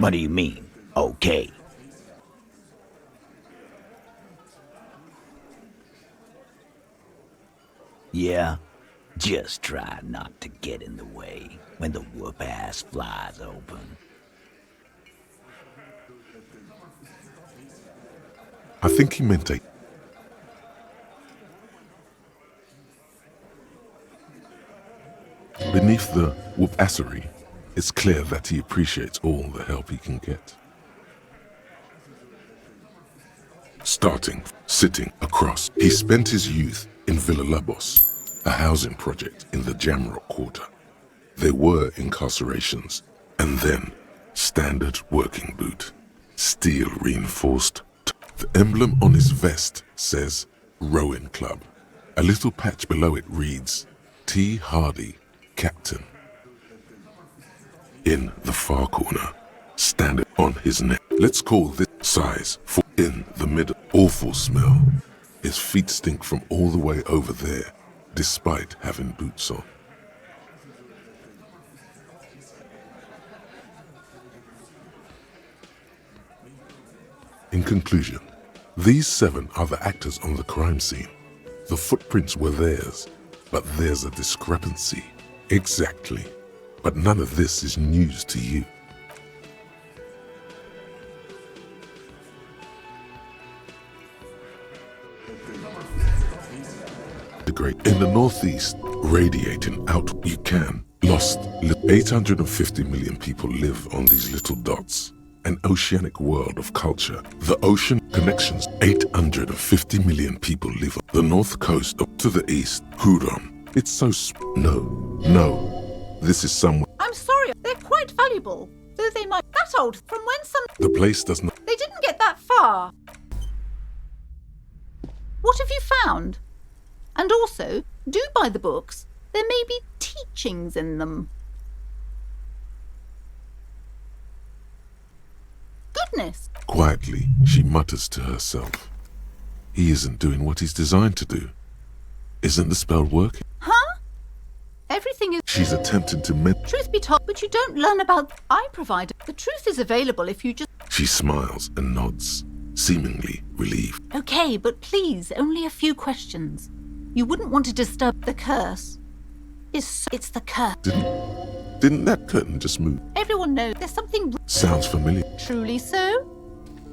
What do you mean, okay? Yeah? Just try not to get in the way when the whoop-ass flies open. I think he meant a... Beneath the whoop-assery, it's clear that he appreciates all the help he can get. Starting, sitting across, he spent his youth in Villa Labos, a housing project in the Jamrock quarter. There were incarcerations, and then standard working boot, steel reinforced. The emblem on his vest says Rowing Club. A little patch below it reads T. Hardy, Captain. In the far corner, standing on his neck. Let's call this size for in the middle. Awful smell. His feet stink from all the way over there, despite having boots on. In conclusion, these 7 are the actors on the crime scene. The footprints were theirs, but there's a discrepancy. Exactly. But none of this is news to you. In the northeast, radiating out you can. Lost. 850 million people live on these little dots. An oceanic world of culture. The ocean connections. 850 million people live on the north coast up to the east. Huron. It's so No. This is somewhere. I'm sorry, they're quite valuable. Though they might that old from when some... The place does not... They didn't get that far. What have you found? And also, do buy the books. There may be teachings in them. Goodness! Quietly, she mutters to herself. He isn't doing what he's designed to do. Isn't the spell working? Huh? Everything is... She's attempting to Truth be told, but you don't learn about... I provide... The truth is available if you just... She smiles and nods, seemingly relieved. Okay, but please, only a few questions. You wouldn't want to disturb the curse. It's the curse. Didn't that curtain just move? Everyone knows there's something... Sounds familiar. Truly so?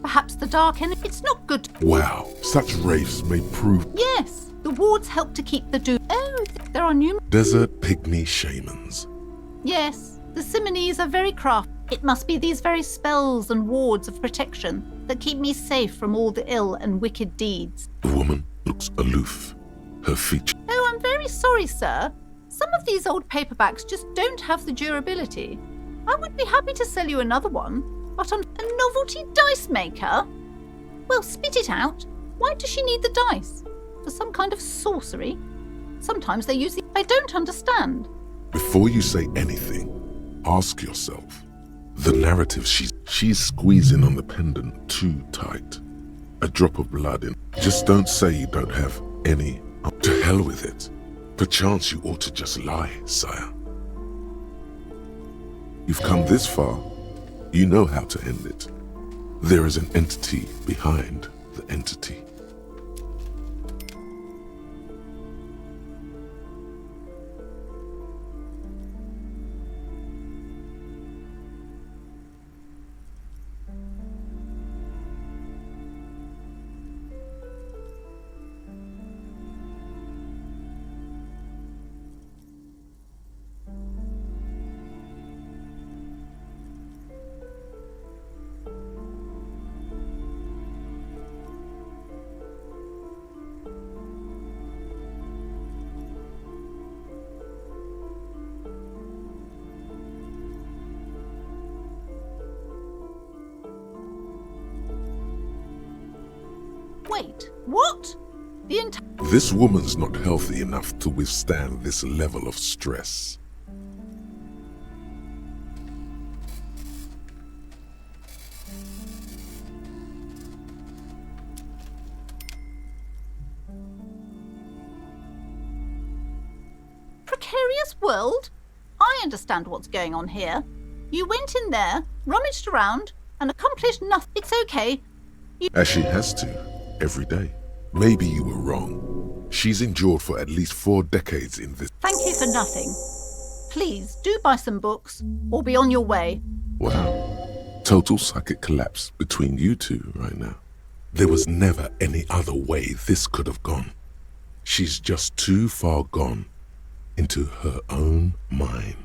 Perhaps the dark energy... It's not good. Wow, such wraiths may prove... Yes, the wards help to keep the Oh, there are numerous... Desert pygmy shamans. Yes, the Simonees are very crafty. It must be these very spells and wards of protection that keep me safe from all the ill and wicked deeds. The woman looks aloof. Her features... Oh, I'm very sorry, sir. Some of these old paperbacks just don't have the durability. I would be happy to sell you another one, but I'm a novelty dice maker? Well, spit it out. Why does she need the dice? For some kind of sorcery? Sometimes they use the... I don't understand. Before you say anything, ask yourself. The narrative she's squeezing on the pendant too tight. A drop of blood in... Just don't say you don't have any... To hell with it. Perchance you ought to just lie, sire. You've come this far. You know how to end it. There is an entity behind the entity. Wait, what? This woman's not healthy enough to withstand this level of stress. Precarious world? I understand what's going on here. You went in there, rummaged around, and accomplished nothing. It's okay. As she has to, every day. Maybe you were wrong. She's endured for at least 4 decades in this. Thank you for nothing. Please, do buy some books, or be on your way. Wow. Total psychic collapse between you two right now. There was never any other way this could have gone. She's just too far gone into her own mind.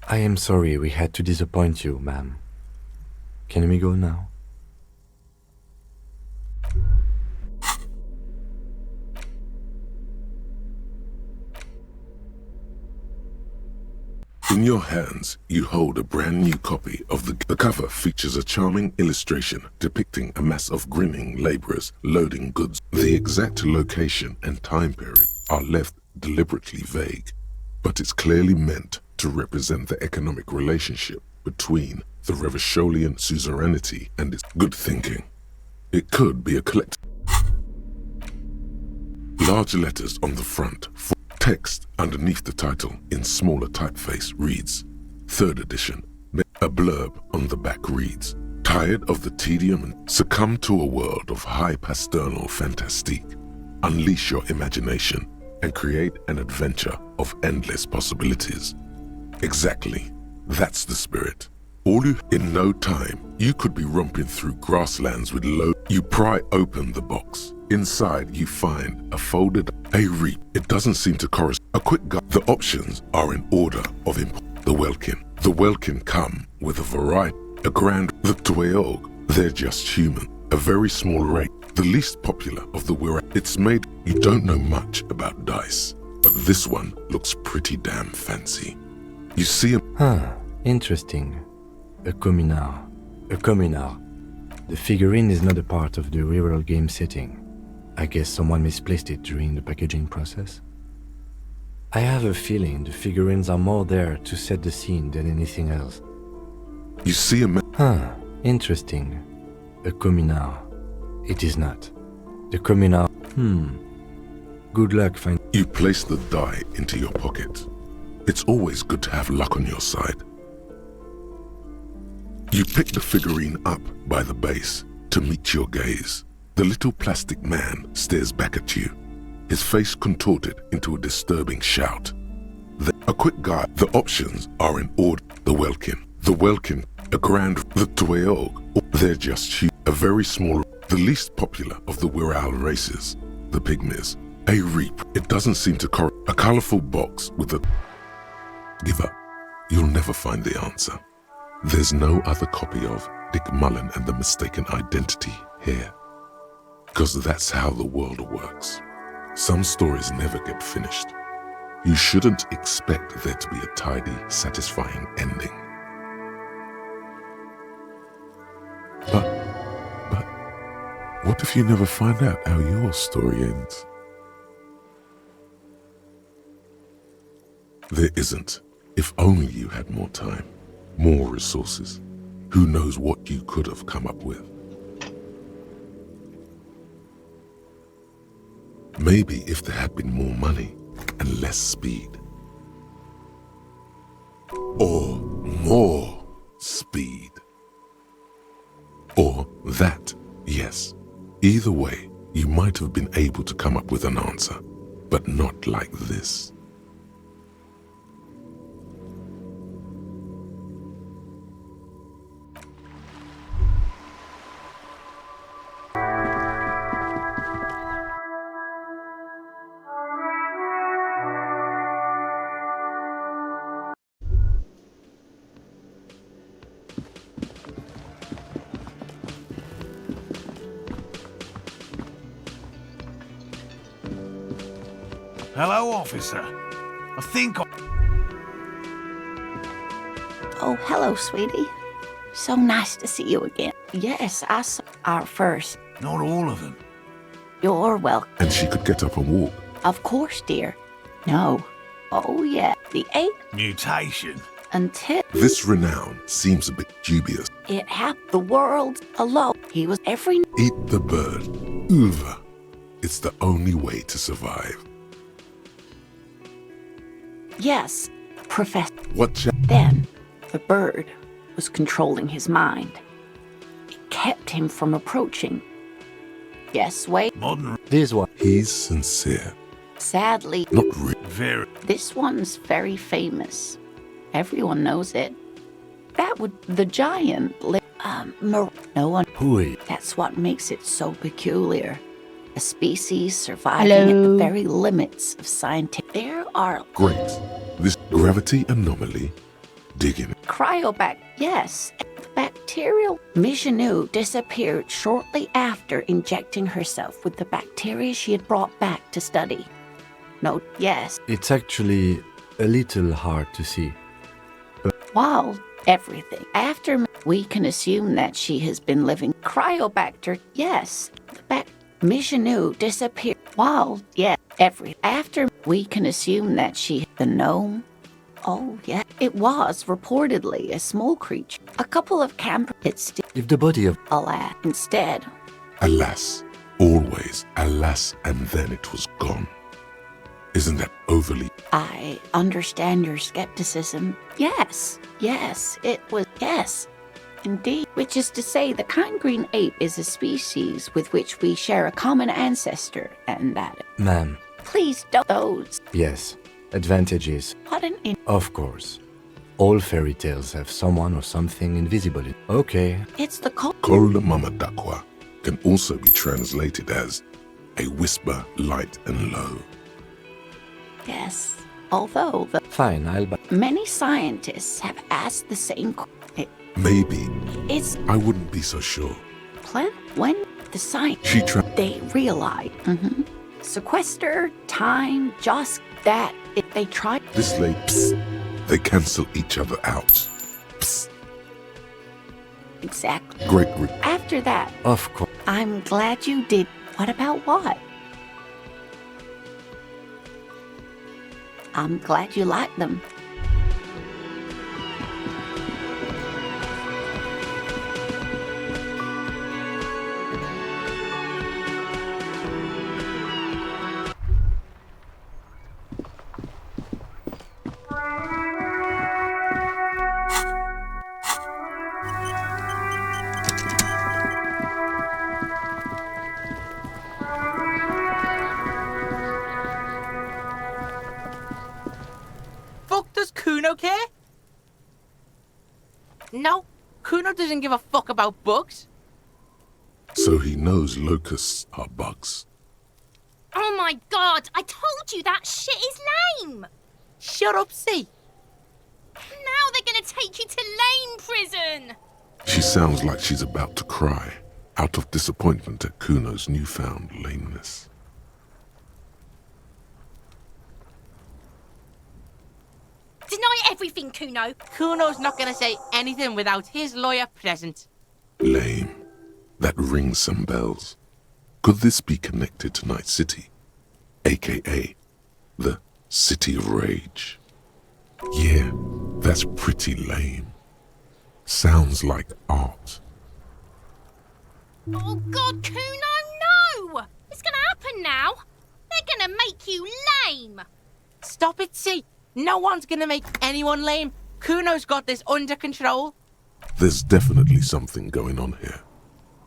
I am sorry we had to disappoint you, ma'am. Can we go now? In your hands, you hold a brand new copy of the cover features a charming illustration depicting a mass of grinning laborers loading goods. The exact location and time period are left deliberately vague, but it's clearly meant to represent the economic relationship between the Revacholian suzerainty and its good thinking. It could be a collective. Large letters on the front. Text underneath the title in smaller typeface reads, 3rd edition. A blurb on the back reads, tired of the tedium and succumb to a world of high pasternal fantastique. Unleash your imagination and create an adventure of endless possibilities. Exactly, that's the spirit. In no time, you could be romping through grasslands with You pry open the box. Inside, you find a folded Reap. It doesn't seem to correspond. A quick guide. The options are in order of import. The Welkin come with a variety. A grand. The Tweog. They're just human. A very small rate. The least popular of the Wira. It's made. You don't know much about dice, but this one looks pretty damn fancy. You see a. Interesting. A communard. The figurine is not a part of the real game setting. I guess someone misplaced it during the packaging process. I have a feeling the figurines are more there to set the scene than anything else. You see a Interesting. A communard. It is not. The communard. Good luck finding. You place the die into your pocket. It's always good to have luck on your side. You pick the figurine up by the base to meet your gaze. The little plastic man stares back at you, his face contorted into a disturbing shout. A quick guide. The options are in order. The Welkin, a grand. The Tweog. They're just huge. A very small. The least popular of the Wirral races. The Pygmies. A Reap. It doesn't seem to correspond. A colorful box with a. Give up. You'll never find the answer. There's no other copy of Dick Mullen and the Mistaken Identity here. Because that's how the world works. Some stories never get finished. You shouldn't expect there to be a tidy, satisfying ending. But, what if you never find out how your story ends? There isn't. If only you had more time. More resources. Who knows what you could have come up with? Maybe if there had been more money and less speed. Or more speed. Or that, yes. Either way, you might have been able to come up with an answer, but not like this. Hello, officer. I think Oh, hello, sweetie. So nice to see you again. Yes, I saw our first. Not all of them. You're welcome. And she could get up and walk. Of course, dear. No. Oh, yeah. The 8th Mutation. until This renown seems a bit dubious. it happened. The world alone. He was every. Eat the bird. Uva. It's the only way to survive. Yes, Professor. Watch out. Then, the bird was controlling his mind. It kept him from approaching. Yes, wait. Modern. This one. He's sincere. Sadly, Not really. Very. this one's very famous. Everyone knows it. That would the giant. No one. Hui. That's what makes it so peculiar. A species surviving at the Hello. very limits of scientific. There are Great. This gravity anomaly. Digging. cryobac. Yes, the bacterial Michanu disappeared shortly after injecting herself with the bacteria she had brought back to study. No, yes, It's actually a little hard to see. while everything. After we can assume that she has been living cryobacter. Yes, the Michanu disappeared. While after we can assume that the gnome. Oh yeah, it was reportedly a small creature. A couple of campers. It's If the body of alas. Instead, Alas. Always. Alas, and then it was gone. Isn't that overly? I understand your skepticism. Yes, it was. Yes, indeed. Which is to say, the kind green ape is a species with which we share a common ancestor, and that. ma'am. Please don't. Those. Yes. Advantages. What an. Of course. All fairy tales have someone or something invisible in. Okay. It's the Kola Mama Dakwa can also be translated as a whisper light and low. Yes. Although Fine, I'll buy. many scientists have asked the same. Maybe. It's I wouldn't be so sure. when the science. She They realize. Sequester time. Just that. If they try. This late. Psst. They cancel each other out. Psst. Exactly. Great. After that. Of course. I'm glad you did. What about what? I'm glad you like them. Fuck does Kuno care? No, Kuno doesn't give a fuck about bugs. So he knows locusts are bugs. Oh my god, I told you that shit is lame! Shut up, see. Now they're gonna take you to lame prison! She sounds like she's about to cry out of disappointment at Kuno's newfound lameness. Deny everything, Kuno! Kuno's not gonna say anything without his lawyer present. Lame. That rings some bells. Could this be connected to Night City? AKA the City of Rage. Yeah, that's pretty lame. Sounds like art. Oh god, Kuno, no! It's gonna happen now! They're gonna make you lame! Stop it, see. No one's gonna make anyone lame. Kuno's got this under control. There's definitely something going on here.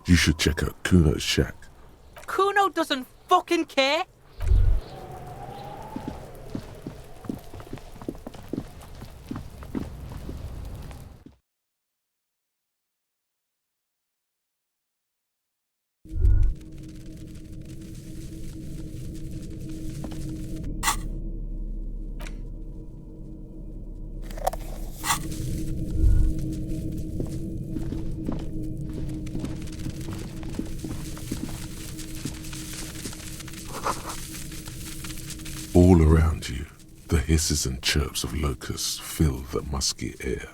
You should check out Kuno's shack. Kuno doesn't fucking care. All around you, the hisses and chirps of locusts fill the musky air.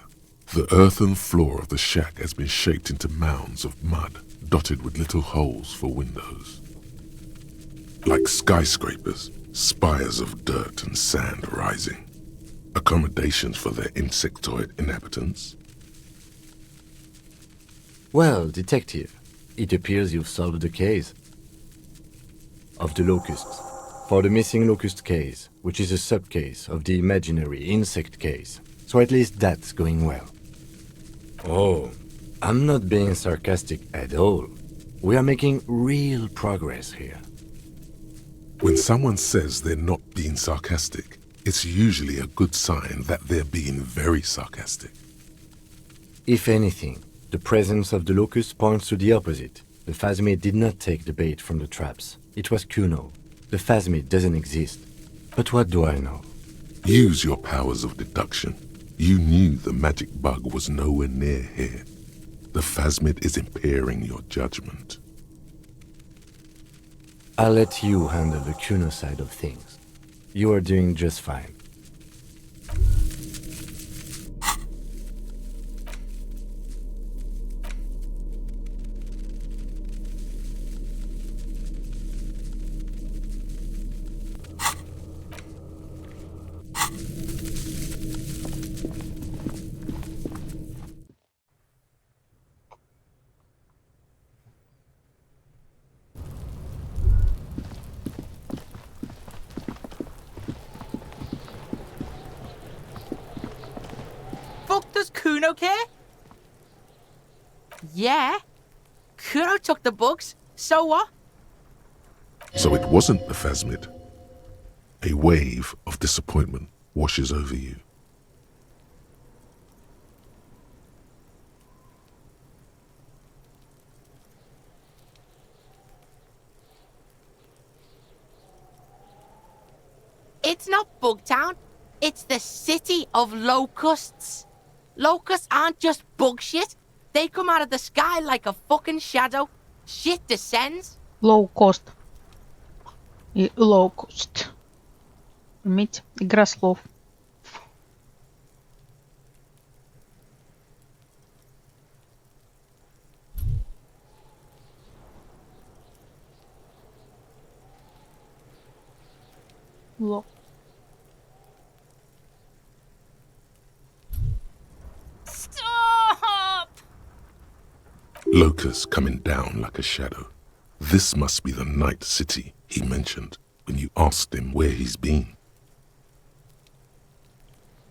The earthen floor of the shack has been shaped into mounds of mud, dotted with little holes for windows. Like skyscrapers, spires of dirt and sand rising. Accommodations for their insectoid inhabitants. Well, detective, it appears you've solved the case of the locusts. For the missing locust case, which is a sub-case of the imaginary insect case, so at least that's going well. Oh, I'm not being sarcastic at all. We are making real progress here. When someone says they're not being sarcastic, it's usually a good sign that they're being very sarcastic. If anything, the presence of the locust points to the opposite. The phasmid did not take the bait from the traps. It was Kuno. The phasmid doesn't exist. But what do I know? Use your powers of deduction. You knew the magic bug was nowhere near here. The phasmid is impairing your judgment. I'll let you handle the Kuno side of things. You are doing just fine. Fuck does Kuno care? Yeah. Kuno took the bugs. So what? So it wasn't the phasmid. A wave of disappointment washes over you. It's not Bugtown. It's the city of locusts. Locusts aren't just bug shit. They come out of the sky like a fucking shadow. Shit descends. Low cost. И low cost. Понимаете? Игра слов. Low. Stop! Locusts coming down like a shadow. This must be the night city he mentioned when you asked him where he's been.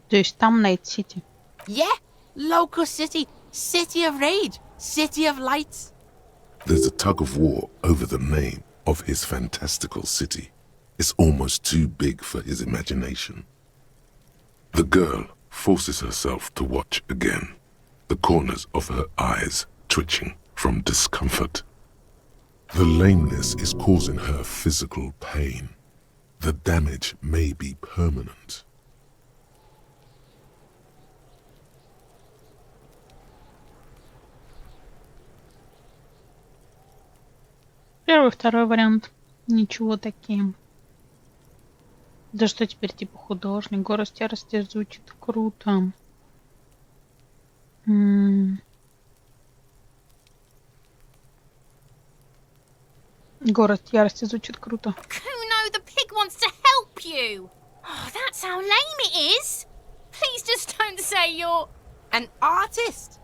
То есть там Night City. Yeah, Locust City. City of rage. City of lights. There's a tug of war over the name of his fantastical city. It's almost too big for his imagination. The girl forces herself to watch again, the corners of her eyes twitching from discomfort. The lameness is causing her physical pain. The damage may be permanent. Первый, второй вариант. Ничего такие. Да что теперь типа художник? Город ярости звучит круто. Город ярости звучит круто. Kuno, the pig wants to help you. Oh, that's how lame it is. Please just don't say you're... An artist?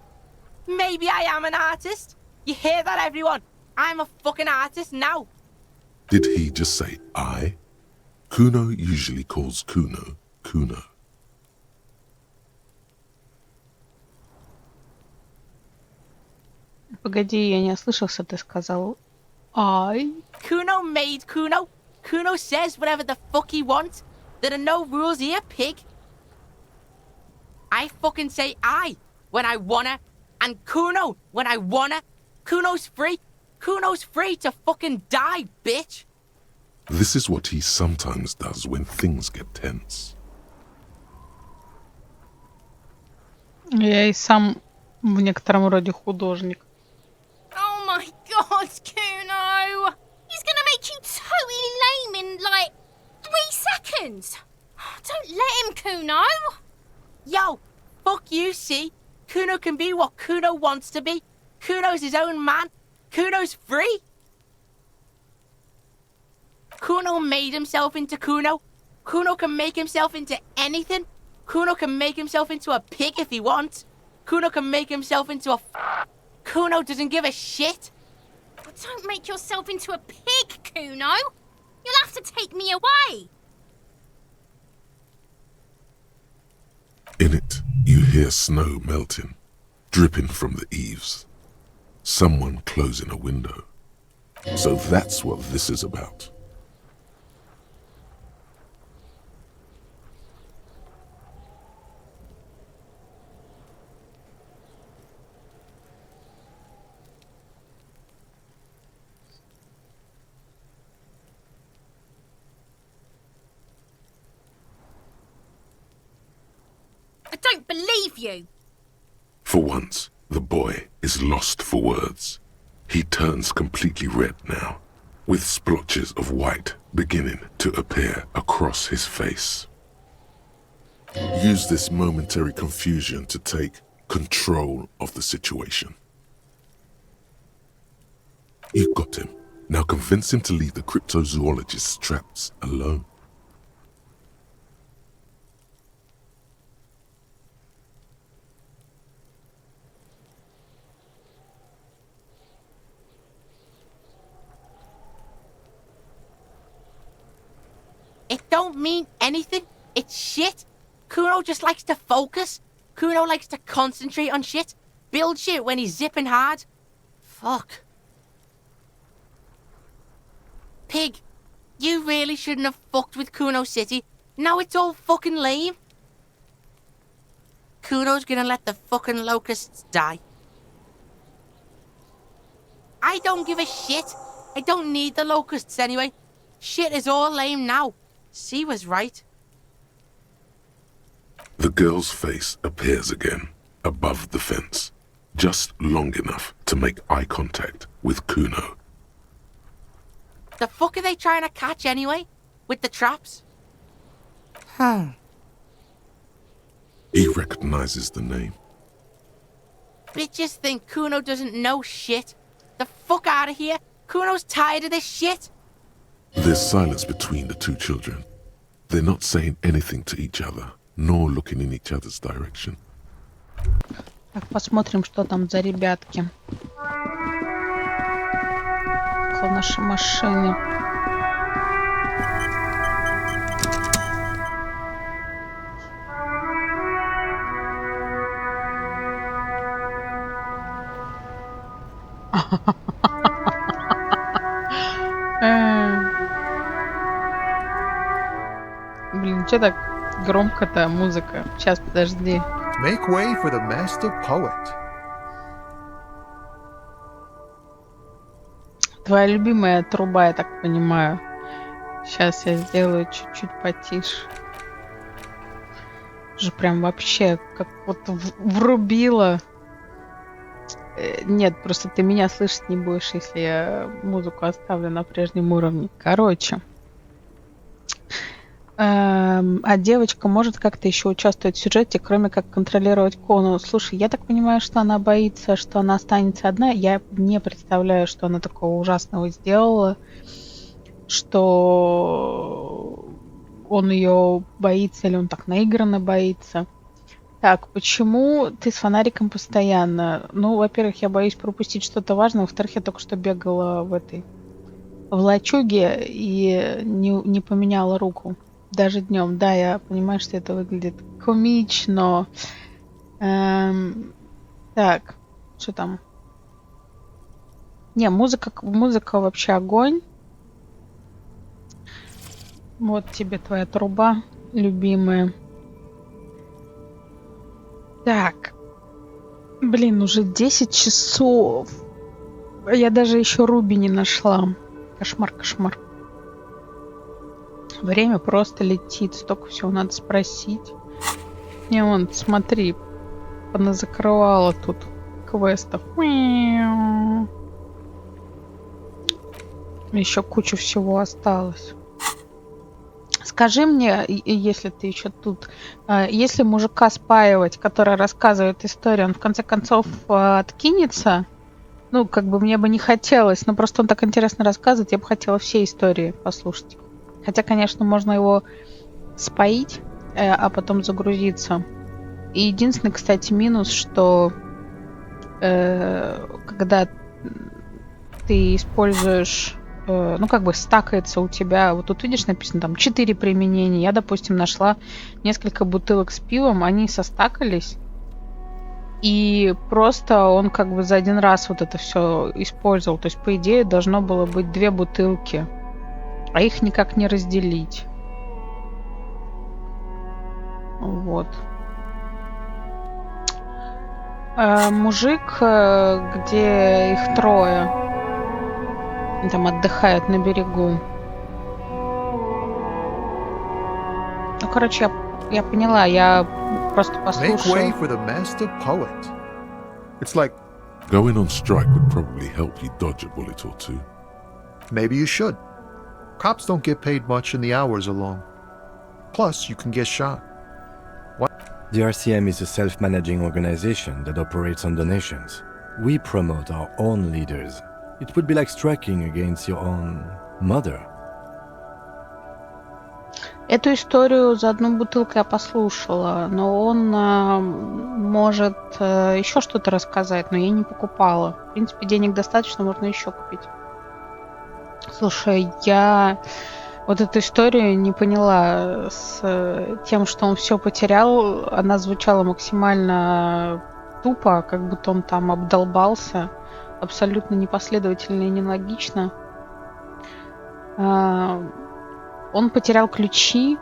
Maybe I am an artist. You hear that, everyone? I'm a fucking artist now. Did he just say I? Kuno usually calls Kuno, Kuno. Погоди, я не ослышался, ты сказал I? Kuno made Kuno. Kuno says whatever the fuck he wants. There are no rules here, pig. I fucking say I when I wanna, and Kuno when I wanna. Kuno's free. Kuno's free to fucking die, bitch. This is what he sometimes does when things get tense. Я и сам в некотором роде художник. Oh my god, Kuno! He's gonna make you totally lame in, like, 3 seconds. Don't let him, Kuno. Yo, fuck you, see? Kuno can be what Kuno wants to be. Kuno's his own man. Kuno's free. Kuno made himself into Kuno. Kuno can make himself into anything. Kuno can make himself into a pig if he wants. Kuno can make himself into a... Kuno doesn't give a shit. Don't make yourself into a pig, Kuno. You'll have to take me away. In it, hear snow melting, dripping from the eaves. Someone closing a window. So that's what this is about. I don't believe you. For once, the boy is lost for words. He turns completely red now, with splotches of white beginning to appear across his face. Use this momentary confusion to take control of the situation. You've got him. Now convince him to leave the cryptozoologist's traps alone. It don't mean anything. It's shit. Kuno just likes to focus. Kuno likes to concentrate on shit. Build shit when he's zipping hard. Fuck. Pig, you really shouldn't have fucked with Kuno City. Now it's all fucking lame. Kuno's gonna let the fucking locusts die. I don't give a shit. I don't need the locusts anyway. Shit is all lame now. C was right. The girl's face appears again, above the fence, just long enough to make eye contact with Kuno. The fuck are they trying to catch anyway? With the traps? He recognizes the name. Bitches think Kuno doesn't know shit. The fuck out of here. Kuno's tired of this shit. There's silence between the two children. They're not saying anything to each other, nor looking in each other's direction. Так, посмотрим, что там за ребятки. Около нашей машины. Блин, что так громко-то музыка? Сейчас, подожди. Make way for the master poet. Твоя любимая труба, я так понимаю. Сейчас я сделаю чуть-чуть потише. Же прям вообще как вот врубила. Нет, просто ты меня слышать не будешь, если я музыку оставлю на прежнем уровне. Короче. А девочка может как-то еще участвовать в сюжете, кроме как контролировать Кону. Слушай, я так понимаю, что она боится, что она останется одна. Я не представляю, что она такого ужасного сделала, что он ее боится или он так наигранно боится. Так, почему ты с фонариком постоянно? Ну, во-первых, я боюсь пропустить что-то важное. Во-вторых, я только что бегала в лачуге и не поменяла руку. Даже днем. Да, я понимаю, что это выглядит комично. Так, что там? Не, музыка вообще огонь. Вот тебе твоя труба, любимая. Так. Блин, уже 10 часов. Я даже еще Руби не нашла. Кошмар, кошмар. Время просто летит. Столько всего надо спросить. Не, вон, смотри. Поназакрывала тут квестов. Еще куча всего осталось. Скажи мне, если ты еще тут, если мужика спаивать, который рассказывает историю, он в конце концов откинется? Ну, как бы мне бы не хотелось, но просто он так интересно рассказывает, я бы хотела все истории послушать. Хотя, конечно, можно его споить, а потом загрузиться. И единственный, кстати, минус, что когда ты используешь, ну, как бы стакается у тебя, вот тут видишь, написано там 4 применения. Я, допустим, нашла несколько бутылок с пивом, они состакались, И просто он как бы за один раз вот это все использовал. То есть, по идее, должно было быть 2 бутылки, а их никак не разделить. Вот. Мужик, где их 3, там отдыхают на берегу. Ну, короче, я поняла, я просто Make послушала. way for the master poet. It's like, Going on strike would probably help you dodge a bullet or two. maybe you should. Cops don't get paid much and the hours are long. Plus, you can get shot. The RCM is a self-managing organization that operates on donations. We promote our own leaders. It would be like striking against your own mother. Эту историю за 1 бутылку я послушала, но он может еще что-то рассказать, но я не покупала. В принципе, денег достаточно, можно еще купить. Слушай, я вот эту историю не поняла с тем, что он все потерял. Она звучала максимально тупо, как будто он там обдолбался. Абсолютно непоследовательно и нелогично. Он потерял ключи,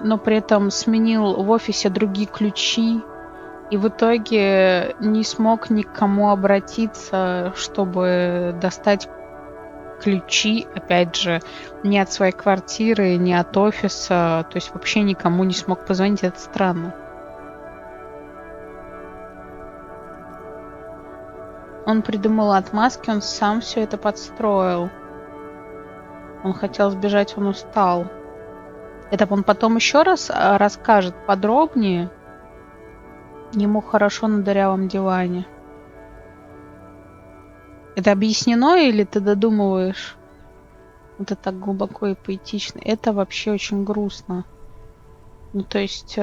но при этом сменил в офисе другие ключи. И в итоге не смог ни к кому обратиться, чтобы достать ключи, опять же, ни от своей квартиры, ни от офиса. То есть вообще никому не смог позвонить. Это странно. Он придумал отмазки, он сам все это подстроил. Он хотел сбежать, он устал. Это он потом еще раз расскажет подробнее. Ему хорошо на дырявом диване. Это объяснено или ты додумываешь? Это так глубоко и поэтично. Это вообще очень грустно. Ну, то есть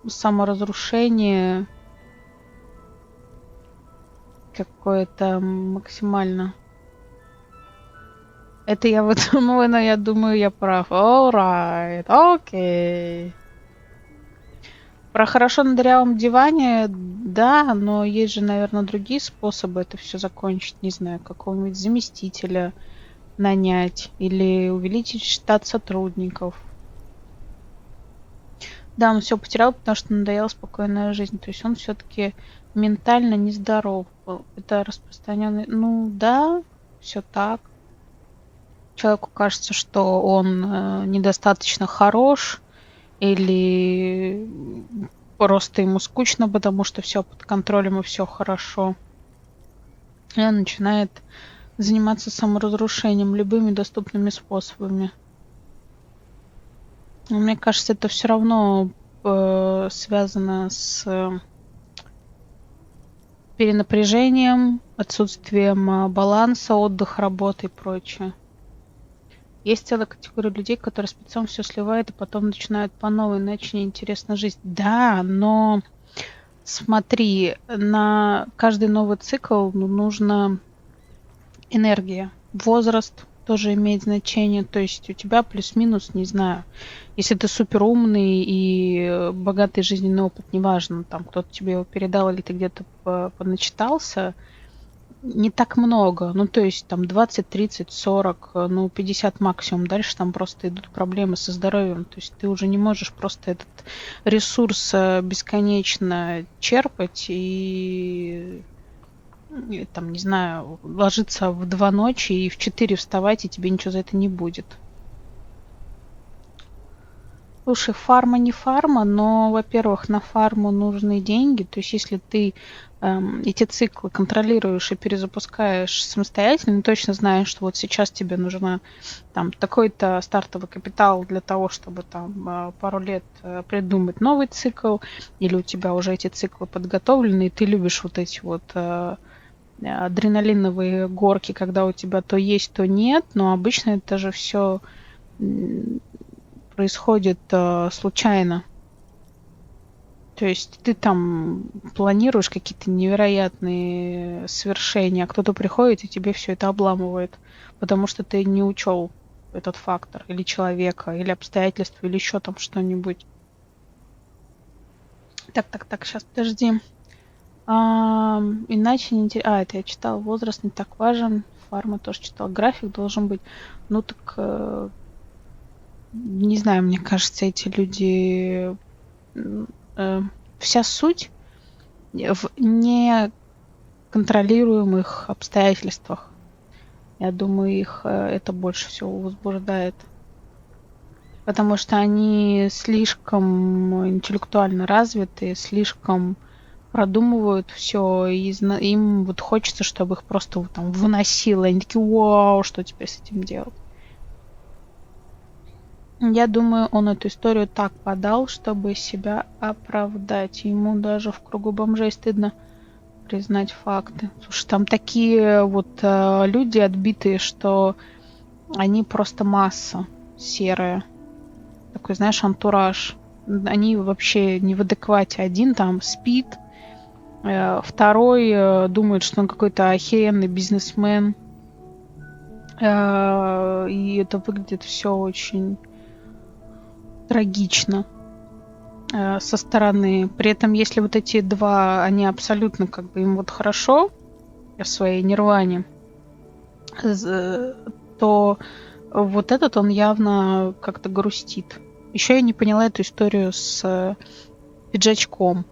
саморазрушение какое-то максимально. Это я выдумываю, но я думаю, я прав. Alright, окей. Про хорошо на дырявом диване, да, но есть же, наверное, другие способы это все закончить. Не знаю, какого-нибудь заместителя нанять или увеличить штат сотрудников. Да, он все потерял, потому что надоела спокойная жизнь. То есть он все-таки ментально нездоров был. Это распространенный. Ну да, все так. Человеку кажется, что он недостаточно хорош, или просто ему скучно, потому что все под контролем и все хорошо. И он начинает заниматься саморазрушением любыми доступными способами. Но мне кажется, это все равно связано с перенапряжением, отсутствием баланса, отдых, работы и прочее. Есть целая категория людей, которые спецом все сливают и потом начинают по новой, иначе неинтересна жизнь. Да, но смотри, на каждый новый цикл нужна энергия. Возраст тоже имеет значение. То есть у тебя плюс-минус, не знаю. Если ты супер умный и богатый жизненный опыт, неважно, там кто-то тебе его передал или ты где-то поначитался, не так много. Ну, то есть там 20, 30, 40, ну, 50 максимум. Дальше там просто идут проблемы со здоровьем. То есть ты уже не можешь просто этот ресурс бесконечно черпать и там, не знаю, ложиться в 2 ночи и в 4 вставать, и тебе ничего за это не будет. Слушай, фарма не фарма, но, во-первых, на фарму нужны деньги. То есть если ты эти циклы контролируешь и перезапускаешь самостоятельно, точно знаешь, что вот сейчас тебе нужно там такой-то стартовый капитал для того, чтобы там пару лет придумать новый цикл, или у тебя уже эти циклы подготовлены, и ты любишь вот эти вот адреналиновые горки, когда у тебя то есть, то нет, но обычно это же все происходит случайно. То есть ты там планируешь какие-то невероятные свершения, а кто-то приходит и тебе все это обламывает, потому что ты не учел этот фактор, или человека, или обстоятельства, или еще там что-нибудь. Так, сейчас, подожди. Иначе не интересно. Это я читал. Возраст не так важен. Фарма тоже читал. График должен быть. Ну так, не знаю, мне кажется, эти люди... Вся суть в неконтролируемых обстоятельствах. Я думаю, их это больше всего возбуждает. Потому что они слишком интеллектуально развиты, слишком продумывают все, и им вот хочется, чтобы их просто вот там выносило. Они такие, вау, что теперь с этим делать? Я думаю, он эту историю так подал, чтобы себя оправдать. Ему даже в кругу бомжей стыдно признать факты. Слушай, там такие вот люди отбитые, что они просто масса серая. Такой, знаешь, антураж. Они вообще не в адеквате. Один там спит, второй думает, что он какой-то охеренный бизнесмен. И это выглядит все очень трагично со стороны. При этом, если вот эти два, они абсолютно как бы им вот хорошо в своей нирване, то вот этот он явно как-то грустит. Еще я не поняла эту историю с пиджачком,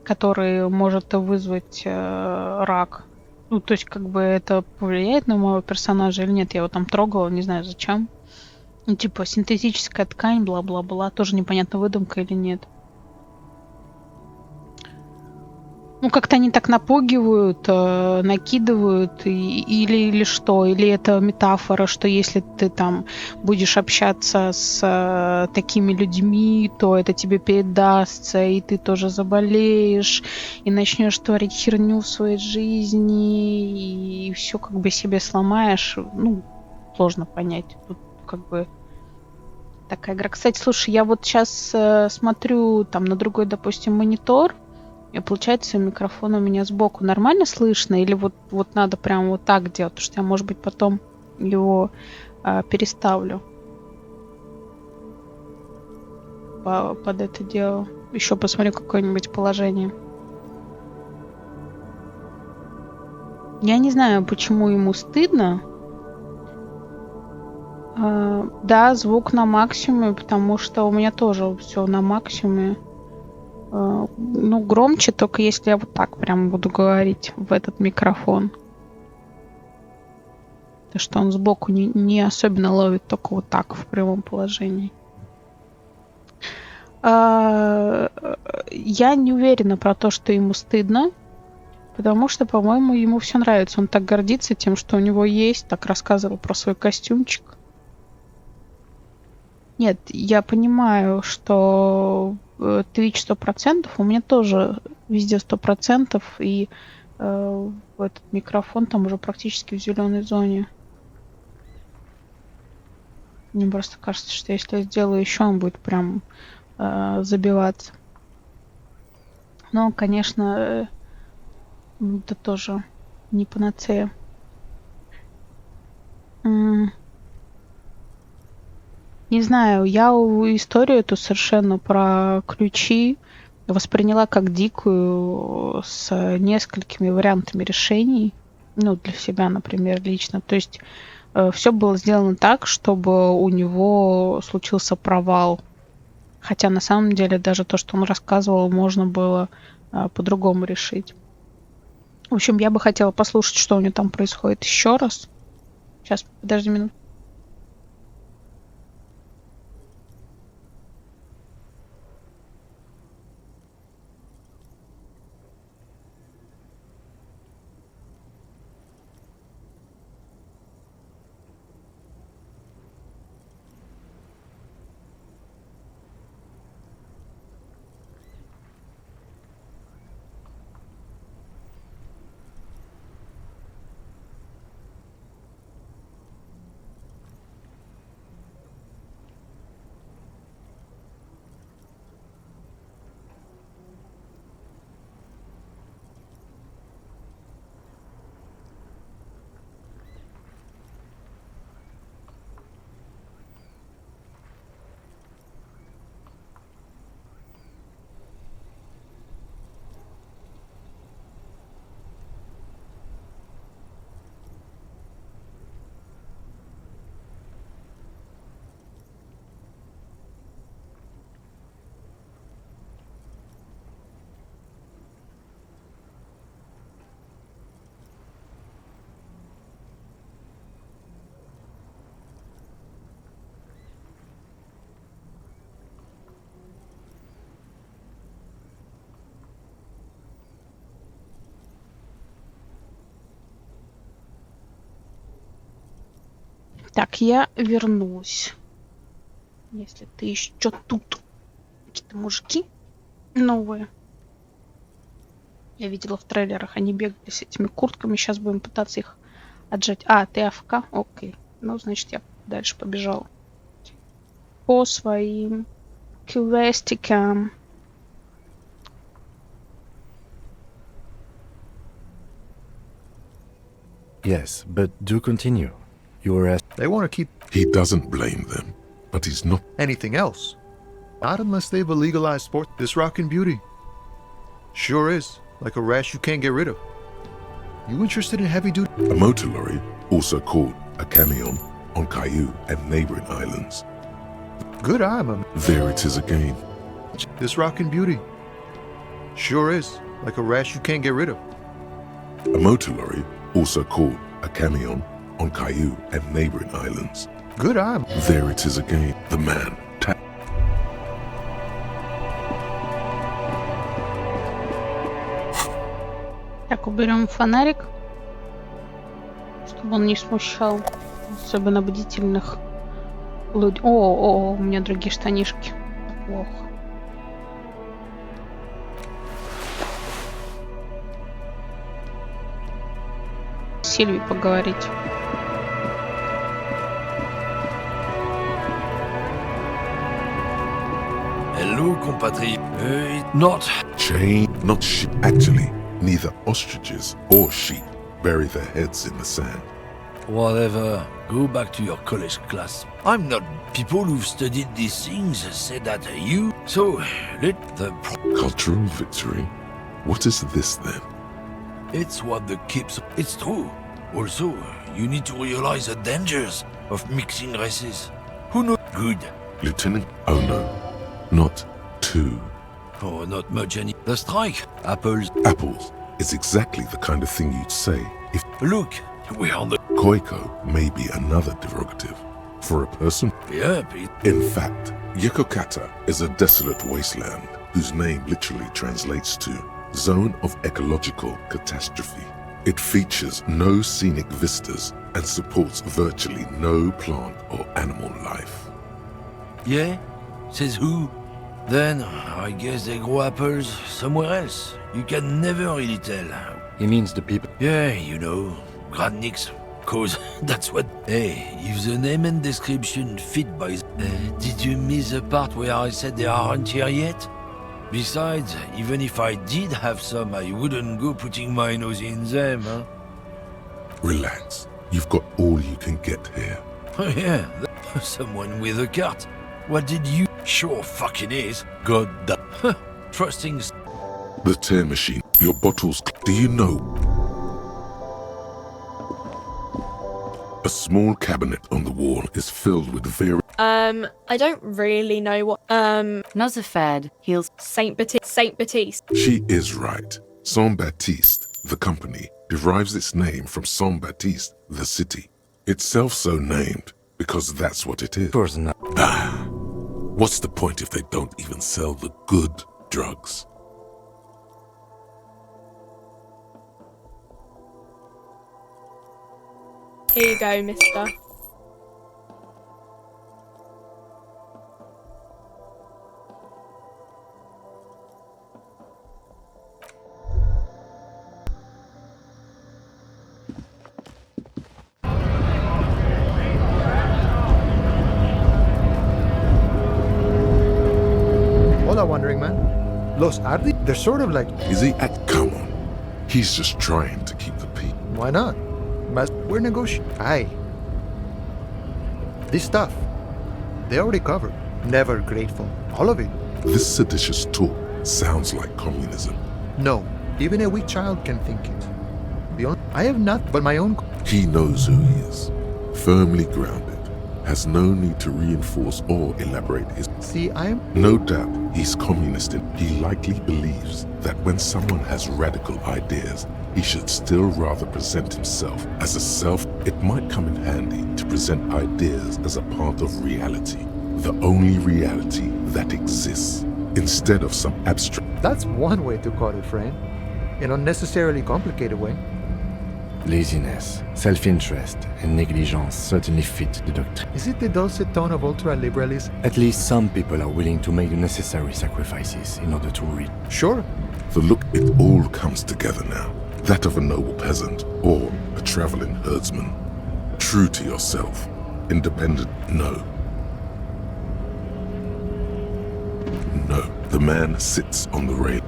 который может вызвать рак. Ну, то есть, как бы это повлияет на моего персонажа или нет? Я его там трогала, не знаю зачем. Ну, типа, синтетическая ткань, бла-бла-бла. Тоже непонятно, выдумка или нет. Ну, как-то они так напугивают, накидывают, или что? Или это метафора, что если ты там будешь общаться с такими людьми, то это тебе передастся, и ты тоже заболеешь, и начнешь творить херню в своей жизни, и все как бы себе сломаешь. Ну, сложно понять. Тут как бы такая игра. Кстати, слушай, я вот сейчас смотрю там на другой, допустим, монитор, и получается, микрофон у меня сбоку нормально слышно? Или вот надо прям вот так делать? Потому что я, может быть, потом его переставлю под это дело. Еще посмотрю какое-нибудь положение. Я не знаю, почему ему стыдно. Да, звук на максимуме, потому что у меня тоже все на максимуме. Ну, громче, только если я вот так прям буду говорить в этот микрофон. То, что он сбоку не особенно ловит, только вот так в прямом положении. Я не уверена про то, что ему стыдно, потому что, по-моему, ему все нравится. Он так гордится тем, что у него есть, так рассказывал про свой костюмчик. Нет, я понимаю, что Twitch 100%, у меня тоже везде 100%, и этот микрофон там уже практически в зеленой зоне. Мне просто кажется, что если я сделаю еще, он будет прям забиваться. Но, конечно, это тоже не панацея. Не знаю, я историю эту совершенно про ключи восприняла как дикую, с несколькими вариантами решений. Ну, для себя, например, лично. То есть все было сделано так, чтобы у него случился провал. Хотя на самом деле даже то, что он рассказывал, можно было по-другому решить. В общем, я бы хотела послушать, что у него там происходит еще раз. Сейчас, подожди минуту. Так, я вернусь. Если ты еще тут. Какие-то мужики новые. Я видела в трейлерах, они бегали с этими куртками. Сейчас будем пытаться их отжать. А, ты АФК? Окей. Ну, значит, я дальше побежала. По своим квестикам. Yes, but do continue. You were asked. They want to keep He doesn't blame them, but he's not. anything else. Not unless they've a legalized sport. This rockin' beauty. Sure is. Like a rash you can't get rid of. You interested in heavy duty? A motor lorry, also called a camion, on Caillou and neighboring islands. Good eye, man. There it is again. This rockin' beauty. Sure is. Like a rash you can't get rid of. A motor lorry, also called a camion, on Caillou and neighboring islands. Good eye. There it is again. The man. Так, уберем фонарик, чтобы он не смущал, особенно бдительных людей. О, у меня другие штанишки. Плохо. С Сильвией поговорить. Hello, compatriot. Not. Chain, not sheep. Actually, neither ostriches or sheep bury their heads in the sand. Whatever. Go back to your college class. I'm not. People who've studied these things said that you. So, let the. Cultural victory? What is this then? It's what the keeps. It's true. Also, you need to realize the dangers of mixing races. Who knows? Good. Lieutenant? Oh no, not two. Oh, not much any. The strike. Apples. Apples is exactly the kind of thing you'd say if. Look, we're on the. Koiko may be another derogative for a person. Yep. In fact, Yokokata is a desolate wasteland whose name literally translates to Zone of Ecological Catastrophe. It features no scenic vistas and supports virtually no plant or animal life. Yeah? Says who? Then, I guess they grow apples somewhere else. You can never really tell. He means the people. Yeah, you know, Gradniks. Cause that's what. Hey, if the name and description fit by. Did you miss the part where I said they aren't here yet? Besides, even if I did have some, I wouldn't go putting my nose in them, huh? Relax. You've got all you can get here. Oh yeah, someone with a cart. What did you? Sure fucking is. God damn. Trusting. The tear machine. Your bottles. Do you know? A small cabinet on the wall is filled with very. I don't really know what. Nosafad heals Saint Baptiste. She is right. Saint Baptiste, the company, derives its name from Saint Baptiste, the city. Itself so named because that's what it is. Of course not. What's the point if they don't even sell the good drugs? Here you go, mister. Hola, Wandering Man. Los Ardi? They're sort of like. Is he at? Come on. He's just trying to keep the peace. Why not? We're negotiating. Aye. This stuff, they already covered. Never grateful. All of it. This seditious talk sounds like communism. No, even a weak child can think it. I have not but my own. He knows who he is. Firmly grounded. Has no need to reinforce or elaborate his. See, I am. No doubt he's communist and he likely believes that when someone has radical ideas, he should still rather present himself as a self. It might come in handy to present ideas as a part of reality, the only reality that exists, instead of some abstract. That's one way to call it, friend. An unnecessarily complicated way. Laziness, self-interest, and negligence certainly fit the doctrine. Is it the dulcet tone of ultra-liberalism? At least some people are willing to make the necessary sacrifices in order to read. Sure. For look, it all comes together now. That of a noble peasant or a traveling herdsman. True to yourself. Independent, no. No, the man sits on the rail.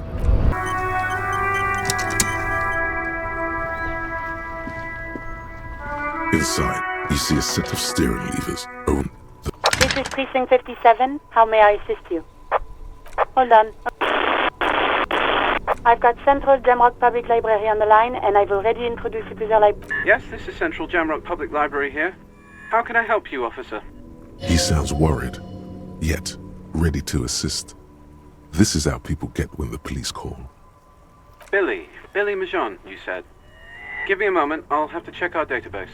Inside, you see a set of steering levers. This is Precinct 57. How may I assist you? Hold on. I've got Central Jamrock Public Library on the line, and I've already introduced you to their library. Yes, this is Central Jamrock Public Library here. How can I help you, officer? He sounds worried, yet ready to assist. This is how people get when the police call. Billy Majon, you said. Give me a moment, I'll have to check our database.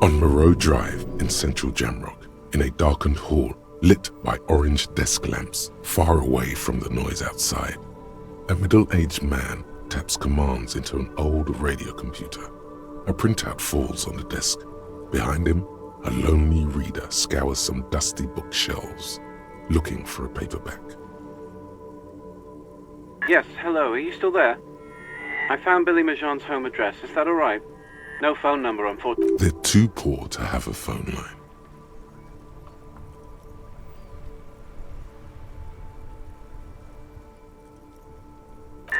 On Moreau Drive in Central Jamrock, in a darkened hall lit by orange desk lamps far away from the noise outside, a middle-aged man taps commands into an old radio computer. A printout falls on the desk. Behind him, a lonely reader scours some dusty bookshelves, looking for a paperback. Yes, hello, are you still there? I found Billy Majon's home address, is that alright? No phone number, unfortunately. They're too poor to have a phone line.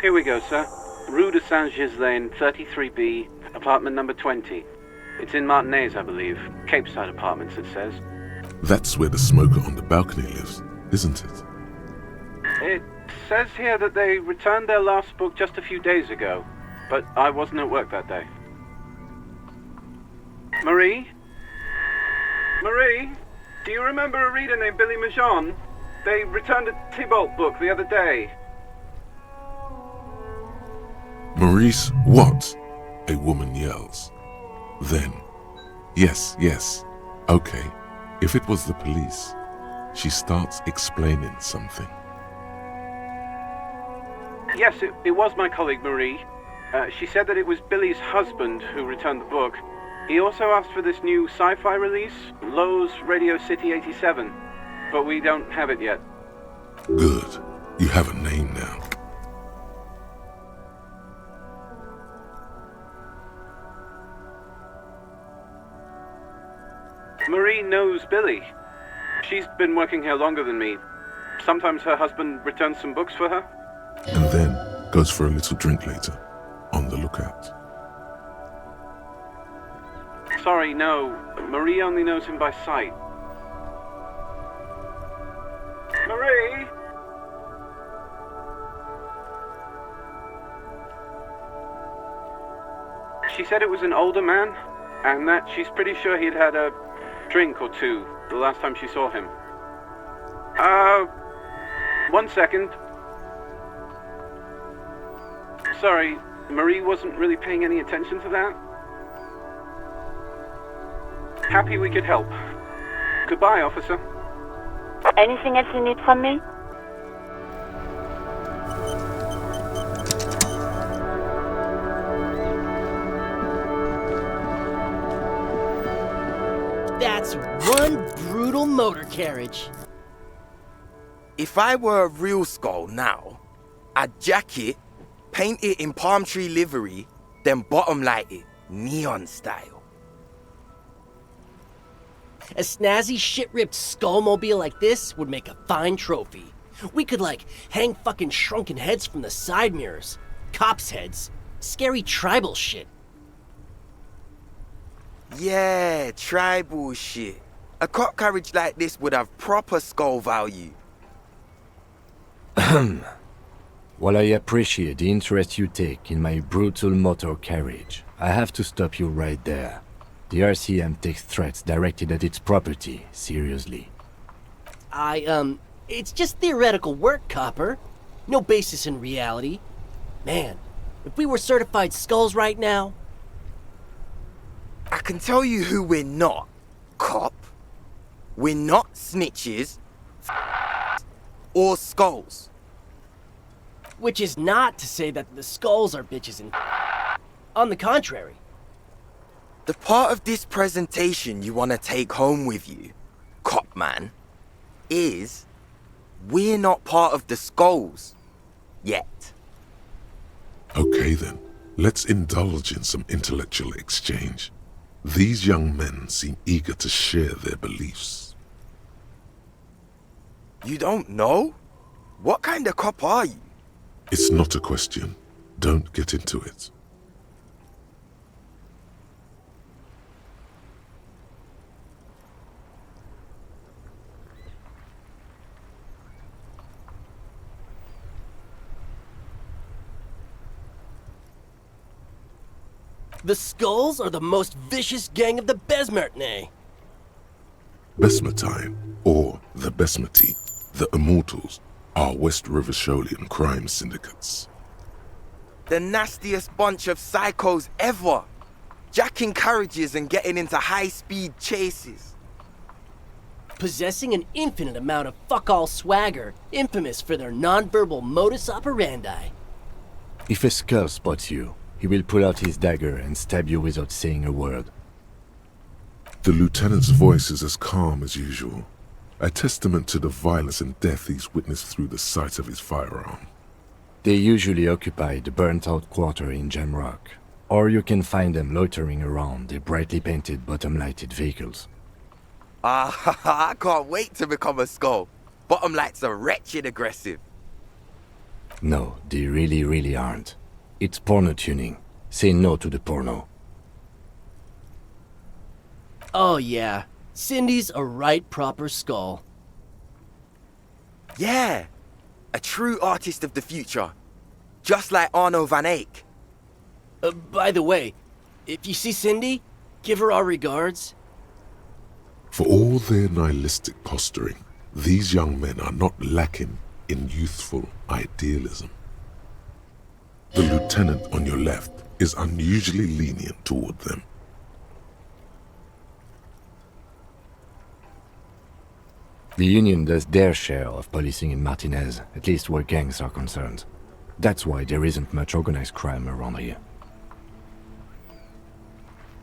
Here we go, sir. Rue de Saint-Ghislain, 33B, apartment number 20. It's in Martinez, I believe. Capeside Apartments, it says. That's where the smoker on the balcony lives, isn't it? It says here that they returned their last book just a few days ago, but I wasn't at work that day. Marie? Marie? Do you remember a reader named Billy Majon? They returned a Tybalt book the other day. Maurice, what? A woman yells. Then, yes, okay, if it was the police, she starts explaining something. Yes, it was my colleague Marie. She said that it was Billy's husband who returned the book. He also asked for this new sci-fi release, Lowe's Radio City 87, but we don't have it yet. Good. You have a name now. Marie knows Billy. She's been working here longer than me. Sometimes her husband returns some books for her. And then goes for a little drink later. On the lookout. Sorry, no. Marie only knows him by sight. Marie? She said it was an older man, and that she's pretty sure he'd had a drink or two the last time she saw him. 1 second. Sorry, Marie wasn't really paying any attention to that. Happy we could help. Goodbye, officer. Anything else you need from me? That's one brutal motor carriage. If I were a real skull now, I'd jack it, paint it in palm tree livery, then bottom light it, neon style. A snazzy shit-ripped skullmobile like this would make a fine trophy. We could, like, hang fucking shrunken heads from the side mirrors. Cops' heads. Scary tribal shit. Yeah, tribal shit. A cop carriage like this would have proper skull value. While I appreciate the interest you take in my brutal motor carriage, I have to stop you right there. The RCM takes threats directed at its property seriously. It's just theoretical work, Copper. No basis in reality. Man, if we were certified skulls right now... I can tell you who we're not, cop. We're not snitches or skulls. Which is not to say that the skulls are bitches and... On the contrary. The part of this presentation you want to take home with you, cop man, is we're not part of the skulls. Yet. Okay then, let's indulge in some intellectual exchange. These young men seem eager to share their beliefs. You don't know? What kind of cop are you? It's not a question. Don't get into it. The Skulls are the most vicious gang of the Besmertne. Besmatine, or the Besmati, the Immortals, are West Rivasholian crime syndicates. The nastiest bunch of psychos ever. Jacking carriages and getting into high-speed chases. Possessing an infinite amount of fuck-all swagger, infamous for their non-verbal modus operandi. If a skull spots you, he will pull out his dagger and stab you without saying a word. The lieutenant's voice is as calm as usual, a testament to the violence and death he's witnessed through the sight of his firearm. They usually occupy the burnt-out quarter in Jamrock, or you can find them loitering around their brightly painted bottom-lighted vehicles. I can't wait to become a skull. Bottom lights are wretched aggressive. No, they really aren't. It's porno tuning. Say no to the porno. Oh yeah, Cindy's a right proper skull. Yeah, a true artist of the future. Just like Arno van Eyck. By the way, if you see Cindy, give her our regards. For all their nihilistic posturing, these young men are not lacking in youthful idealism. The lieutenant on your left is unusually lenient toward them. The Union does their share of policing in Martinez, at least where gangs are concerned. That's why there isn't much organized crime around here.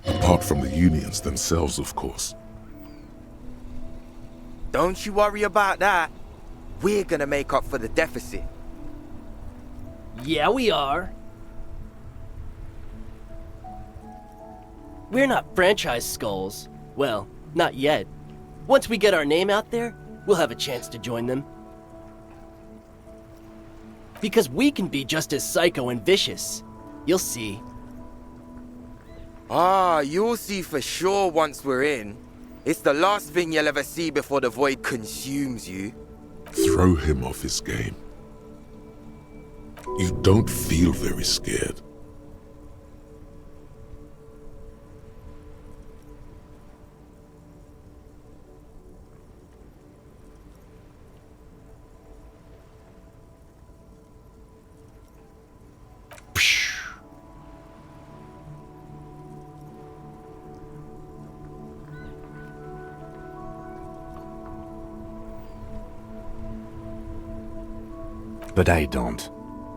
Apart from the unions themselves, of course. Don't you worry about that. We're gonna make up for the deficit. Yeah, we are. We're not franchise skulls. Well, not yet. Once we get our name out there, we'll have a chance to join them. Because we can be just as psycho and vicious. You'll see. You'll see for sure once we're in. It's the last thing you'll ever see before the void consumes you. Throw him off his game. You don't feel very scared. But I don't.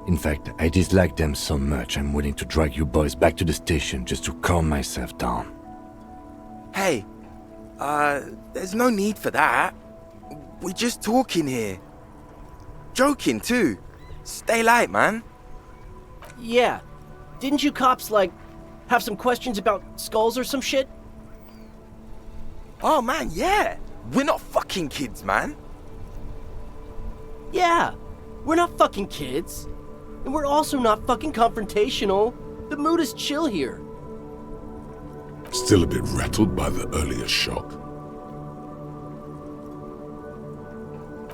In fact, I dislike them so much I'm willing to drag you boys back to the station just to calm myself down. Hey, there's no need for that. We're just talking here. Joking too. Stay light, man. Yeah. Didn't you cops, have some questions about skulls or some shit? Oh man, yeah. We're not fucking kids, man. Yeah. We're not fucking kids. And we're also not fucking confrontational. The mood is chill here. Still a bit rattled by the earlier shock.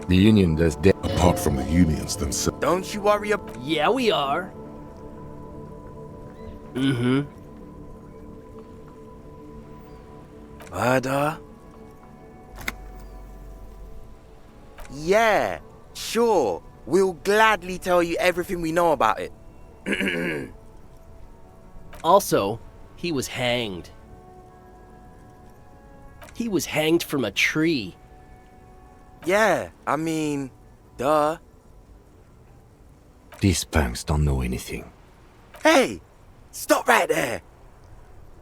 The Union does their... Apart from the unions themselves. Don't you worry about... Yeah, we are. Mm-hmm. Murder? Yeah, sure. We'll gladly tell you everything we know about it. Also, he was hanged. He was hanged from a tree. Yeah, I mean, duh. These punks don't know anything. Hey, stop right there.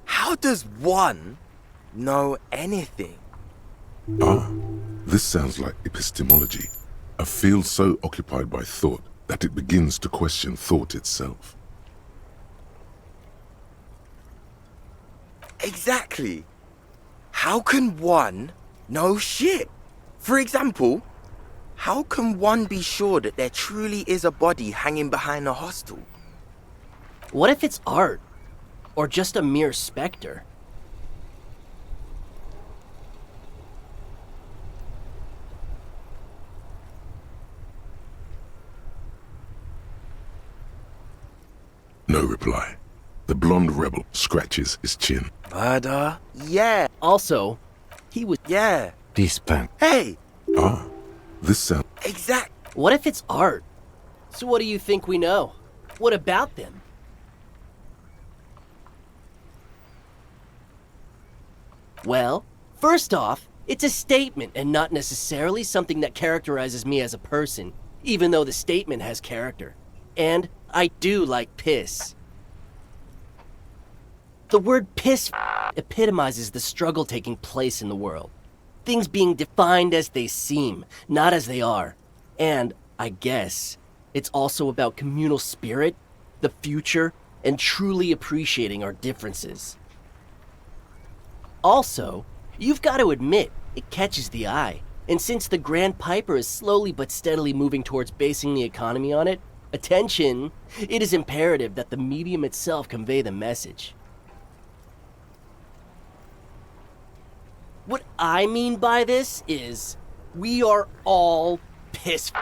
How does one know anything? Ah, this sounds like epistemology, a field so occupied by thought that it begins to question thought itself. Exactly. How can one know shit? For example, how can one be sure that there truly is a body hanging behind a hostel? What if it's art? Or just a mere specter? No reply. The blonde rebel scratches his chin. Murder? Yeah. Also, he was... Yeah. This punk. Hey! Ah, this sounds... Exact. What if it's art? So what do you think we know? What about them? Well, first off, it's a statement and not necessarily something that characterizes me as a person, even though the statement has character. And I do like piss. The word piss epitomizes the struggle taking place in the world. Things being defined as they seem, not as they are. And, I guess, it's also about communal spirit, the future, and truly appreciating our differences. Also, you've got to admit, it catches the eye. And since the Grand Piper is slowly but steadily moving towards basing the economy on it, attention, it is imperative that the medium itself convey the message. What I mean by this is, we are all pissed,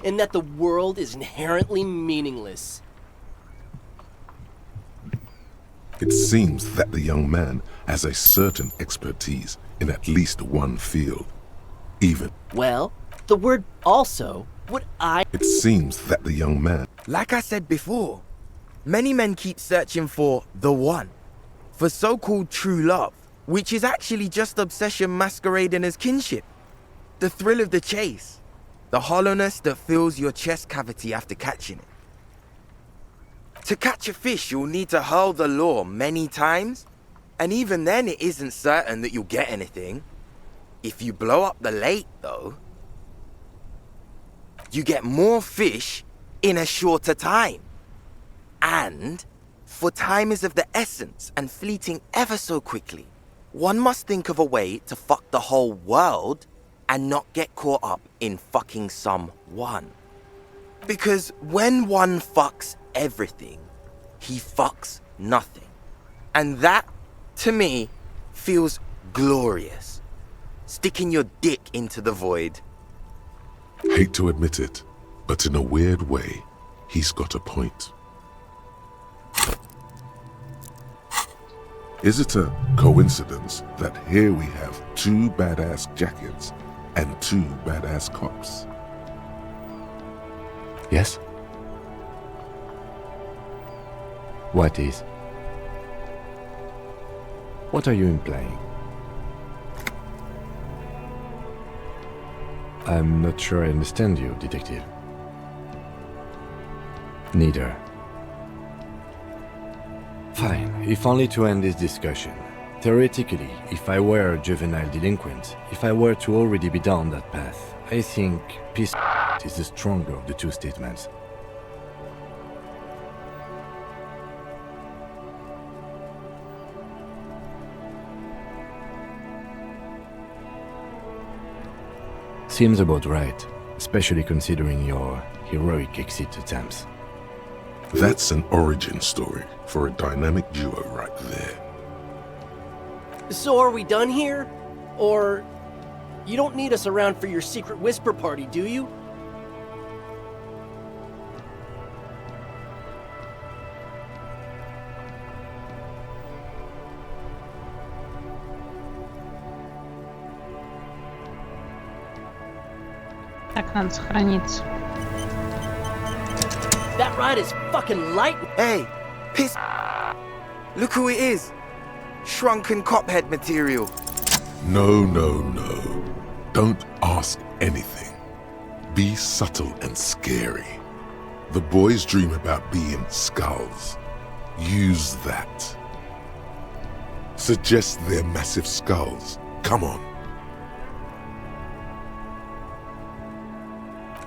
and that the world is inherently meaningless. It seems that the young man has a certain expertise in at least one field. Even... Well, the word also, It seems that the young man... Like I said before, many men keep searching for the one, for so-called true love, which is actually just obsession masquerading as kinship. The thrill of the chase, the hollowness that fills your chest cavity after catching it. To catch a fish, you'll need to hurl the lure many times, and even then it isn't certain that you'll get anything. If you blow up the lake, though, you get more fish in a shorter time. And, for time is of the essence and fleeting ever so quickly, one must think of a way to fuck the whole world and not get caught up in fucking someone. Because when one fucks everything, he fucks nothing. And that, to me, feels glorious. Sticking your dick into the void. Hate to admit it, but in a weird way, he's got a point. Is it a coincidence that here we have two badass jackets and two badass cops? Yes? What is? What are you implying? I'm not sure I understand you, detective. Neither. Fine, if only to end this discussion. Theoretically, if I were a juvenile delinquent, if I were to already be down that path, I think peace is the stronger of the two statements. Seems about right, especially considering your heroic exit attempts. That's an origin story for a dynamic duo right there. So are we done here? Or... you don't need us around for your secret whisper party, do you? Так, надо сохраниться. That ride is fucking light. Hey, piss. Look who it is. Shrunken cophead material. No, no, no. Don't ask anything. Be subtle and scary. The boys dream about being skulls. Use that. Suggest they're massive skulls. Come on.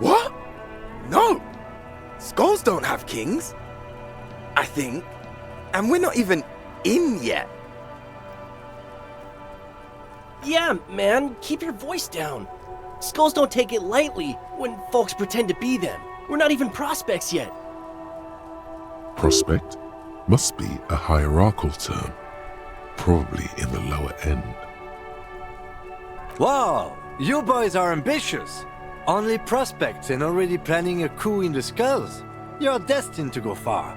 What? No! Skulls don't have kings. I think. And we're not even in yet. Yeah, man, keep your voice down. Skulls don't take it lightly when folks pretend to be them. We're not even prospects yet. Prospect must be a hierarchical term, probably in the lower end. Wow, you boys are ambitious. Only prospects and already planning a coup in the skulls. You're destined to go far.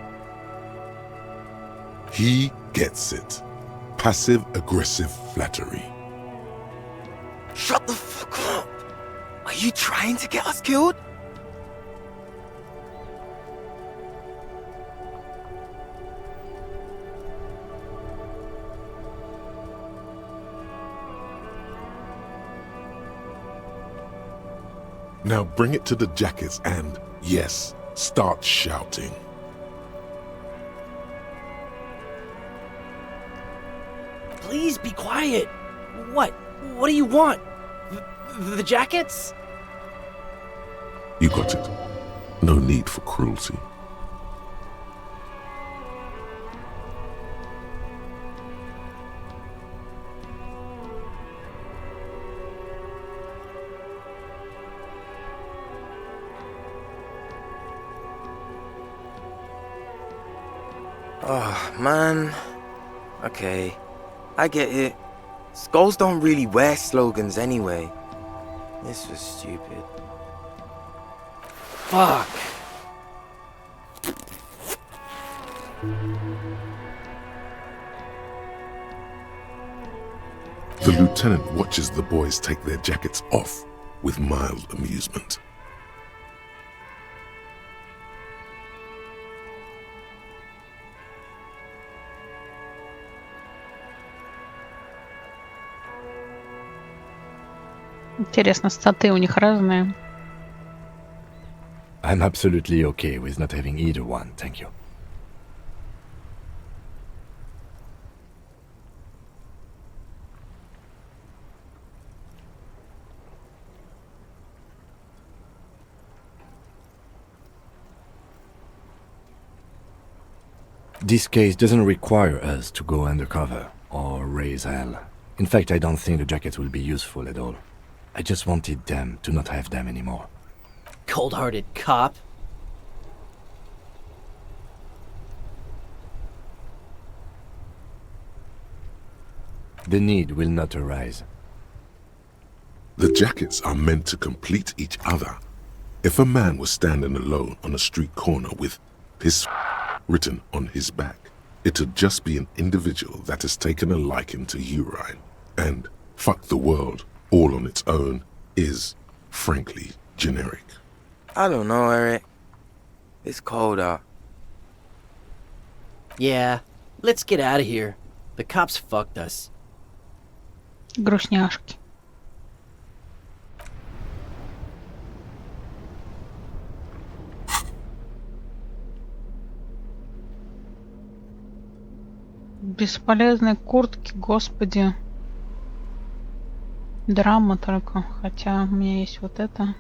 He gets it. Passive-aggressive flattery. Shut the fuck up! Are you trying to get us killed? Now bring it to the jackets and, yes, start shouting. Please be quiet. What? What do you want? The jackets? You got it. No need for cruelty. Oh, man. Okay, I get it. Skulls don't really wear slogans anyway. This was stupid. Fuck. The lieutenant watches the boys take their jackets off with mild amusement. Интересно, статы у них разные. I'm absolutely okay with not having either one, thank you. This case doesn't require us to go undercover or raise hell. In fact, I don't think the jackets will be useful at all. I just wanted them to not have them anymore. Cold-hearted cop. The need will not arise. The jackets are meant to complete each other. If a man was standing alone on a street corner with his written on his back, it'd just be an individual that has taken a liking to urine. And fuck the world, all on its own, is, frankly, generic. I don't know, Eric. It's cold out. Yeah, let's get out of here. The cops fucked us. Грустняшки. Бесполезные куртки, господи. Драма только. Хотя у меня есть вот это.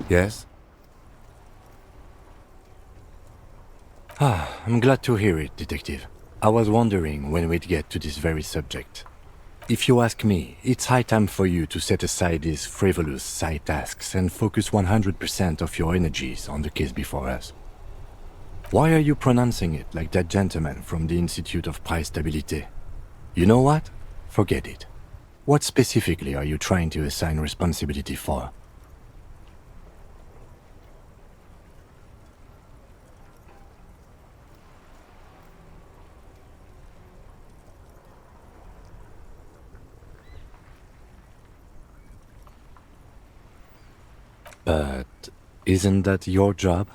Yes? I'm glad to hear it, Detective. I was wondering when we'd get to this very subject. If you ask me, it's high time for you to set aside these frivolous side tasks and focus 100% of your energies on the case before us. Why are you pronouncing it like that gentleman from the Institute of Price Stabilité? You know what? Forget it. What specifically are you trying to assign responsibility for? But isn't that your job?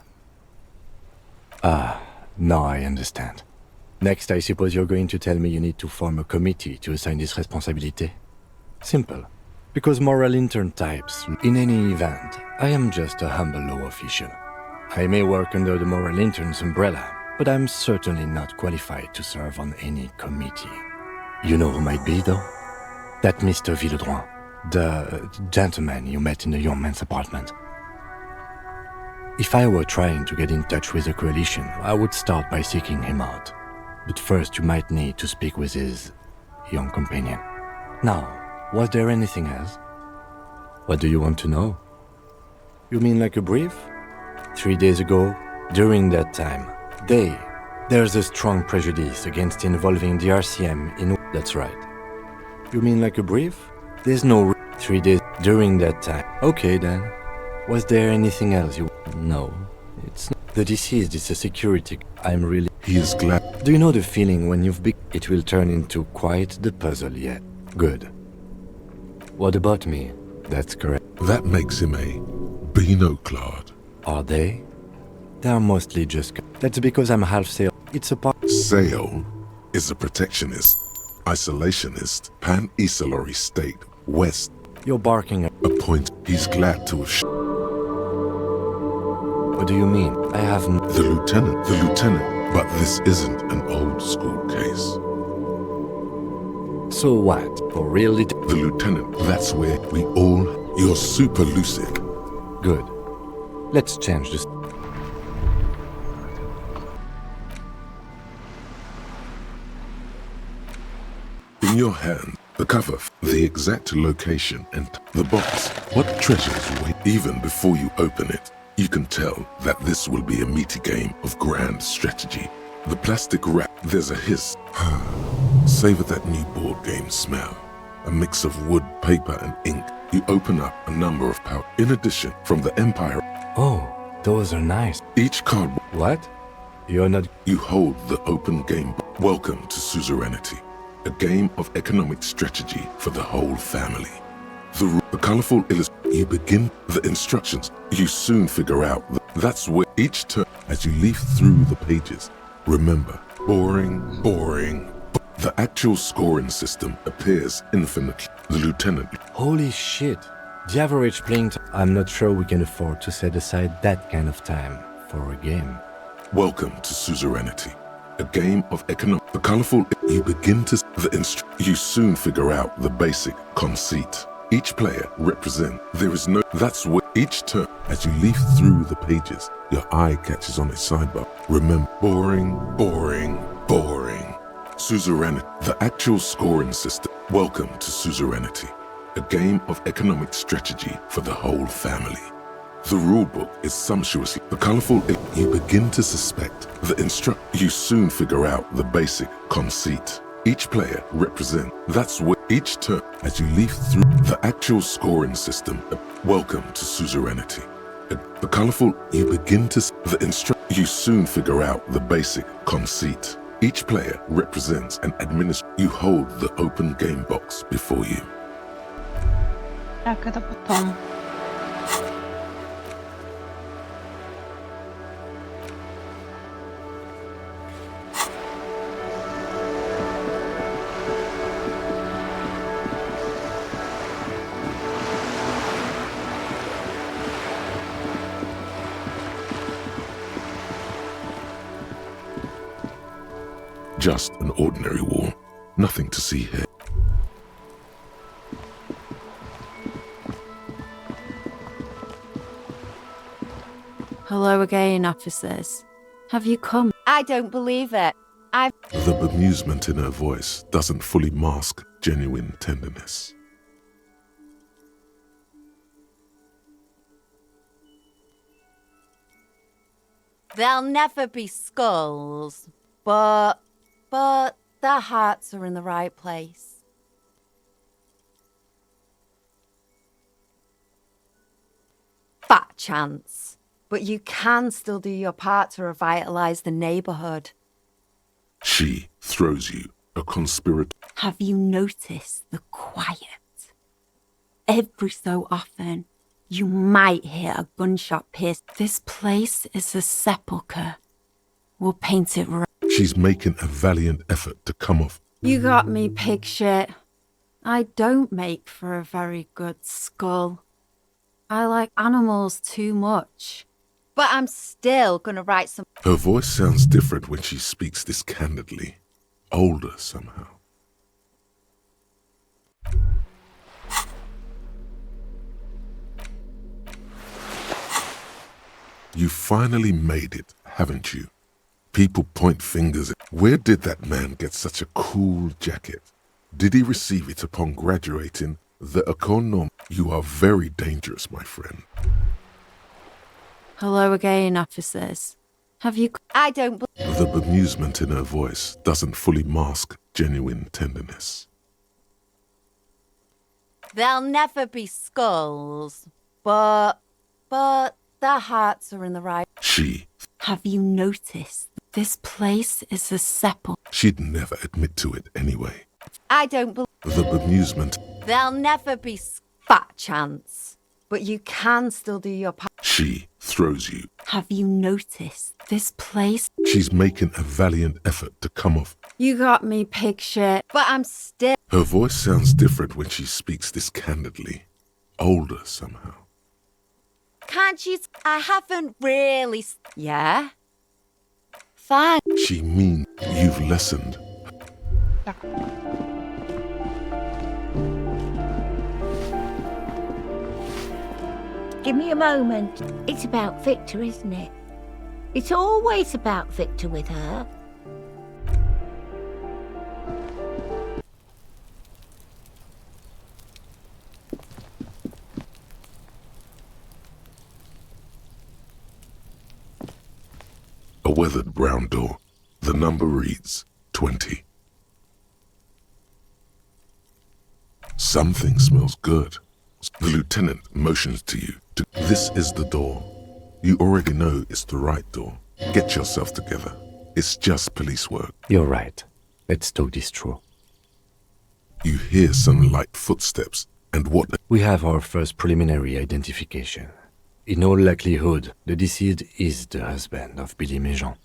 Now I understand. Next, I suppose you're going to tell me you need to form a committee to assign this responsibility. Simple. Because moral intern types, in any event, I am just a humble law official. I may work under the moral intern's umbrella, but I'm certainly not qualified to serve on any committee. You know who might be, though? That Mr. Villodroit, the gentleman you met in the young man's apartment. If I were trying to get in touch with the coalition, I would start by seeking him out. But first you might need to speak with his young companion. Now, was there anything else? What do you want to know? You mean like a brief? 3 days ago, during that time, there's a strong prejudice against involving the RCM in... That's right. You mean like a brief? There's no... 3 days during that time. Okay then. Was there anything else you... No, it's not. The deceased is a security... I'm really... He is glad... Do you know the feeling when you've it will turn into quite the puzzle yet? Good. What about me? That's correct. That makes him a binoclard. Are they? They are mostly just... That's because I'm half Sale. It's a part... Sale is a protectionist, isolationist, pan-Isolary state, West. You're barking at... A point he's glad to have... What do you mean? I haven't... The lieutenant. But this isn't an old school case. So what? For real? The lieutenant, that's where we all... You're super lucid. Good. Let's change this. In your hand, the cover, the exact location, and the box. What treasures wait even before you open it? You can tell that this will be a meaty game of grand strategy. The plastic wrap, there's a hiss. Savor that new board game smell. A mix of wood, paper, and ink. You open up a number of pouches. In addition, from the Empire... Oh, those are nice. Each card... What? You're not... You hold the open game. Welcome to Suzerainty. A game of economic strategy for the whole family. The colorful illustration. You begin the instructions. You soon figure out that's where each turn, as you leaf through the pages. Remember, boring. The actual scoring system appears infinitely. The lieutenant. Holy shit. The average playing time. I'm not sure we can afford to set aside that kind of time for a game. Welcome to Suzerainty. A game of economic. The colorful. You begin to you soon figure out the basic conceit. Each player represents. There is no. That's where each turn. As you leaf through the pages, your eye catches on a sidebar. Remember, boring. Suzerainty. The actual scoring system. Welcome to Suzerainty. A game of economic strategy for the whole family. The rulebook is sumptuously the colorful. You begin to suspect the You soon figure out the basic conceit. Each player represents. That's where each turn. As you leaf through the actual scoring system. Welcome to Suzerainty. The colorful. You begin to You soon figure out the basic conceit. Each player represents an You hold the open game box before you. Так, это потом. Just an ordinary wall. Nothing to see here. Hello again, officers. Have you come? I don't believe it. The bemusement in her voice doesn't fully mask genuine tenderness. There'll never be skulls, but their hearts are in the right place. Fat chance. But you can still do your part to revitalize the neighborhood. She throws you a conspirator. Have you noticed the quiet? Every so often, you might hear a gunshot pierce. This place is a sepulchre. We'll paint it right. She's making a valiant effort to come off. You got me, pig shit. I don't make for a very good skull. I like animals too much. But I'm still gonna write some. Her voice sounds different when she speaks this candidly. Older somehow. You finally made it, haven't you? People point fingers at... Where did that man get such a cool jacket? Did he receive it upon graduating the Econom? You are very dangerous, my friend. Hello again, officers. Have you... I don't... The bemusement in her voice doesn't fully mask genuine tenderness. There'll never be skulls, but the hearts are in the right... She... Have you noticed? This place is a sepulchre. She'd never admit to it anyway. I don't believe... The bemusement... There'll never be fat chance, but you can still do your part. She throws you. Have you noticed? This place... She's making a valiant effort to come off. You got me, pig shit, but I'm still... Her voice sounds different when she speaks this candidly. Older somehow. Can't you... I haven't really... Yeah? Fine. She means you've lessened. Give me a moment. It's about Victor, isn't it? It's always about Victor with her. A weathered brown door. The number reads 20. Something smells good. The lieutenant motions to you. This is the door. You already know it's the right door. Get yourself together. It's just police work. You're right. Let's talk this through. You hear some light footsteps and what... We have our first preliminary identification. In all likelihood, the deceased is the husband of Billy Méjean.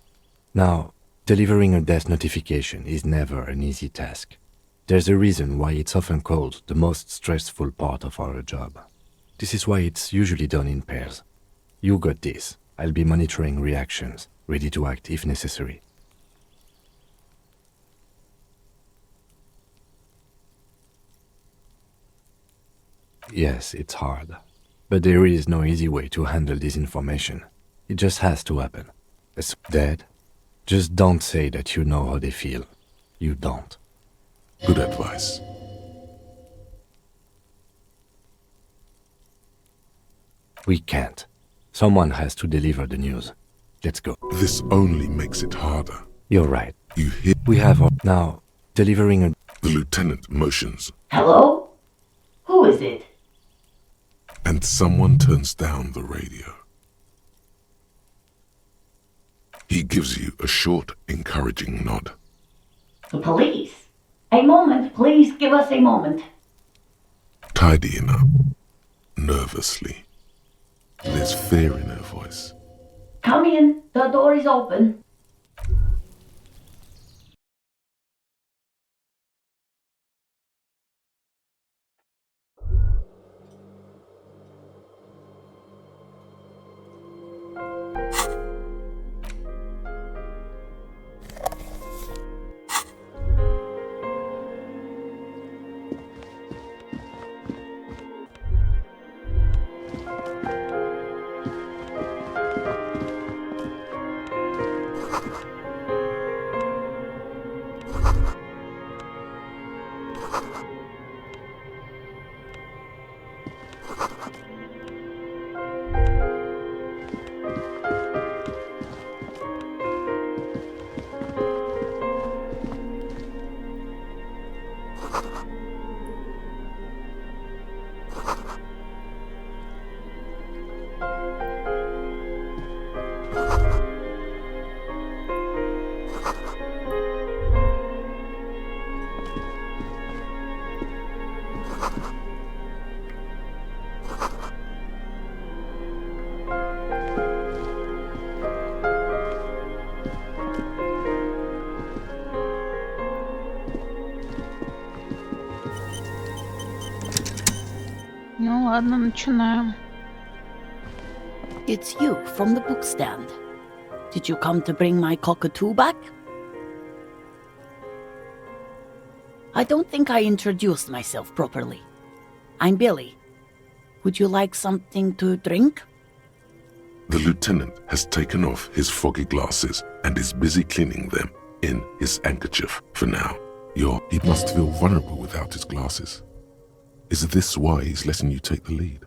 Now, delivering a death notification is never an easy task. There's a reason why it's often called the most stressful part of our job. This is why it's usually done in pairs. You got this. I'll be monitoring reactions, ready to act if necessary. Yes, it's hard. But there is no easy way to handle this information. It just has to happen. As dead, just don't say that you know how they feel. You don't. Good advice. We can't. Someone has to deliver the news. Let's go. This only makes it harder. You're right. You hear... We have our... Now, delivering a... The lieutenant motions. Hello? Who is it? And someone turns down the radio. He gives you a short, encouraging nod. The police? A moment, please give us a moment. Tidying up. Nervously. There's fear in her voice. Come in, the door is open. Ладно, начинаем. It's you from the book stand. Did you come to bring my cockatoo back? I don't think I introduced myself properly. I'm Billy. Would you like something to drink? The lieutenant has taken off his foggy glasses and is busy cleaning them in his handkerchief for now. He must feel vulnerable without his glasses. Is this why he's letting you take the lead?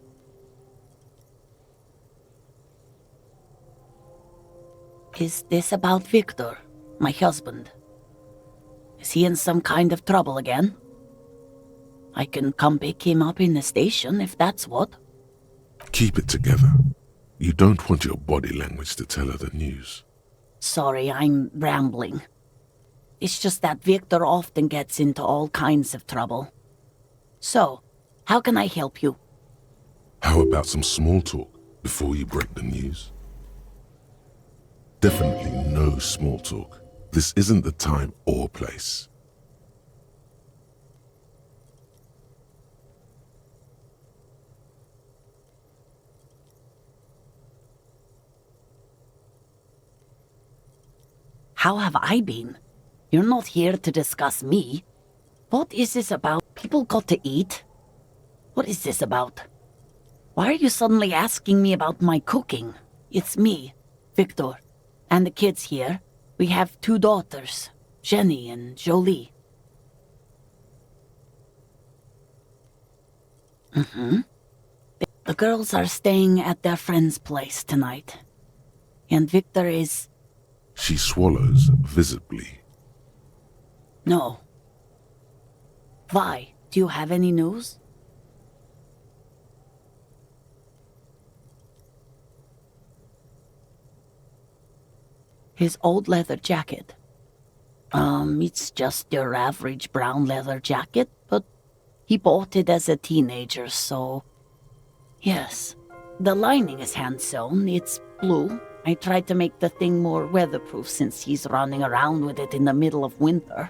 Is this about Victor, my husband? Is he in some kind of trouble again? I can come pick him up in the station if that's what. Keep it together. You don't want your body language to tell her the news. Sorry, I'm rambling. It's just that Victor often gets into all kinds of trouble. So, how can I help you? How about some small talk before you break the news? Definitely no small talk. This isn't the time or place. How have I been? You're not here to discuss me. What is this about? People got to eat. What is this about? Why are you suddenly asking me about my cooking? It's me, Victor, and the kids here. We have 2 daughters, Jenny and Jolie. The girls are staying at their friend's place tonight. And Victor is... She swallows visibly. No. Why? Do you have any news? His old leather jacket. It's just your average brown leather jacket, but he bought it as a teenager, so... Yes. The lining is hand-sewn. It's blue. I tried to make the thing more weatherproof since he's running around with it in the middle of winter.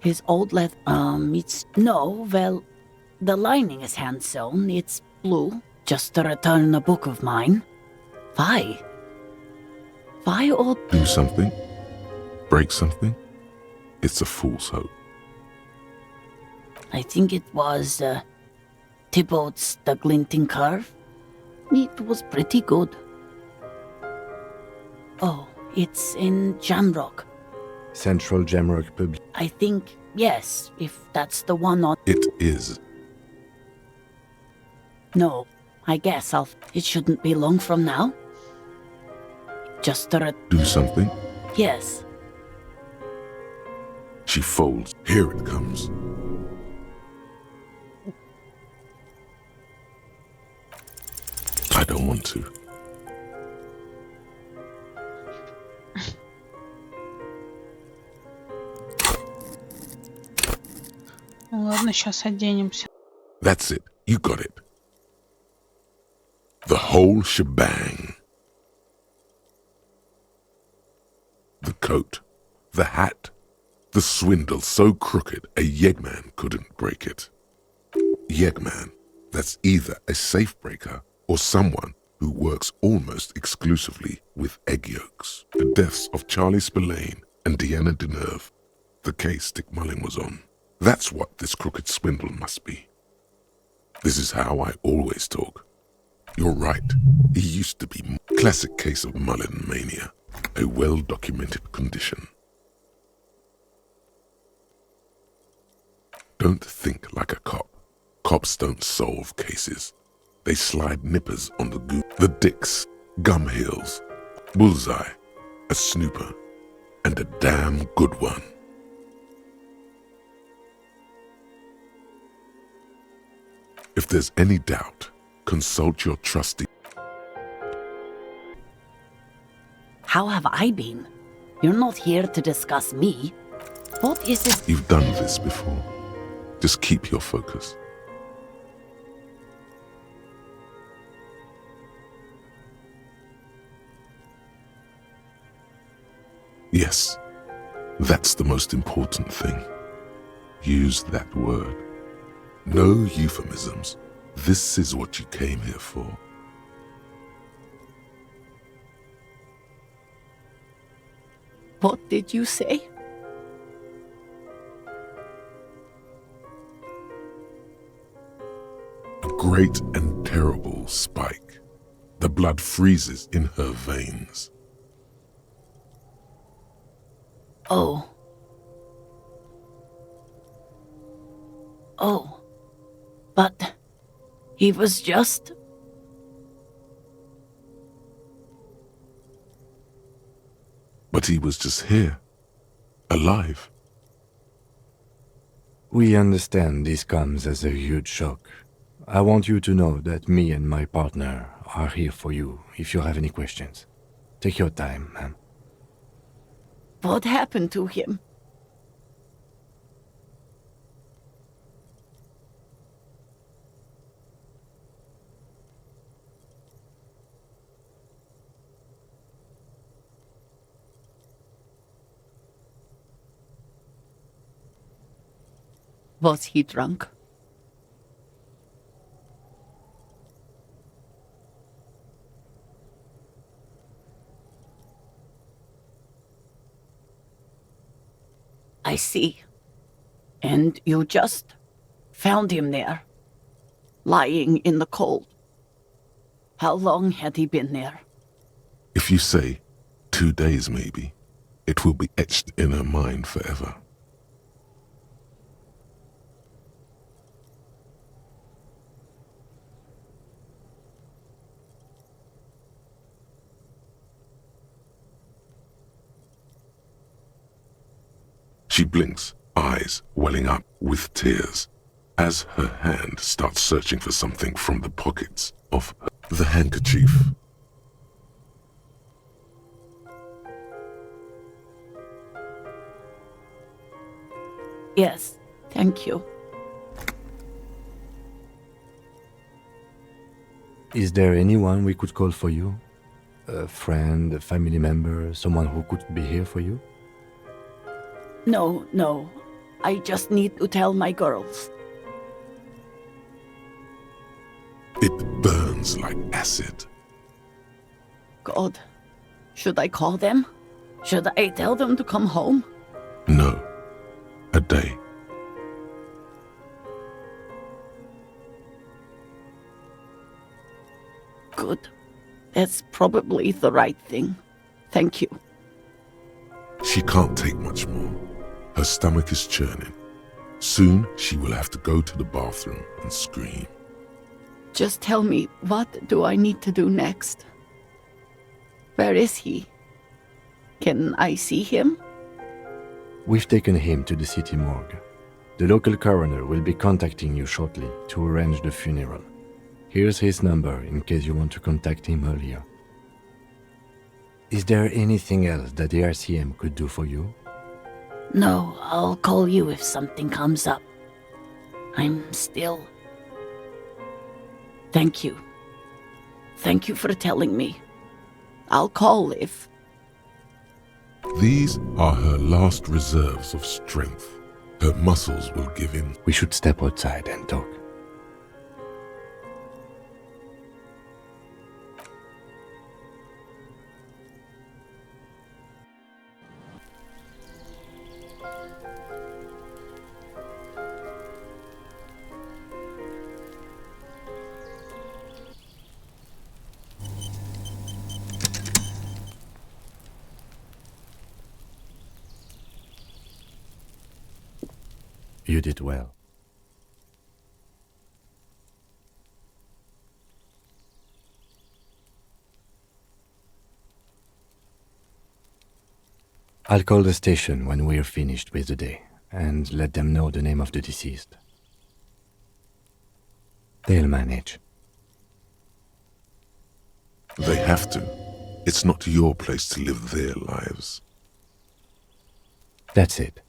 His old leather... well, the lining is hand-sewn. It's blue. Just to return a book of mine. Why? Why all... Do something? Break something? It's a fool's hope. I think it was, Thibaut's The Glinting Curve. It was pretty good. Oh, it's in Jamrock. Central Jamrock Pub. I think, yes, if that's the one on... It is. No, I guess it shouldn't be long from now. Just to... Do something? Yes. She folds. Here it comes. I don't want to. Ладно, сейчас оденемся. That's it. You got it. The whole shebang. The coat, the hat, the swindle so crooked a Yegman couldn't break it. Yegman, that's either a safe breaker or someone who works almost exclusively with egg yolks. The deaths of Charlie Spillane and Deanna Deneuve, the case Dick Mullin was on. That's what this crooked swindle must be. This is how I always talk. You're right, he used to be classic case of Mullin mania, a well-documented condition. Don't think like a cop. Cops don't solve cases. They slide nippers on the goop. The dicks, gum heels, bullseye, a snooper, and a damn good one. If there's any doubt, consult your trusty. How have I been? You're not here to discuss me. What is this? You've done this before. Just keep your focus. Yes, that's the most important thing. Use that word. No euphemisms. This is what you came here for. What did you say? A great and terrible spike. The blood freezes in her veins. Oh. Oh. But he was just... But he was just here, alive. We understand this comes as a huge shock. I want you to know that me and my partner are here for you if you have any questions. Take your time, ma'am. What happened to him? Was he drunk? I see. And you just found him there, lying in the cold. How long had he been there? If you say 2 days maybe, it will be etched in her mind forever. She blinks, eyes welling up with tears, as her hand starts searching for something from the pockets of the handkerchief. Yes, thank you. Is there anyone we could call for you? A friend, a family member, someone who could be here for you? No. I just need to tell my girls. It burns like acid. God, should I call them? Should I tell them to come home? No. A day. Good. That's probably the right thing. Thank you. She can't take much more. Her stomach is churning. Soon she will have to go to the bathroom and scream. Just tell me, what do I need to do next? Where is he? Can I see him? We've taken him to the city morgue. The local coroner will be contacting you shortly to arrange the funeral. Here's his number in case you want to contact him earlier. Is there anything else that the RCM could do for you? No, I'll call you if something comes up. I'm still... Thank you. Thank you for telling me. I'll call if... These are her last reserves of strength. Her muscles will give in. We should step outside and talk. You did well. I'll call the station when we're finished with the day and let them know the name of the deceased. They'll manage. They have to. It's not your place to live their lives. That's it.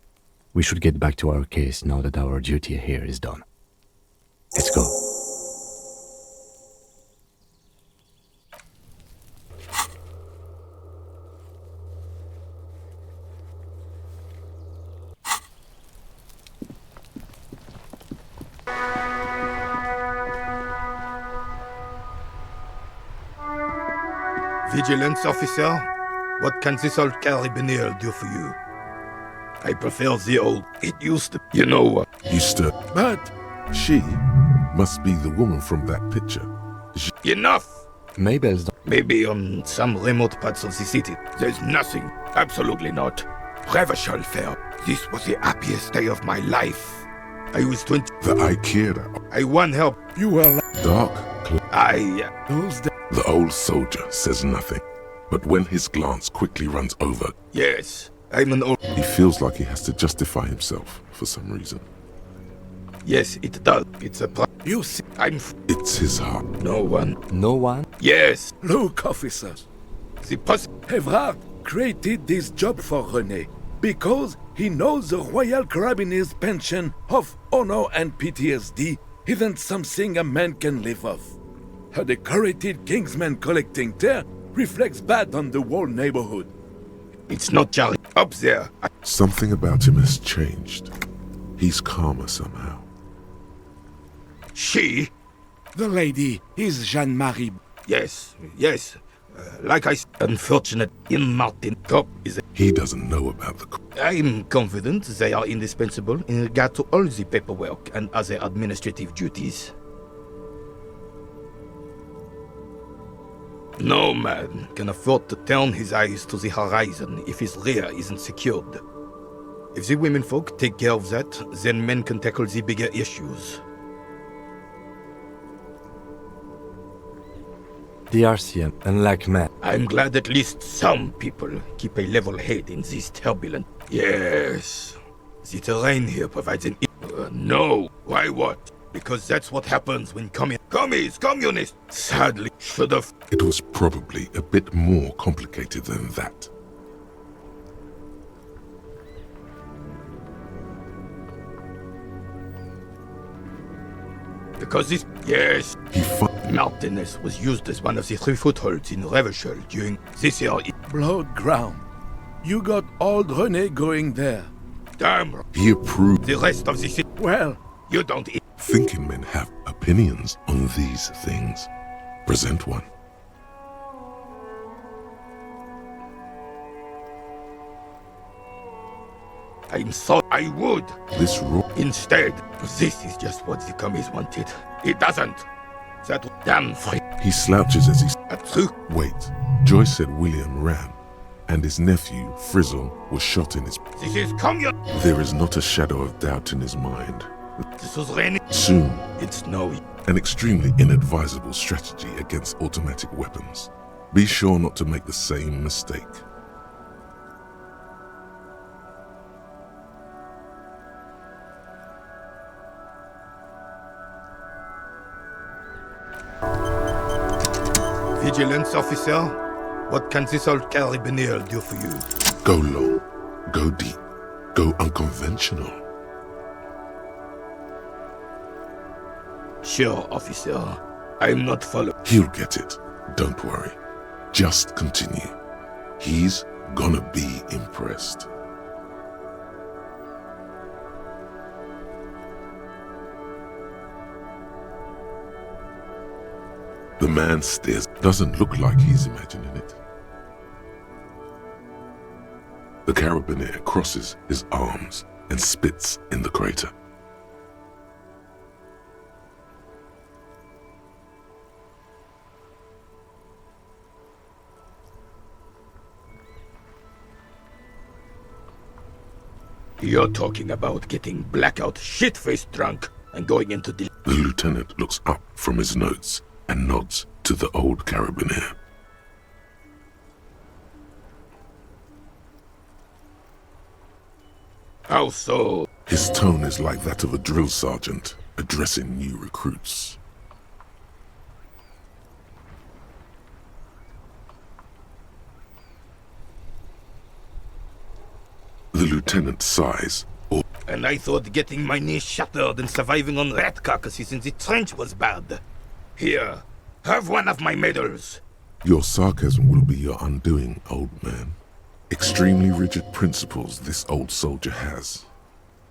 We should get back to our case now that our duty here is done. Let's go. Vigilance officer, what can this old carabiner do for you? I prefer the old. It used to, you know what? Used to. But she must be the woman from that picture. Enough! Mabel's. Maybe on some remote parts of the city. There's nothing. Absolutely not. Revachol fair. This was the happiest day of my life. I was 20. The Ikea. I want help. You were dark. The old soldier says nothing, but when his glance quickly runs over, yes, I'm an old. He feels like he has to justify himself for some reason. Yes, it does. It's a you see, It's his heart. No one. No one? Yes. Look, officers. The Evrard created this job for René because he knows the Royal Carabineers' pension of honor and PTSD isn't something a man can live off. A decorated kingsman collecting tear reflects bad on the whole neighborhood. It's not Charlie. Up there. Something about him has changed. He's calmer somehow. She? The lady is Jeanne-Marie. Yes, yes. Like I said, unfortunate in Martin Cop is. He doesn't know about the. I'm confident they are indispensable in regard to all the paperwork and other administrative duties. No man can afford to turn his eyes to the horizon if his rear isn't secured. If the women folk take care of that, then men can tackle the bigger issues. The RCM, unlike men. I'm glad at least some people keep a level head in this turbulent. Yes. The terrain here provides an. No. Why what? Because that's what happens when communists, sadly, should have. It was probably a bit more complicated than that. Because this. Yes. Martinez was used as one of the 3 footholds in Revachol during this year. Blood ground. You got old René going there. Damn. He approved. The rest of the city. Well. You don't. Thinking men have opinions on these things. Present one. I'm sorry. I would. This rule. Instead, this is just what the commies wanted. It doesn't. That damn free. He slouches as he. True. Wait. Joyce said William ran, and his nephew, Frizzle, was shot in his. This is commun. There is not a shadow of doubt in his mind. This was raining. Soon. It's snowy. An extremely inadvisable strategy against automatic weapons. Be sure not to make the same mistake. Vigilance officer, what can this old carabiner do for you? Go long, go deep, go unconventional. Sure, officer. I'm not following. He'll get it. Don't worry. Just continue. He's gonna be impressed. The man stares. Doesn't look like he's imagining it. The carabiner crosses his arms and spits in the crater. You're talking about getting blackout shit-faced drunk and going into the... The lieutenant looks up from his notes and nods to the old carabiner. How so? His tone is like that of a drill sergeant addressing new recruits. The lieutenant sighs. And I thought getting my knee shattered and surviving on rat carcasses in the trench was bad. Here, have one of my medals. Your sarcasm will be your undoing, old man. Extremely rigid principles this old soldier has.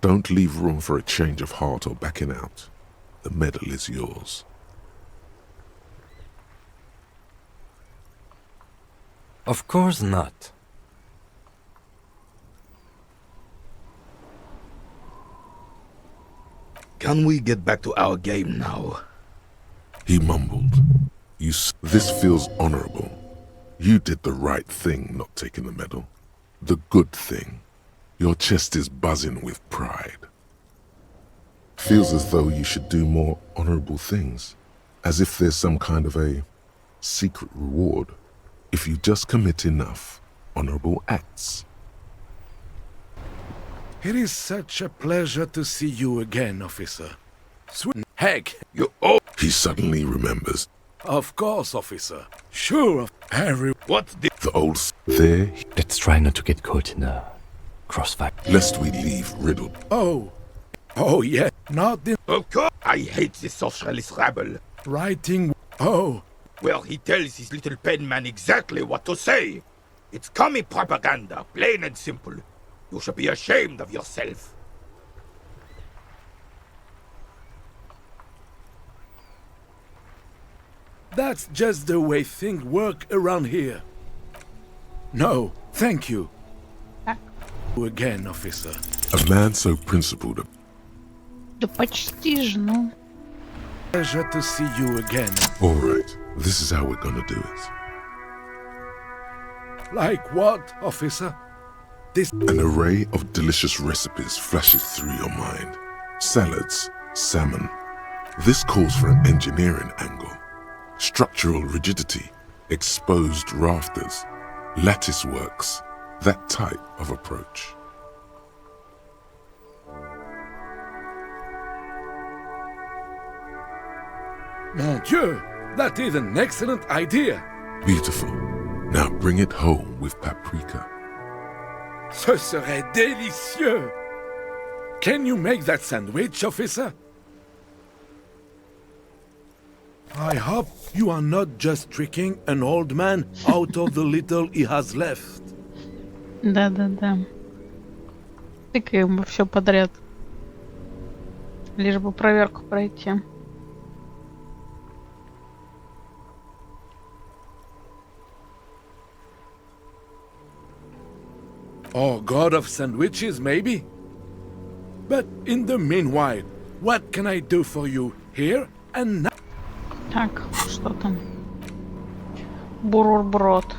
Don't leave room for a change of heart or backing out. The medal is yours. Of course not. Can we get back to our game now? He mumbled. This feels honorable. You did the right thing not taking the medal. The good thing. Your chest is buzzing with pride. Feels as though you should do more honorable things. As if there's some kind of a secret reward if you just commit enough honorable acts. It is such a pleasure to see you again, officer. Sweet heck, you oh! He suddenly remembers. Of course, officer. Sure, What the old there? Let's try not to get caught in a crossfire. Lest we leave riddled. Oh yeah, not in... Of course! I hate this socialist rabble. Writing... Oh. Well, he tells his little pen man exactly what to say. It's commie propaganda, plain and simple. You should be ashamed of yourself. That's just the way things work around here. No, thank you. Again, officer. A man so principled. Да почти же, ну. Pleasure to see you again. All right, this is how we're gonna do it. Like what, officer? An array of delicious recipes flashes through your mind. Salads, salmon. This calls for an engineering angle. Structural rigidity, exposed rafters, lattice works, that type of approach. Mon Dieu, that is an excellent idea. Beautiful. Now bring it home with paprika. Ce serait délicieux. Can you make that sandwich, officer? I hope you are not just tricking an old man out of the little he has left. Да. Тыкаем во все подряд. Лишь бы проверку пройти. Oh, god of sandwiches, maybe? But in the meanwhile, what can I do for you here and now? Так, что там? Бутерброд.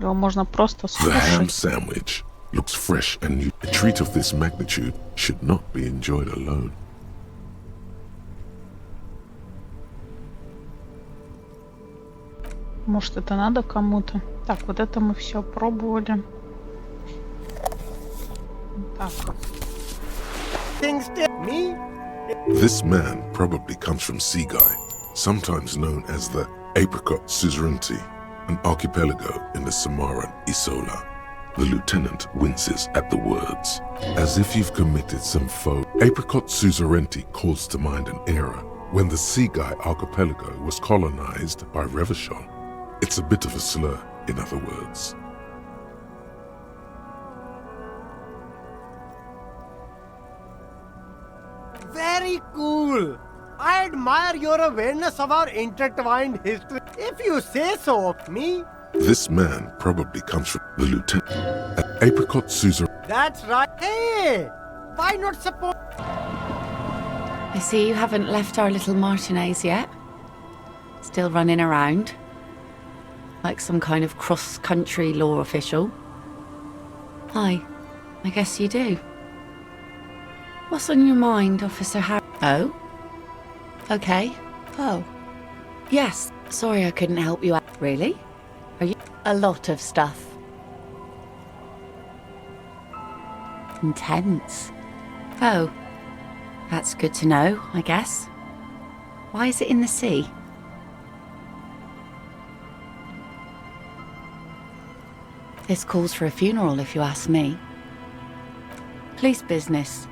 Его можно просто The ham слушать. sandwich looks fresh and new. A treat of this magnitude should not be enjoyed alone. Может, это надо кому-то? Так, вот это мы все пробовали. Так. This man probably comes from Seaguy, sometimes known as the Apricot Suzerainty, an archipelago in the Samaran Isola. The lieutenant winces at the words, as if you've committed some faux. Apricot Suzerainty calls to mind an era when the Seaguy archipelago was colonized by Revachol. It's a bit of a slur, in other words. Very cool. I admire your awareness of our intertwined history. If you say so of me. This man probably comes from the lieutenant at Apricot Suzerainty. That's right. Hey, why not support? I see you haven't left our little Martinez yet. Still running around. Like some kind of cross-country law official. Hi, I guess you do. What's on your mind, Officer Harry? Oh? Okay. Oh. Yes. Sorry I couldn't help you out. Really? Are you... A lot of stuff. Intense. Oh. That's good to know, I guess. Why is it in the sea? This calls for a funeral, if you ask me. Police business.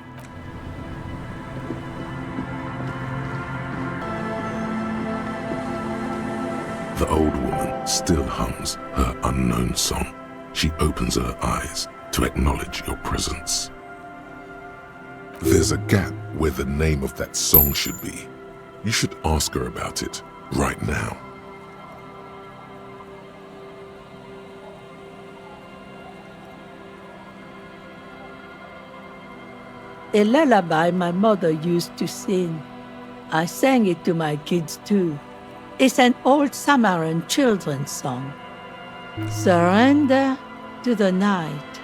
The old woman still hums her unknown song. She opens her eyes to acknowledge your presence. There's a gap where the name of that song should be. You should ask her about it right now. A lullaby my mother used to sing. I sang it to my kids too. It's an old Samaran children's song. Surrender to the night.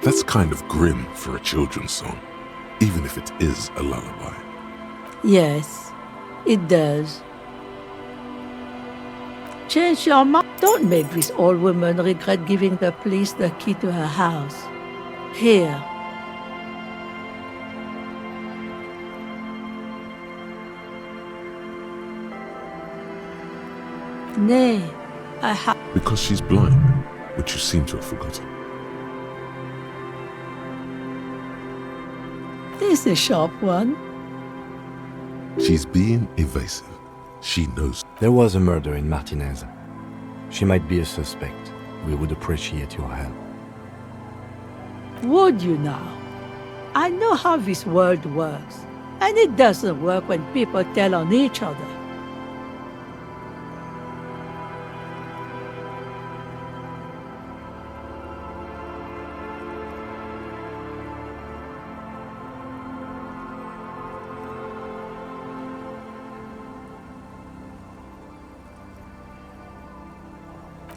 That's kind of grim for a children's song, even if it is a lullaby. Yes, it does. Change your mind. Don't make this old woman regret giving the police the key to her house. Here. Nay, I have. Because she's blind, which you seem to have forgotten. This is a sharp one. She's being evasive. She knows. There was a murder in Martinez. She might be a suspect. We would appreciate your help. Would you now? I know how this world works, and it doesn't work when people tell on each other.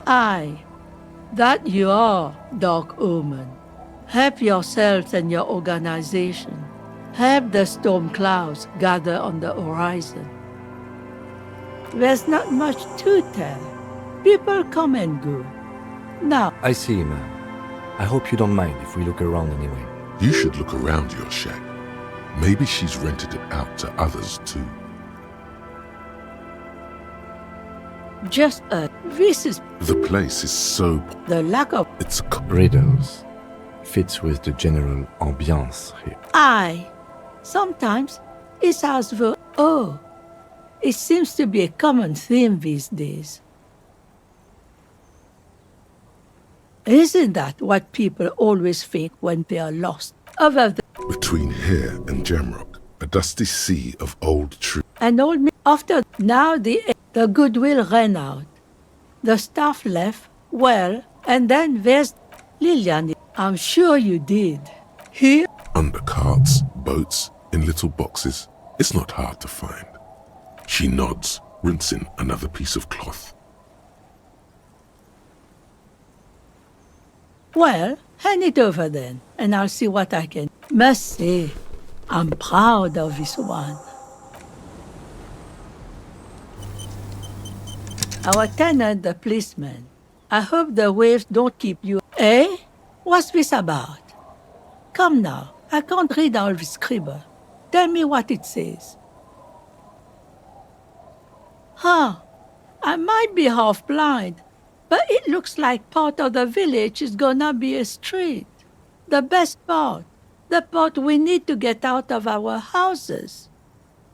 Aye, that you are, Dark Omen. Help yourselves and your organization. Help the storm clouds gather on the horizon. There's not much to tell. People come and go. Now, I see, ma'am. I hope you don't mind if we look around anyway. You should look around your shack. Maybe she's rented it out to others too. just this is The place is so... the lack of It's... Riddles fits with the general ambiance here. I. Sometimes it's as though, oh, it seems to be a common theme these days. Isn't that what people always think when they are lost? Other than Between here and Jamrock, a dusty sea of old trees. an old me after now the goodwill ran out. The staff left, well, and then there's Lillian. I'm sure you did. Here? Under carts, boats, in little boxes. It's not hard to find. She nods, rinsing another piece of cloth. Well, hand it over then, and I'll see what I can. Must say, I'm proud of this one. Our tenant, the policeman. I hope the waves don't keep you. Eh? What's this about? Come now, I can't read all this scribble. Tell me what it says. Huh, I might be half blind, but it looks like part of the village is gonna be a street. The best part, the part we need to get out of our houses.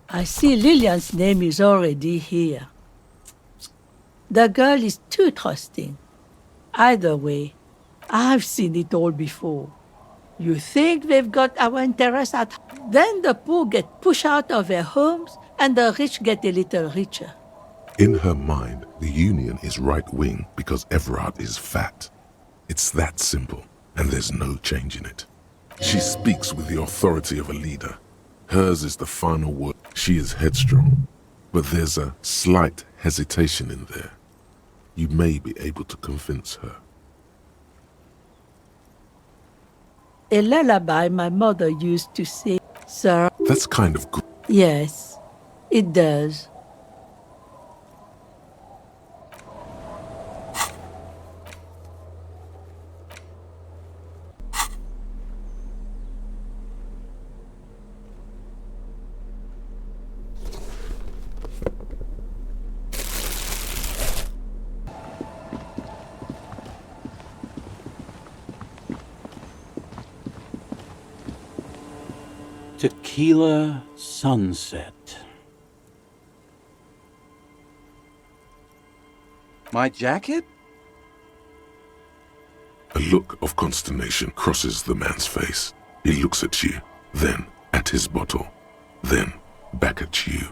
I see Lillian's name is already here. The girl is too trusting. Either way, I've seen it all before. You think they've got our interests at heart? Then the poor get pushed out of their homes and the rich get a little richer. In her mind, the Union is right-wing because Everard is fat. It's that simple, and there's no changing it. She speaks with the authority of a leader. Hers is the final word. She is headstrong, but there's a slight hesitation in there. You may be able to convince her. A lullaby my mother used to sing, sir. That's kind of good. Yes, it does. Tequila sunset. My jacket? A look of consternation crosses the man's face. He looks at you, then at his bottle, then back at you.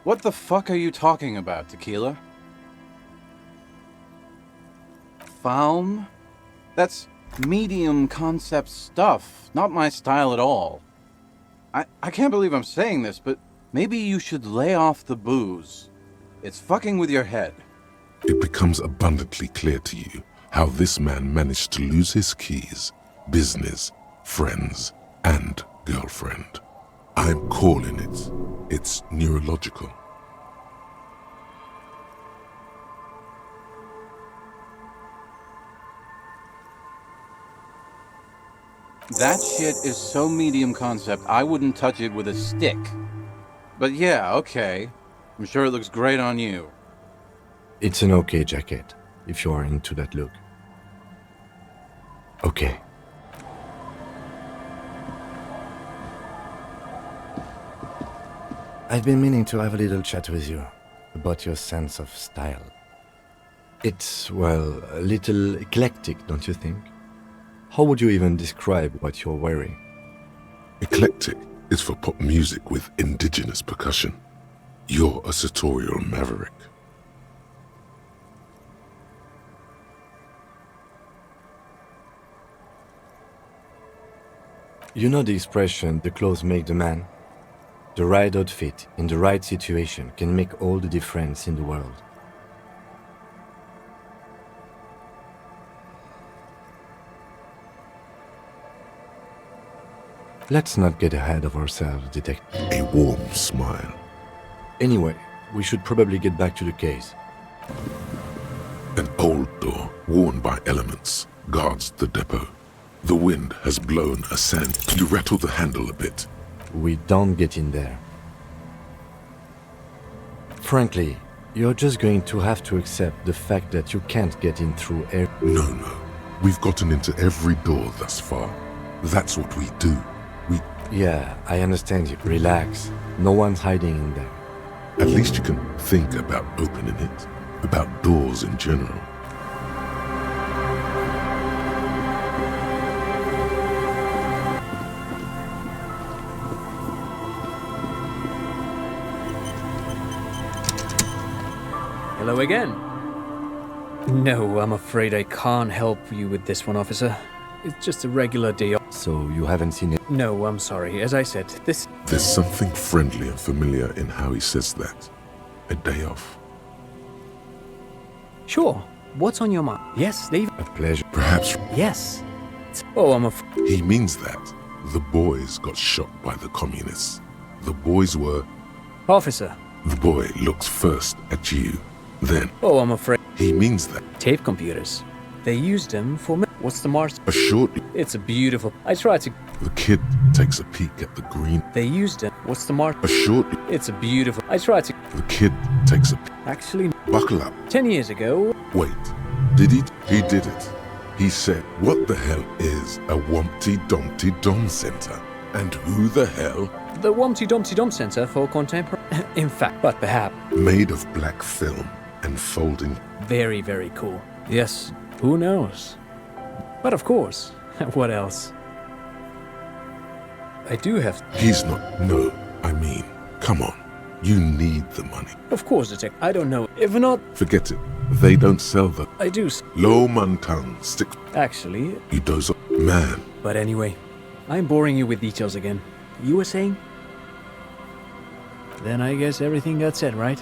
What the fuck are you talking about, Tequila? Faum? That's medium concept stuff, not my style at all. I can't believe I'm saying this, but maybe you should lay off the booze. It's fucking with your head. It becomes abundantly clear to you how this man managed to lose his keys, business, friends, and girlfriend. I'm calling it. It's neurological. That shit is so medium concept, I wouldn't touch it with a stick. But yeah, okay. I'm sure it looks great on you. It's an okay jacket, if you are into that look. Okay. I've been meaning to have a little chat with you about your sense of style. It's, well, a little eclectic, don't you think? How would you even describe what you're wearing? Eclectic is for pop music with indigenous percussion. You're a sartorial maverick. You know the expression, the clothes make the man? The right outfit in the right situation can make all the difference in the world. Let's not get ahead of ourselves, detective. A warm smile. Anyway, we should probably get back to the case. An old door, worn by elements, guards the depot. The wind has blown a sand. You rattle the handle a bit. We don't get in there. Frankly, you're just going to have to accept the fact that you can't get in through air. No. We've gotten into every door thus far. That's what we do. Yeah, I understand you. Relax. No one's hiding in there. At least you can think about opening it, about doors in general. Hello again. No, I'm afraid I can't help you with this one, officer. It's just a regular day off. So you haven't seen it? No, I'm sorry. As I said, this... There's something friendly and familiar in how he says that. A day off. Sure. What's on your mind? Yes, Dave. A pleasure. Perhaps... Yes. Oh, He means that. The boys got shot by the communists. The boys were... Officer. The boy looks first at you, then... Oh, I'm afraid... He means that. Tape computers. They used them for... What's the mark? A short... It's a beautiful... I tried to... The kid takes a peek at the green... They used them. What's the mark? A short... It's a beautiful... I tried to... The kid takes a peek... Actually... Buckle up. 10 years ago... Wait. Did he? He did it. He said, what the hell is a Wumpty Dumpty Dom Center? And who the hell? The Wumpty Dumpty Dom Center for Contemporary... In fact, but perhaps... Made of black film and folding... Very, very cool. Yes. Who knows? But of course. What else? I do have... He's not... No. I mean, come on. You need the money. Of course, Detective. I don't know. If not... Forget it. They don't sell them. I do. Low Montang stick... Actually... You doze... Man. But anyway, I'm boring you with details again. You were saying? Then I guess everything got said, right?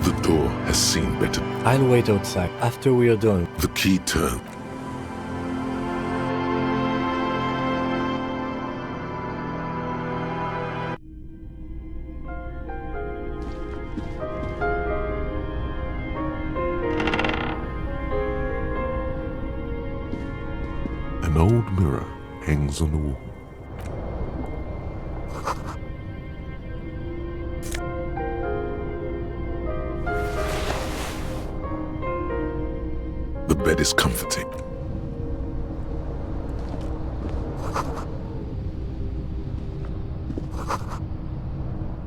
The door has seen better. I'll wait outside. After we are done. The key turned. An old mirror hangs on the wall. The bed is comforting.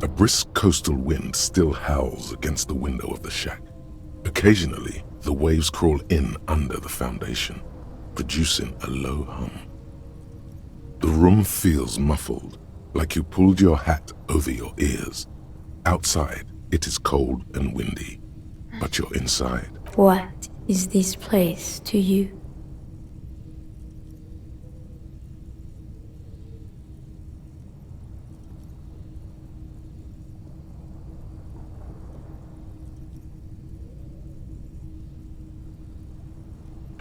A brisk coastal wind still howls against the window of the shack. Occasionally, the waves crawl in under the foundation, producing a low hum. The room feels muffled, like you pulled your hat over your ears. Outside, it is cold and windy, but you're inside. What is this place to you?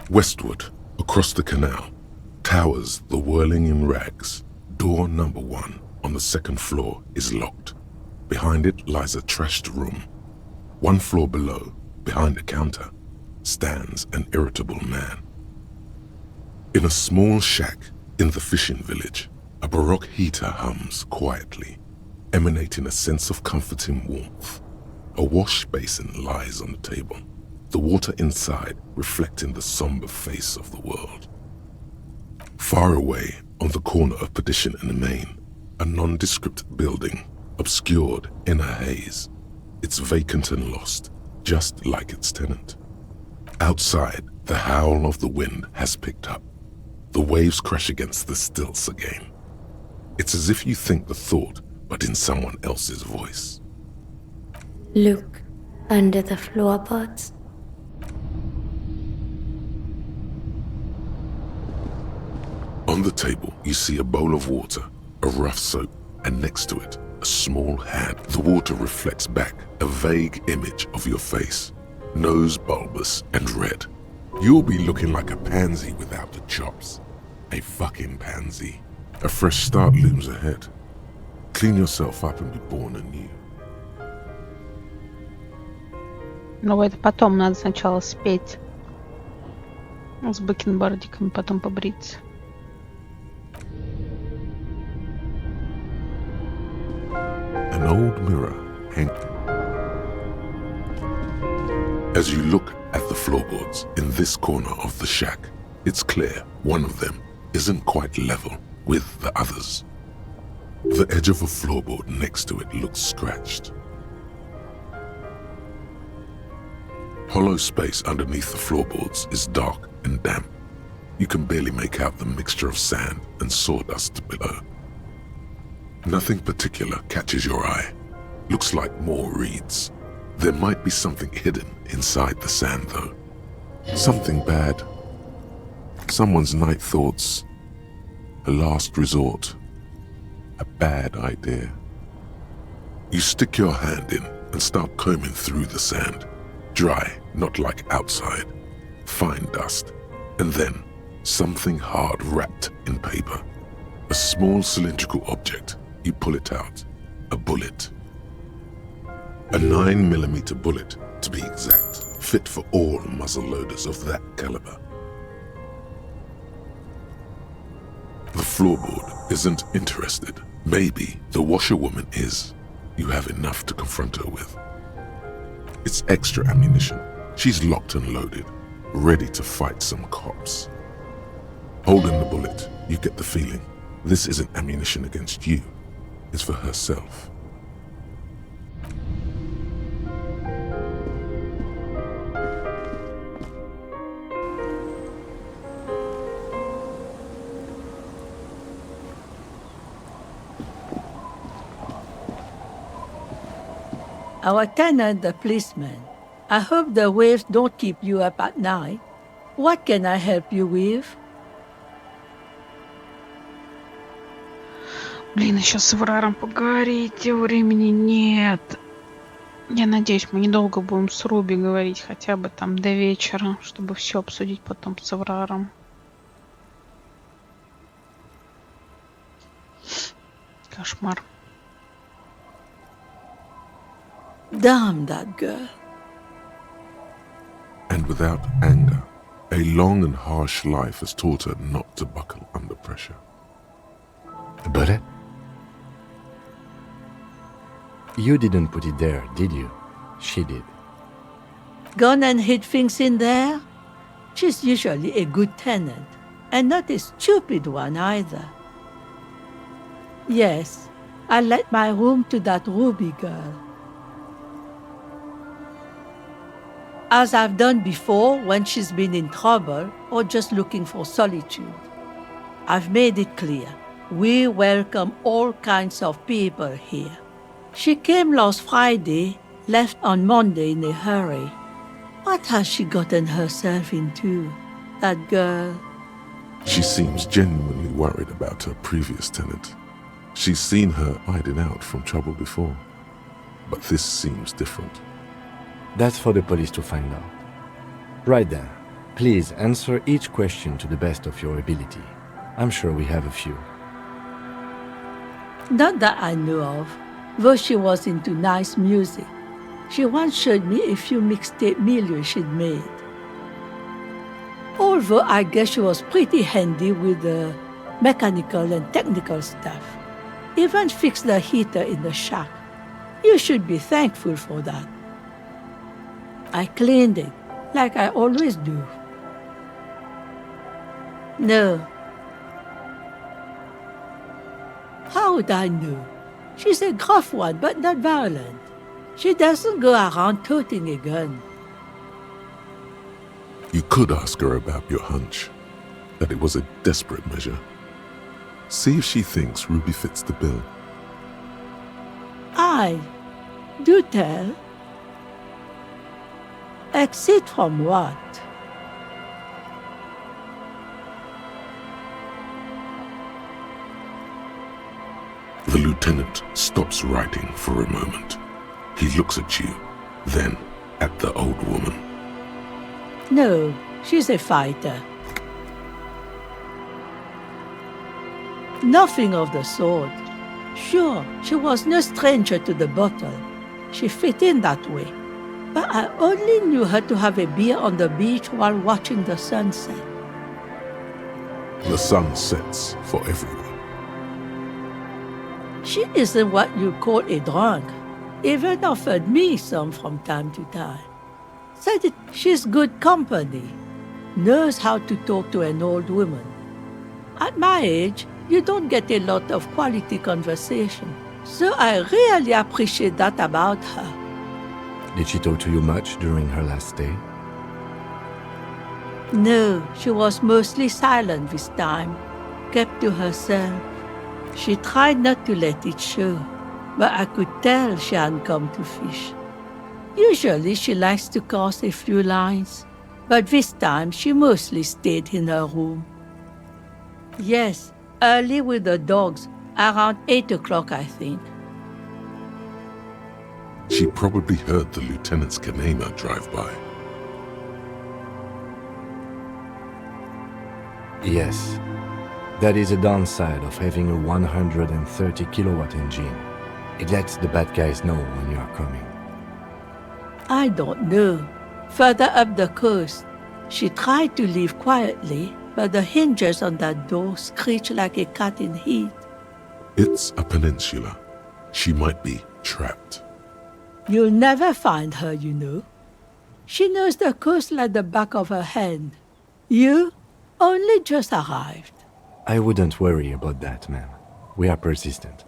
Westward, across the canal, towers the whirling in rags. Door number 1 on the second floor is locked. Behind it lies a trashed room. 1 floor below, behind a counter, stands an irritable man. In a small shack in the fishing village, a Baroque heater hums quietly, emanating a sense of comforting warmth. A wash basin lies on the table, the water inside reflecting the somber face of the world. Far away, on the corner of Perdition and the Main, a nondescript building, obscured in a haze. It's vacant and lost, just like its tenant. Outside, the howl of the wind has picked up. The waves crash against the stilts again. It's as if you think the thought, but in someone else's voice. Look under the floorboards. On the table, you see a bowl of water, a rough soap, and next to it, a small hand. The water reflects back a vague image of your face, nose bulbous and red. You'll be looking like a pansy without the chops. A fucking pansy. A fresh start looms ahead. Clean yourself up and be born anew. Ну, это потом надо сначала спеть. С бакенбардиком, потом побриться. An old mirror hangs. As you look at the floorboards in this corner of the shack, it's clear one of them isn't quite level with the others. The edge of a floorboard next to it looks scratched. Hollow space underneath the floorboards is dark and damp. You can barely make out the mixture of sand and sawdust below. Nothing particular catches your eye. Looks like more reeds. There might be something hidden inside the sand, though. Something bad. Someone's night thoughts. A last resort. A bad idea. You stick your hand in and start combing through the sand. Dry, not like outside. Fine dust. And then, something hard wrapped in paper. A small cylindrical object. You pull it out. A bullet. A 9mm bullet, to be exact, fit for all muzzle loaders of that caliber. The floorboard isn't interested. Maybe the washerwoman is. You have enough to confront her with. It's extra ammunition. She's locked and loaded, ready to fight some cops. Holding the bullet, you get the feeling this isn't ammunition against you. It's for herself. Our tenant, the policeman. I hope the waves don't keep you up at night. What can I help you with? Блин, еще с Эвраром поговорить, времени нет. Я надеюсь, мы недолго будем с Руби говорить, хотя бы там до вечера, чтобы все обсудить потом с Эвраром. Кошмар. Damn that girl. And without anger, a long and harsh life has taught her not to buckle under pressure. But you didn't put it there, did you? She did. Gone and hid things in there? She's usually a good tenant, and not a stupid one either. Yes, I let my room to that Ruby girl. As I've done before when she's been in trouble or just looking for solitude. I've made it clear. We welcome all kinds of people here. She came last Friday, left on Monday in a hurry. What has she gotten herself into, that girl? She seems genuinely worried about her previous tenant. She's seen her hiding out from trouble before. But this seems different. That's for the police to find out. Right then, please answer each question to the best of your ability. I'm sure we have a few. Not that I know of, though she was into nice music. She once showed me a few mixtape milieu she'd made. Although I guess she was pretty handy with the mechanical and technical stuff. Even fixed the heater in the shack. You should be thankful for that. I cleaned it, like I always do. No. How would I know? She's a gruff one, but not violent. She doesn't go around toting a gun. You could ask her about your hunch, that it was a desperate measure. See if she thinks Ruby fits the bill. Do tell. Exit from what? The lieutenant stops writing for a moment. He looks at you, then at the old woman. No, she's a fighter. Nothing of the sort. Sure, she was no stranger to the bottle. She fit in that way. But I only knew her to have a beer on the beach while watching the sunset. The sun sets for everyone. She isn't what you call a drunk. Even offered me some from time to time. Said that she's good company. Knows how to talk to an old woman. At my age, you don't get a lot of quality conversation. So I really appreciate that about her. Did she talk to you much during her last stay? No, she was mostly silent this time. Kept to herself. She tried not to let it show, but I could tell she hadn't come to fish. Usually she likes to cross a few lines, but this time she mostly stayed in her room. Yes, early with the dogs, around 8 o'clock, I think. She probably heard the lieutenant's Kanema drive by. Yes. That is a downside of having a 130 kilowatt engine. It lets the bad guys know when you are coming. I don't know. Further up the coast, she tried to leave quietly, but the hinges on that door screech like a cat in heat. It's a peninsula. She might be trapped. You'll never find her, you know. She knows the coast like the back of her hand. You only just arrived. I wouldn't worry about that, ma'am. We are persistent.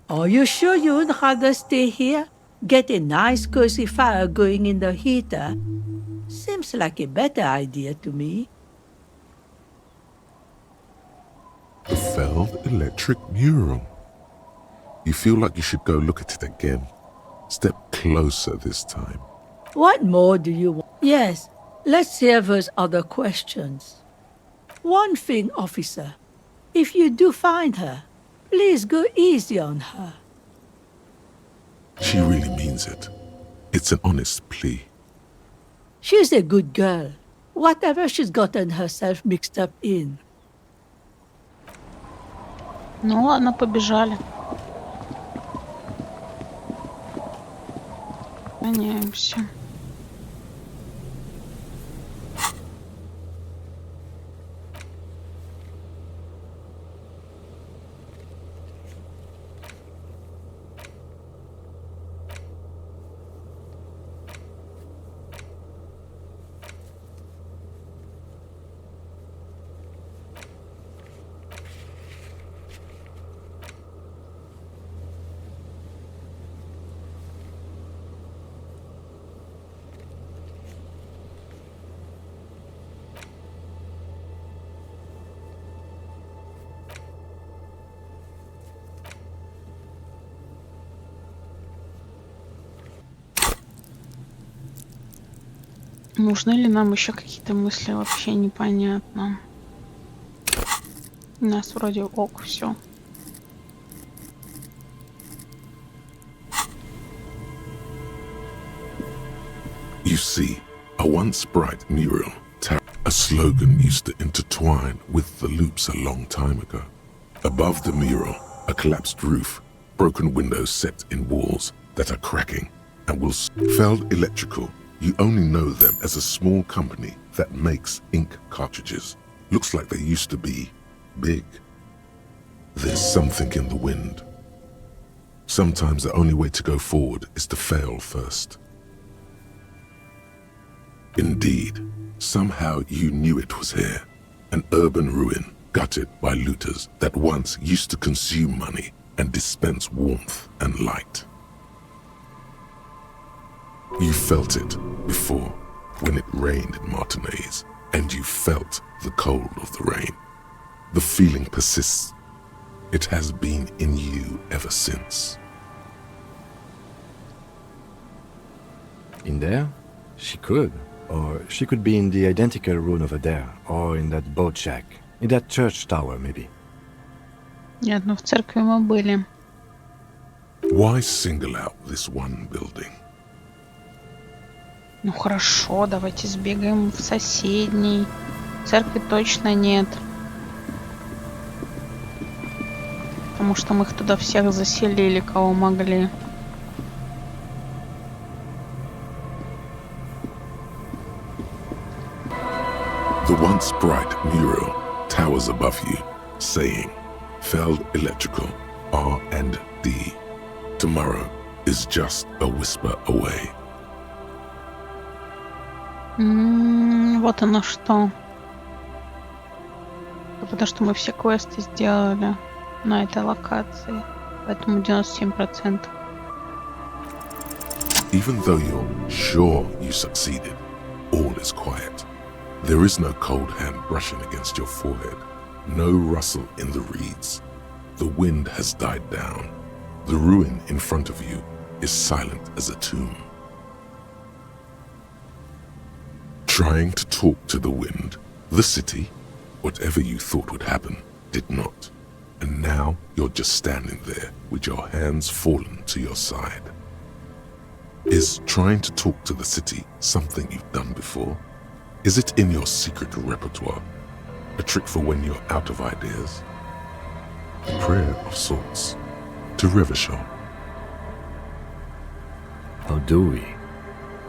Are you sure you would rather stay here? Get a nice cozy fire going in the heater? Seems like a better idea to me. The Feld electric mural. You feel like you should go look at it again. Step closer this time. What more do you want? Yes, let's hear those other questions. One thing, officer. If you do find her, please go easy on her. She really means it. It's an honest plea. She's a good girl. Whatever she's gotten herself mixed up in. Ну ладно, побежали. Гоняемся. Нужны ли нам еще какие-то мысли, вообще непонятно. У нас вроде ок, все. You see, a once bright mural, a slogan used to intertwine with the loops a long time ago. Above the mural, a collapsed roof, broken windows set in walls that are cracking and will Feld Electrical. You only know them as a small company that makes ink cartridges. Looks like they used to be big. There's something in the wind. Sometimes the only way to go forward is to fail first. Indeed, somehow you knew it was here. An urban ruin gutted by looters that once used to consume money and dispense warmth and light. You felt it before when it rained in Martinez, and you felt the cold of the rain. The feeling persists. It has been in you ever since. In there? She could. Or she could be in the identical room over there, or in that boat shack, in that church tower maybe. Нет, ну в церкви мы были. Why single out this one building? Ну хорошо, давайте сбегаем в соседний. В церкви точно нет. Потому что мы их туда всех заселили, кого могли. The once bright mural towers above you, saying, Feld Electrical, R&D. Tomorrow is just a whisper away. Вот оно что. Потому что мы все квесты сделали на этой локации. Поэтому 97%. Even though you're sure you succeeded, all is quiet. There is no cold hand brushing against your forehead, no rustle in the reeds. The wind has died down. The ruin in front of you is silent as a tomb. Trying to talk to the wind, the city, whatever you thought would happen, did not. And now you're just standing there with your hands fallen to your side. Is trying to talk to the city something you've done before? Is it in your secret repertoire? A trick for when you're out of ideas? A prayer of sorts to Revachol. How do we?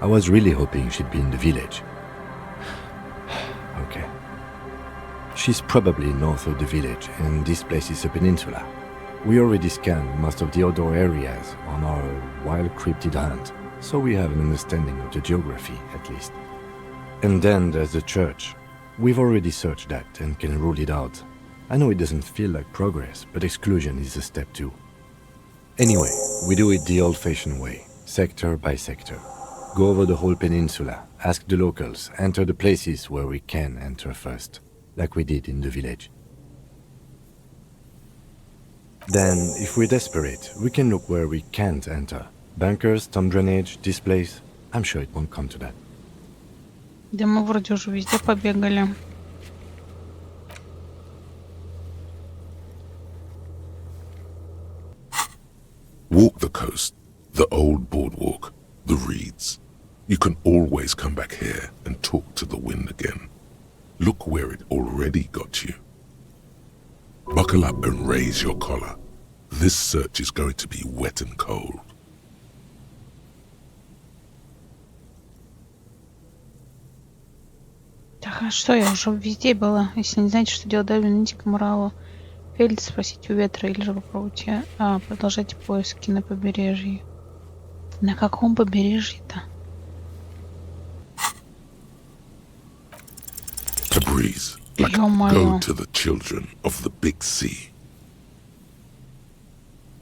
I was really hoping she'd be in the village. Okay. She's probably north of the village, and this place is a peninsula. We already scanned most of the outdoor areas on our wild cryptid hunt, so we have an understanding of the geography, at least. And then there's the church. We've already searched that and can rule it out. I know it doesn't feel like progress, but exclusion is a step too. Anyway, we do it the old-fashioned way, sector by sector. Go over the whole peninsula, ask the locals, enter the places where we can enter first, like we did in the village. Then, if we're desperate, we can look where we can't enter. Bunkers, storm drainage, this place. I'm sure it won't come to that. Да мы вроде уже везде побегали. Walk the coast, the old boardwalk, the reeds. You can always come back here and talk to the wind again. Look where it already got you. Buckle up and raise your collar. This search is going to be wet and cold. Да хорошо, я уже везде была. Если не знаете, что делать, давайте к моралу. Фельд, спросите у ветра или же попробуйте продолжайте поиски на побережье. На каком побережье-то? A breeze, like go to the children of the big sea.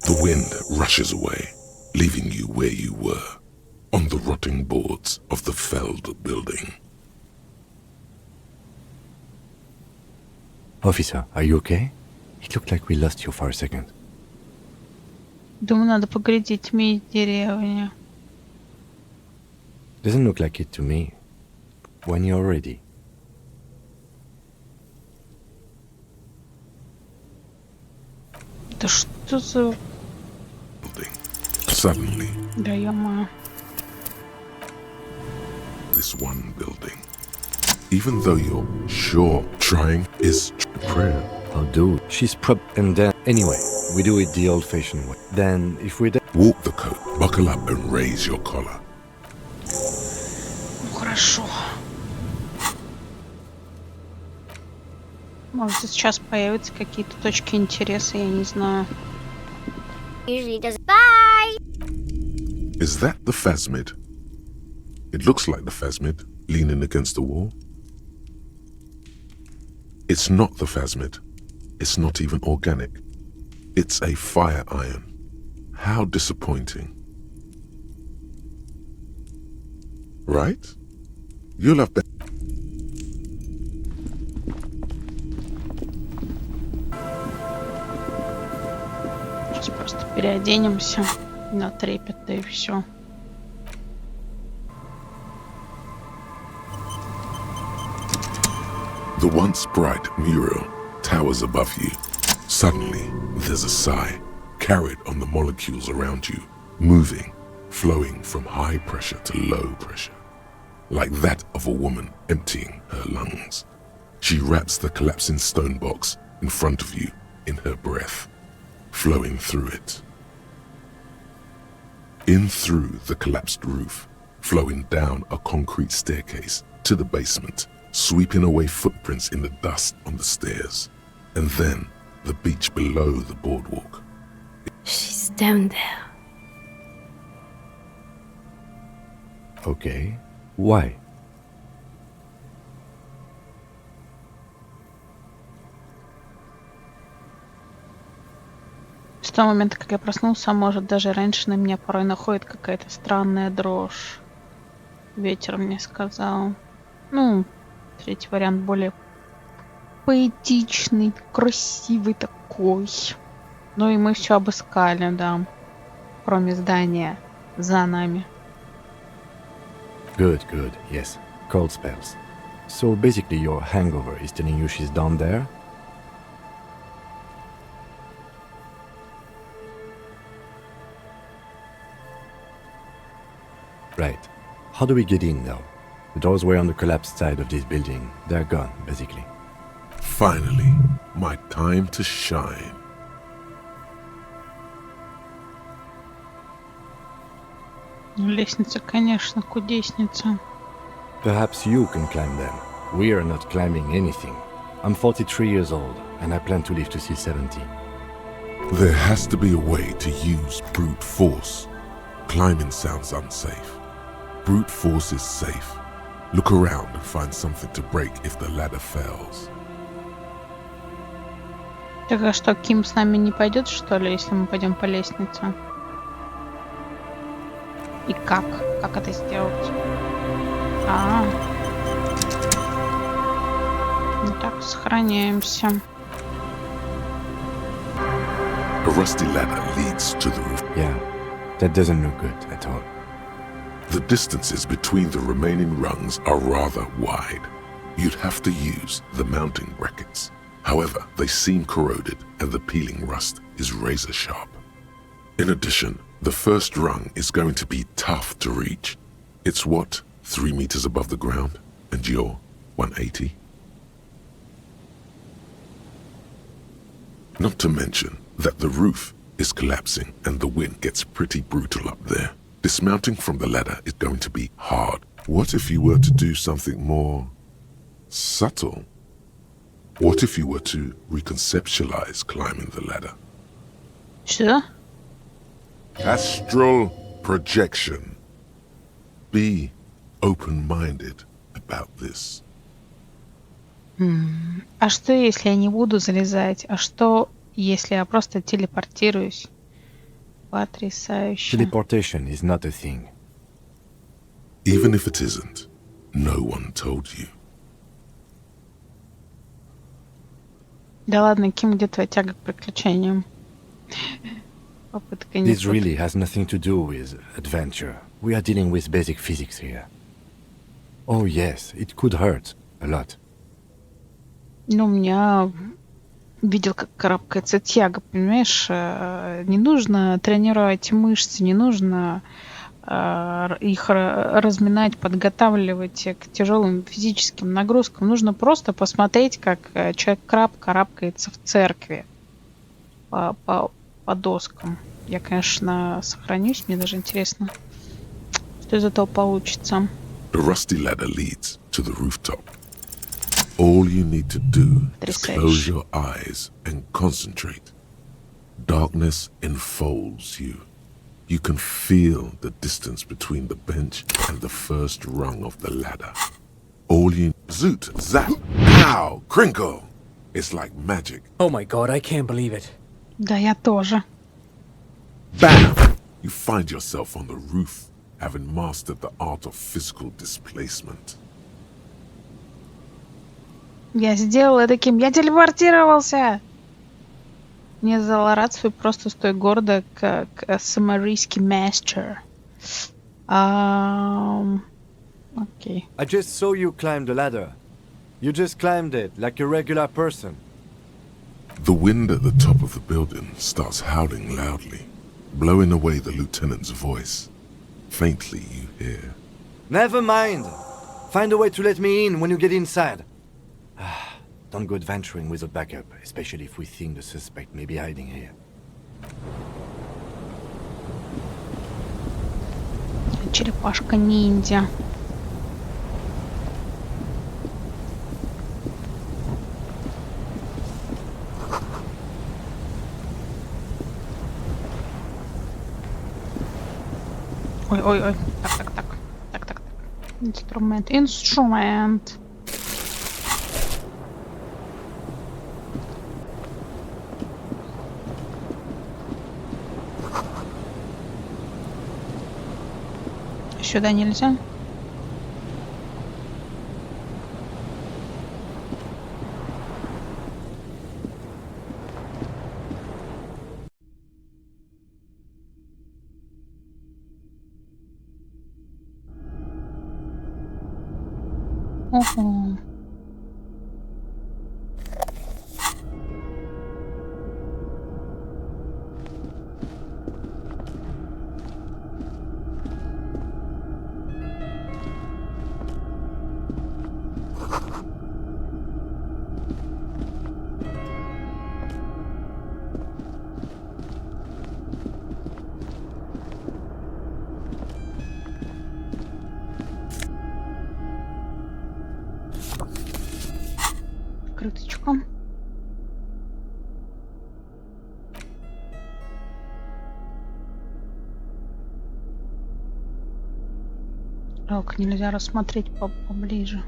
The wind rushes away, leaving you where you were, on the rotting boards of the Feld building. Officer, are you okay? It looked like we lost you for a second. Думаю, надо поглядеть мисс деревня. Doesn't look like it to me. when you're ready. Да что за... Suddenly, Да ё-моё. this one building. Even though you're sure trying is prayer. Oh, dude, she's and then... Anyway, we do it the old-fashioned way. Then, if we... Walk the coat, buckle up and raise your collar. Ну, хорошо. Может, сейчас появятся какие-то точки интереса, я не знаю. Usually does. Bye! Is that the phasmid? It looks like the phasmid, leaning against the wall. It's not the phasmid. It's not even organic. It's a fire iron. How disappointing. Right? You'll have been... Сейчас просто переоденемся на трепет, да и все. The once bright mural towers above you. Suddenly, there's a sigh, carried on the molecules around you, moving, flowing from high pressure to low pressure, like that of a woman emptying her lungs. She wraps the collapsing stone box in front of you in her breath, flowing through it. In through the collapsed roof, flowing down a concrete staircase to the basement, sweeping away footprints in the dust on the stairs, and then the beach below the boardwalk. She's down there. Okay. Why? С того момента, как я проснулся, может, даже раньше на меня порой находит какая-то странная дрожь. Ветер мне сказал. Ну, третий вариант более поэтичный, красивый такой. Ну и мы все обыскали, да. Кроме здания за нами. Good, good, yes. Cold spells. So basically your hangover is telling you she's down there? Right. How do we get in now? The doors were on the collapsed side of this building. They're gone, basically. Finally, my time to shine. Лестница, конечно, кудесница. Perhaps you can climb them. We are not climbing anything. I'm 43 years old, and I plan to live to see 70. There has to be a way to use brute force. Climbing sounds unsafe. Brute force is safe. Look around and find something to break if the ladder fails. Так а что, Ким с нами не пойдет, что ли, если мы пойдем по лестнице? И как? Как это сделать? Ну так, сохраняемся. A rusty ladder leads to the roof. Yeah, that doesn't look good at all. The distances between the remaining rungs are rather wide. You'd have to use the mounting brackets. However, they seem corroded and the peeling rust is razor sharp. In addition, the first rung is going to be tough to reach. It's what, 3 meters above the ground? And you're 180? Not to mention that the roof is collapsing and the wind gets pretty brutal up there. Dismounting from the ladder is going to be hard. What if you were to do something more subtle? What if you were to reconceptualize climbing the ladder? Что? Astral projection. Be open-minded about this. А что, если я не буду залезать? А что, если я просто телепортируюсь? Потрясающе. Teleportation is not a thing. Even if it isn't, no one told you. Да ладно, Ким, где твоя тяга к приключениям? Попытка не... This really has nothing to do with adventure. We are dealing with basic physics here. Oh yes, it could hurt a lot. Ну, у меня видел, как карабкается тяга, понимаешь? Не нужно тренировать мышцы, не нужно их разминать, подготавливать к тяжелым физическим нагрузкам. Нужно просто посмотреть, как человек-краб карабкается в церкви по доскам. Я, конечно, сохранюсь, мне даже интересно, что из этого получится. The rusty ladder leads to the rooftop. All you need to do is close your eyes and concentrate. Darkness enfolds you. You can feel the distance between the bench and the first rung of the ladder. All you... Zoot, zap, pow, crinkle. It's like magic. Oh my god, I can't believe it. Да, я тоже. Bam! You find yourself on the roof, having mastered the art of physical displacement. Я сделала таким. Я телепортировался! Мне задала рацию просто стой гордо, как самарийский мастер. Окей. I just saw you climb the ladder. You just climbed it like a regular person. The wind at the top of the building starts howling loudly, blowing away the lieutenant's voice. Faintly you hear. Never mind. Find a way to let me in when you get inside. Don't go adventuring with a backup, especially if we think the suspect may be hiding here. Черепашка-ниндзя. Ой-ой-ой. Так. Инструмент. Сюда нельзя? Ого. Крыточка. Так, нельзя рассмотреть поближе.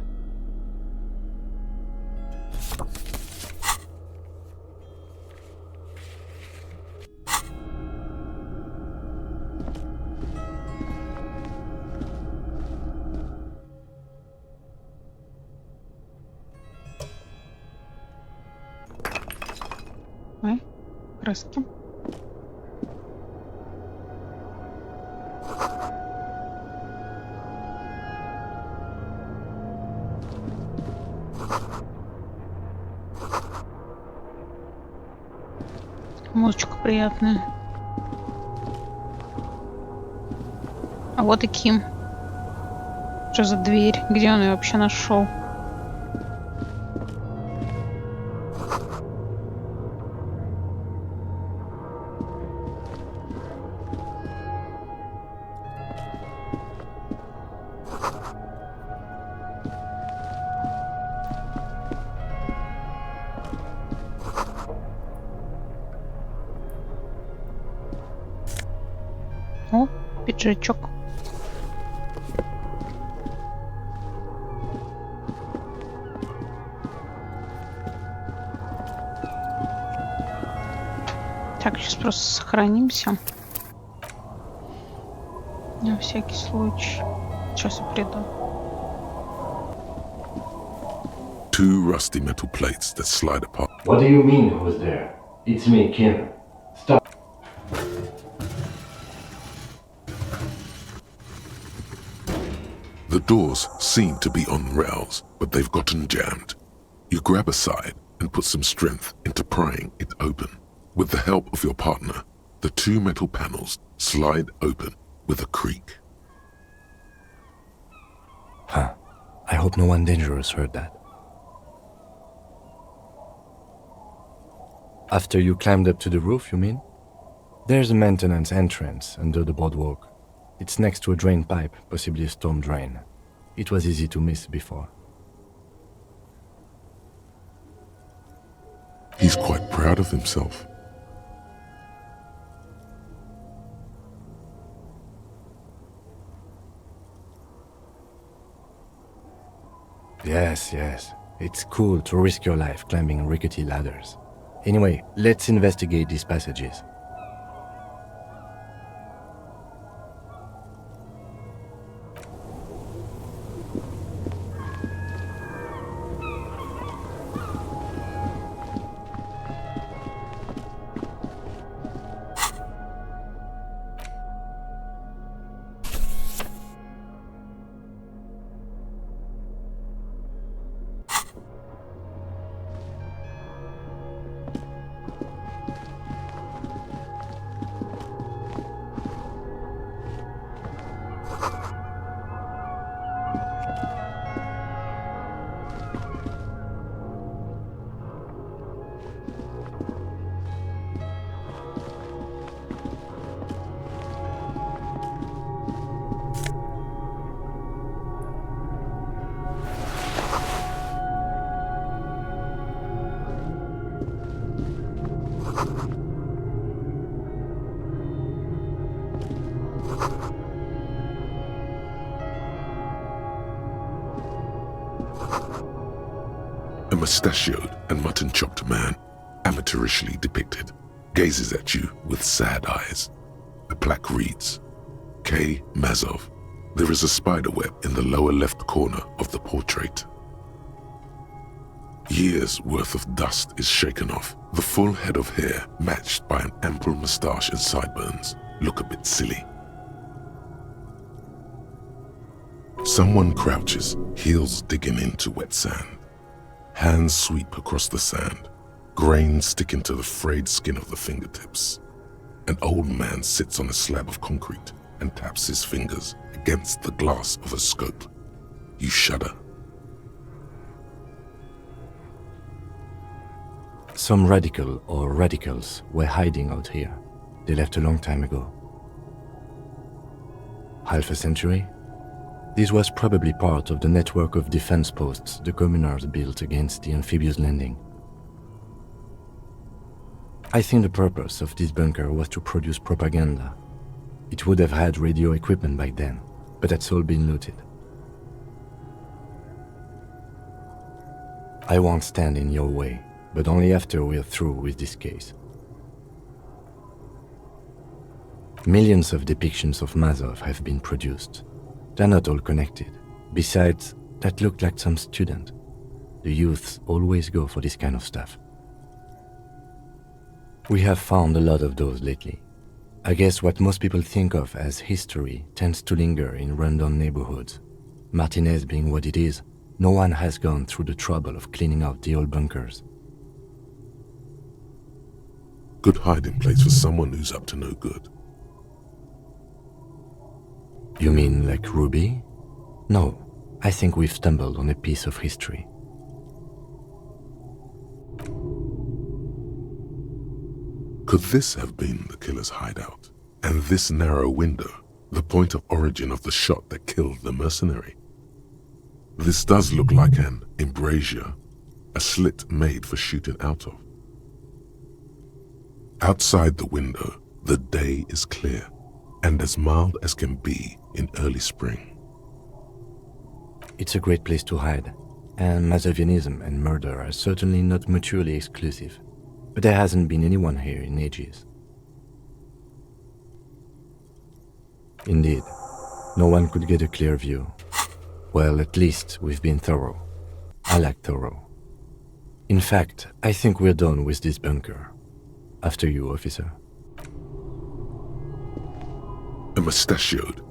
Ой, краски. Музычка приятная. А вот и Ким. Что за дверь? Где он ее вообще нашел? О, пиджачок. Так, сейчас просто сохранимся. На всякий случай. Сейчас я приду. Two rusty metal plates that slide apart. What do you mean who's there? It's me, Kim. Stop. The doors seem to be on rails, but they've gotten jammed. You grab a side and put some strength into prying it open. With the help of your partner, the two metal panels slide open with a creak. Huh. I hope no one dangerous heard that. After you climbed up to the roof, you mean? There's a maintenance entrance under the boardwalk. It's next to a drain pipe, possibly a storm drain. It was easy to miss before. He's quite proud of himself. Yes, yes. It's cool to risk your life climbing rickety ladders. Anyway, let's investigate these passages. A mustachioed and mutton-chopped man, amateurishly depicted, gazes at you with sad eyes. The plaque reads, K. Mazov. There is a spider web in the lower left corner of the portrait. Years' worth of dust is shaken off. The full head of hair, matched by an ample moustache and sideburns, look a bit silly. Someone crouches, heels digging into wet sand. Hands sweep across the sand, grains sticking to the frayed skin of the fingertips. An old man sits on a slab of concrete and taps his fingers against the glass of a scope. You shudder. Some radical or radicals were hiding out here. They left a long time ago. Half a century? This was probably part of the network of defense posts the communards built against the amphibious landing. I think the purpose of this bunker was to produce propaganda. It would have had radio equipment back then, but that's all been looted. I won't stand in your way, but only after we're through with this case. Millions of depictions of Mazov have been produced. They're not all connected. Besides, that looked like some student. The youths always go for this kind of stuff. We have found a lot of those lately. I guess what most people think of as history tends to linger in rundown neighborhoods. Martinez being what it is, no one has gone through the trouble of cleaning out the old bunkers. Good hiding place for someone who's up to no good. You mean like Ruby? No, I think we've stumbled on a piece of history. Could this have been the killer's hideout? And this narrow window, the point of origin of the shot that killed the mercenary? This does look like an embrasure, a slit made for shooting out of. Outside the window, the day is clear and as mild as can be in early spring. It's a great place to hide, and Mazovianism and murder are certainly not mutually exclusive, but there hasn't been anyone here in ages. Indeed, no one could get a clear view. Well, at least we've been thorough. I like thorough. In fact, I think we're done with this bunker. After you, officer. A mustachioed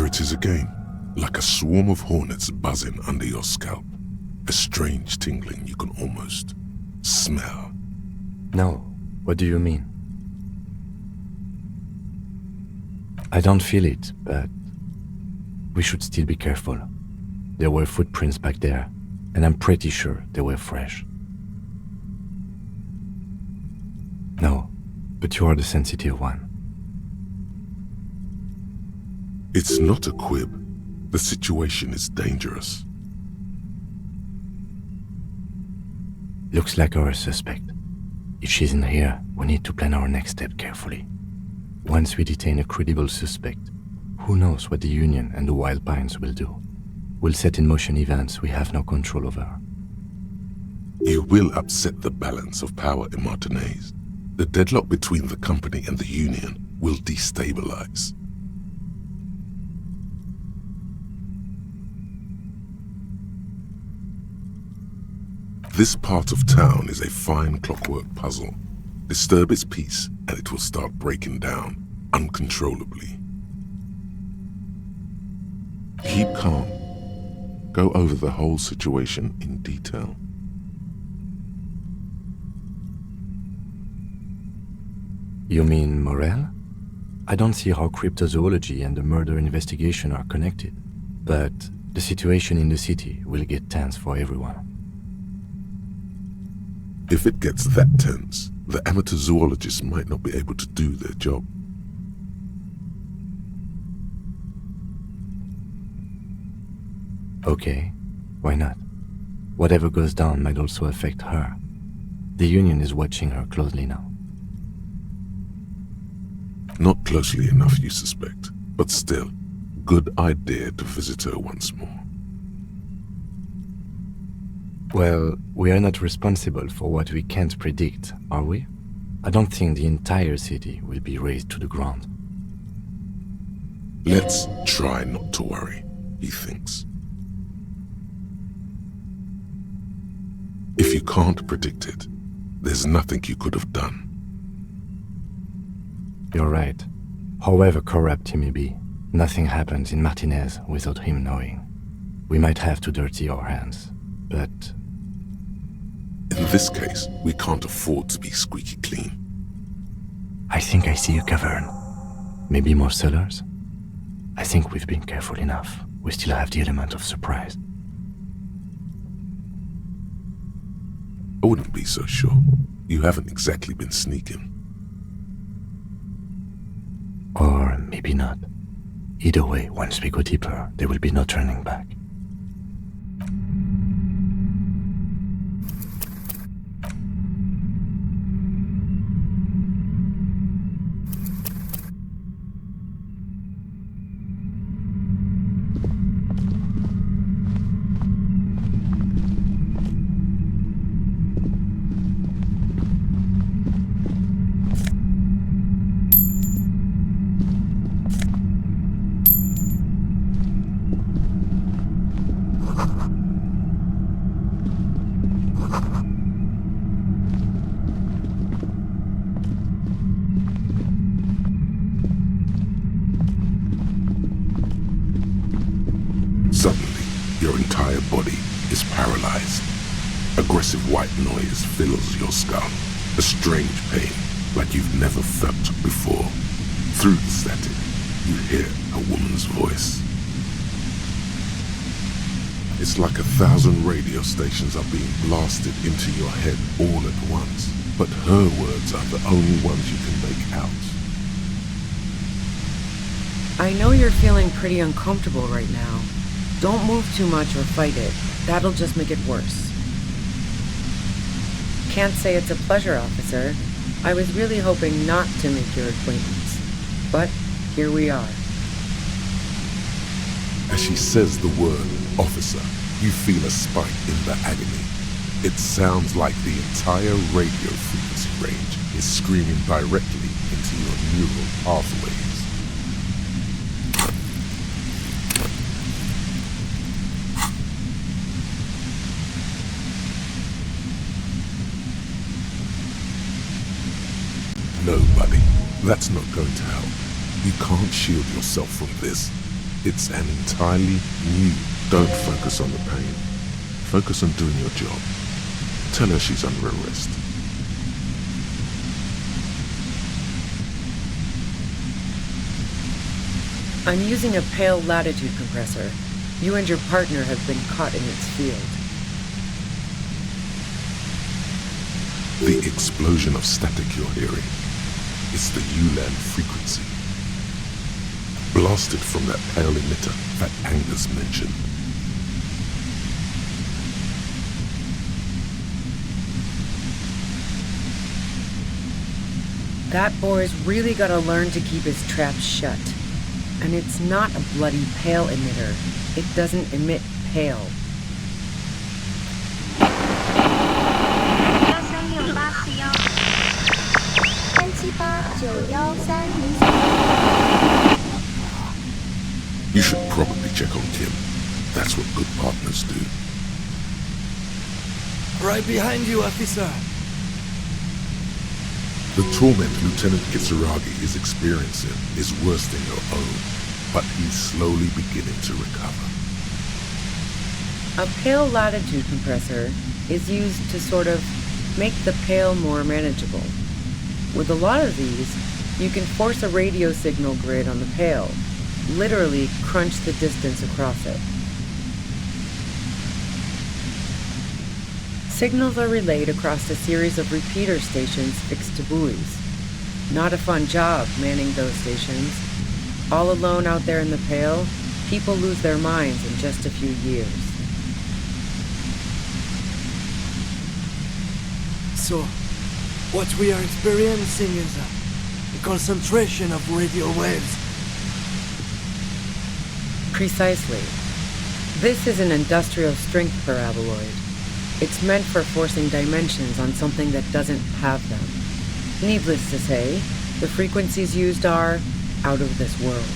it is again, like a swarm of hornets buzzing under your scalp. A strange tingling you can almost smell. No, what do you mean? I don't feel it, but we should still be careful. There were footprints back there, and I'm pretty sure they were fresh. No, but you are the sensitive one. It's not a quib. The situation is dangerous. Looks like our suspect. If she's in here, we need to plan our next step carefully. Once we detain a credible suspect, who knows what the Union and the Wild Pines will do? We'll set in motion events we have no control over. You will upset the balance of power in Martinez. The deadlock between the company and the Union will destabilize. This part of town is a fine clockwork puzzle. Disturb its peace and it will start breaking down uncontrollably. Keep calm. Go over the whole situation in detail. You mean Morel? I don't see how cryptozoology and the murder investigation are connected, but the situation in the city will get tense for everyone. If it gets that tense, the amateur zoologists might not be able to do their job. Okay, why not? Whatever goes down might also affect her. The Union is watching her closely now. Not closely enough, you suspect, but still, good idea to visit her once more. Well, we are not responsible for what we can't predict, are we? I don't think the entire city will be razed to the ground. Let's try not to worry, he thinks. If you can't predict it, there's nothing you could have done. You're right. However corrupt he may be, nothing happens in Martinez without him knowing. We might have to dirty our hands, but... In this case, we can't afford to be squeaky clean. I think I see a cavern. Maybe more cellars? I think we've been careful enough. We still have the element of surprise. I wouldn't be so sure. You haven't exactly been sneaking. Or maybe not. Either way, once we go deeper, there will be no turning back. Suddenly, your entire body is paralyzed. Aggressive white noise fills your skull. A strange pain, like you've never felt before. Through the static, you hear a woman's voice. It's like 1,000 radio stations are being blasted into your head all at once, but her words are the only ones you can make out. I know you're feeling pretty uncomfortable right now. Don't move too much or fight it. That'll just make it worse. Can't say it's a pleasure, officer. I was really hoping not to make your acquaintance. But here we are. As she says the word officer, you feel a spike in the agony. It sounds like the entire radio frequency range is screaming directly into your neural pathways. No, buddy, that's not going to help. You can't shield yourself from this. It's an entirely new. Don't focus on the pain. Focus on doing your job. Tell her she's under arrest. I'm using a pale latitude compressor. You and your partner have been caught in its field. The explosion of static you're hearing is the ULAN frequency, blasted from that pale emitter that Angus mentioned. That boy's really gotta learn to keep his traps shut. And it's not a bloody pale emitter. It doesn't emit pale. You should probably check on Kim. That's what good partners do. Right behind you, officer. The torment Lieutenant Kitsuragi is experiencing is worse than your own, but he's slowly beginning to recover. A pale latitude compressor is used to sort of make the pale more manageable. With a lot of these, you can force a radio signal grid on the pale, literally crunch the distance across it. Signals are relayed across a series of repeater stations fixed to buoys. Not a fun job manning those stations. All alone out there in the pale, people lose their minds in just a few years. So, what we are experiencing is a concentration of radio waves. Precisely. This is an industrial strength paraboloid. It's meant for forcing dimensions on something that doesn't have them. Needless to say, the frequencies used are out of this world.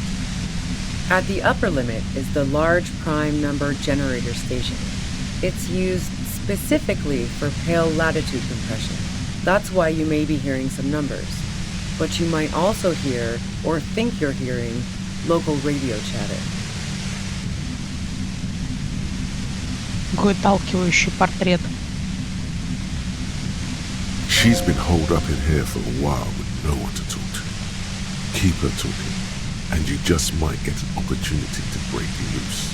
At the upper limit is the large prime number generator station. It's used specifically for pale latitude compression. That's why you may be hearing some numbers. But you might also hear, or think you're hearing, local radio chatter. Выталкивающий портрет. She's been holed up in here for a while with no one to talk to. Keep her talking, and you just might get an opportunity to break you loose.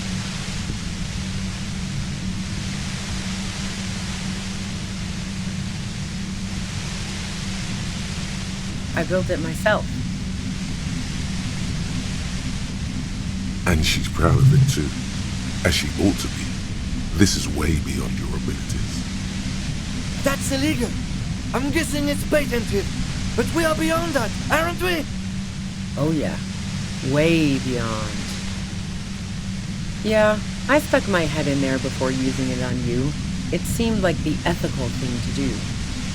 I built it myself. And she's proud of it too, as she ought to be. This is way beyond your abilities. That's illegal. I'm guessing it's patented. But we are beyond that, aren't we? Oh yeah, way beyond. Yeah, I stuck my head in there before using it on you. It seemed like the ethical thing to do.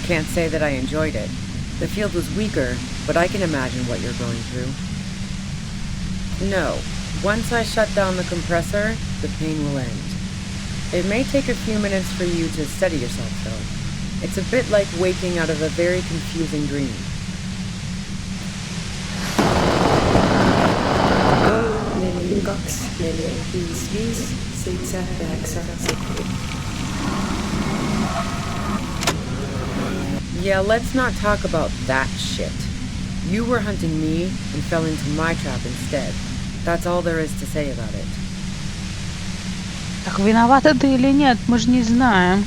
Can't say that I enjoyed it. The field was weaker, but I can imagine what you're going through. No, once I shut down the compressor, the pain will end. It may take a few minutes for you to steady yourself, though. It's a bit like waking out of a very confusing dream. Yeah, let's not talk about that shit. You were hunting me and fell into my trap instead. That's all there is to say about it. Так виновата ты или нет, мы же не знаем.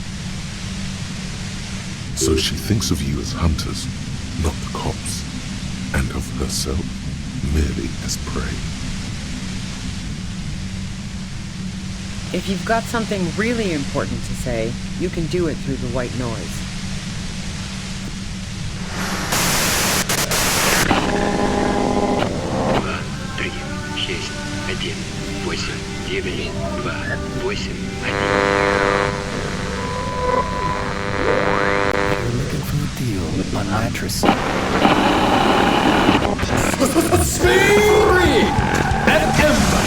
So she thinks of you as hunters, not the cops, and of herself merely as prey. If you've got something really important to say, you can do it through the white noise. On mattress. Free and ember.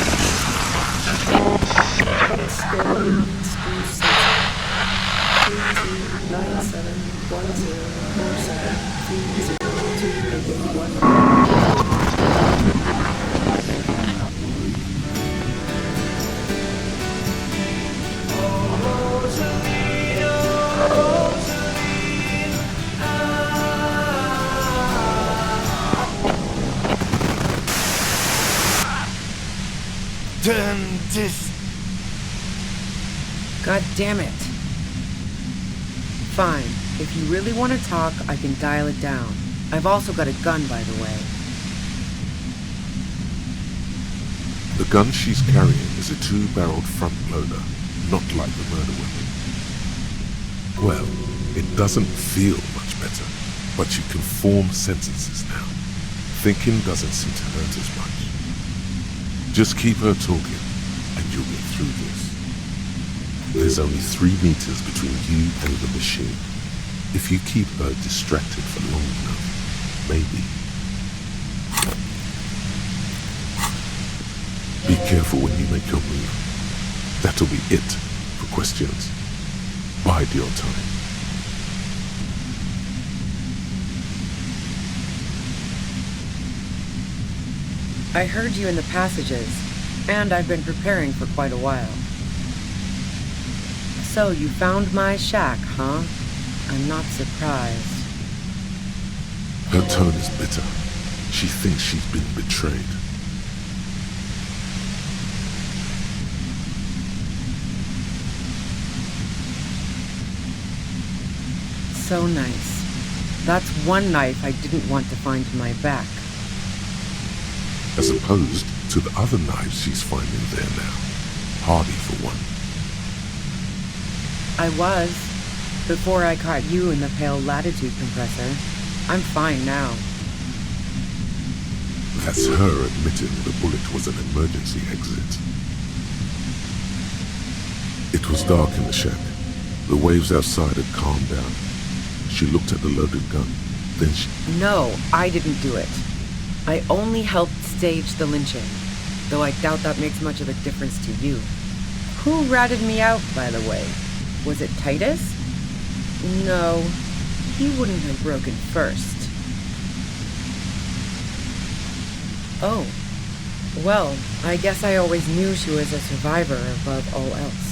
turn this. God damn it. Fine. If you really want to talk, I can dial it down. I've also got a gun, by the way. The gun she's carrying is a 2-barreled front loader, not like the murder weapon. Well, it doesn't feel much better, but you can form sentences now. Thinking doesn't seem to hurt as much. Just keep her talking, and you'll get through this. There's only 3 meters between you and the machine. If you keep her distracted for long enough, maybe. Be careful when you make your move. That'll be it for questions. Bide your time. I heard you in the passages, and I've been preparing for quite a while. So you found my shack, huh? I'm not surprised. Her tone is bitter. She thinks she's been betrayed. So nice. That's one knife I didn't want to find in my back. As opposed to the other knives she's finding there now. Hardy for one. I was, before I caught you in the pale latitude compressor. I'm fine now. That's her admitting the bullet was an emergency exit. It was dark in the shack. The waves outside had calmed down. She looked at the loaded gun, then she... No, I didn't do it. I only helped stage the lynching, though I doubt that makes much of a difference to you. Who ratted me out, by the way? Was it Titus? No, he wouldn't have broken first. Oh, well, I guess I always knew she was a survivor above all else.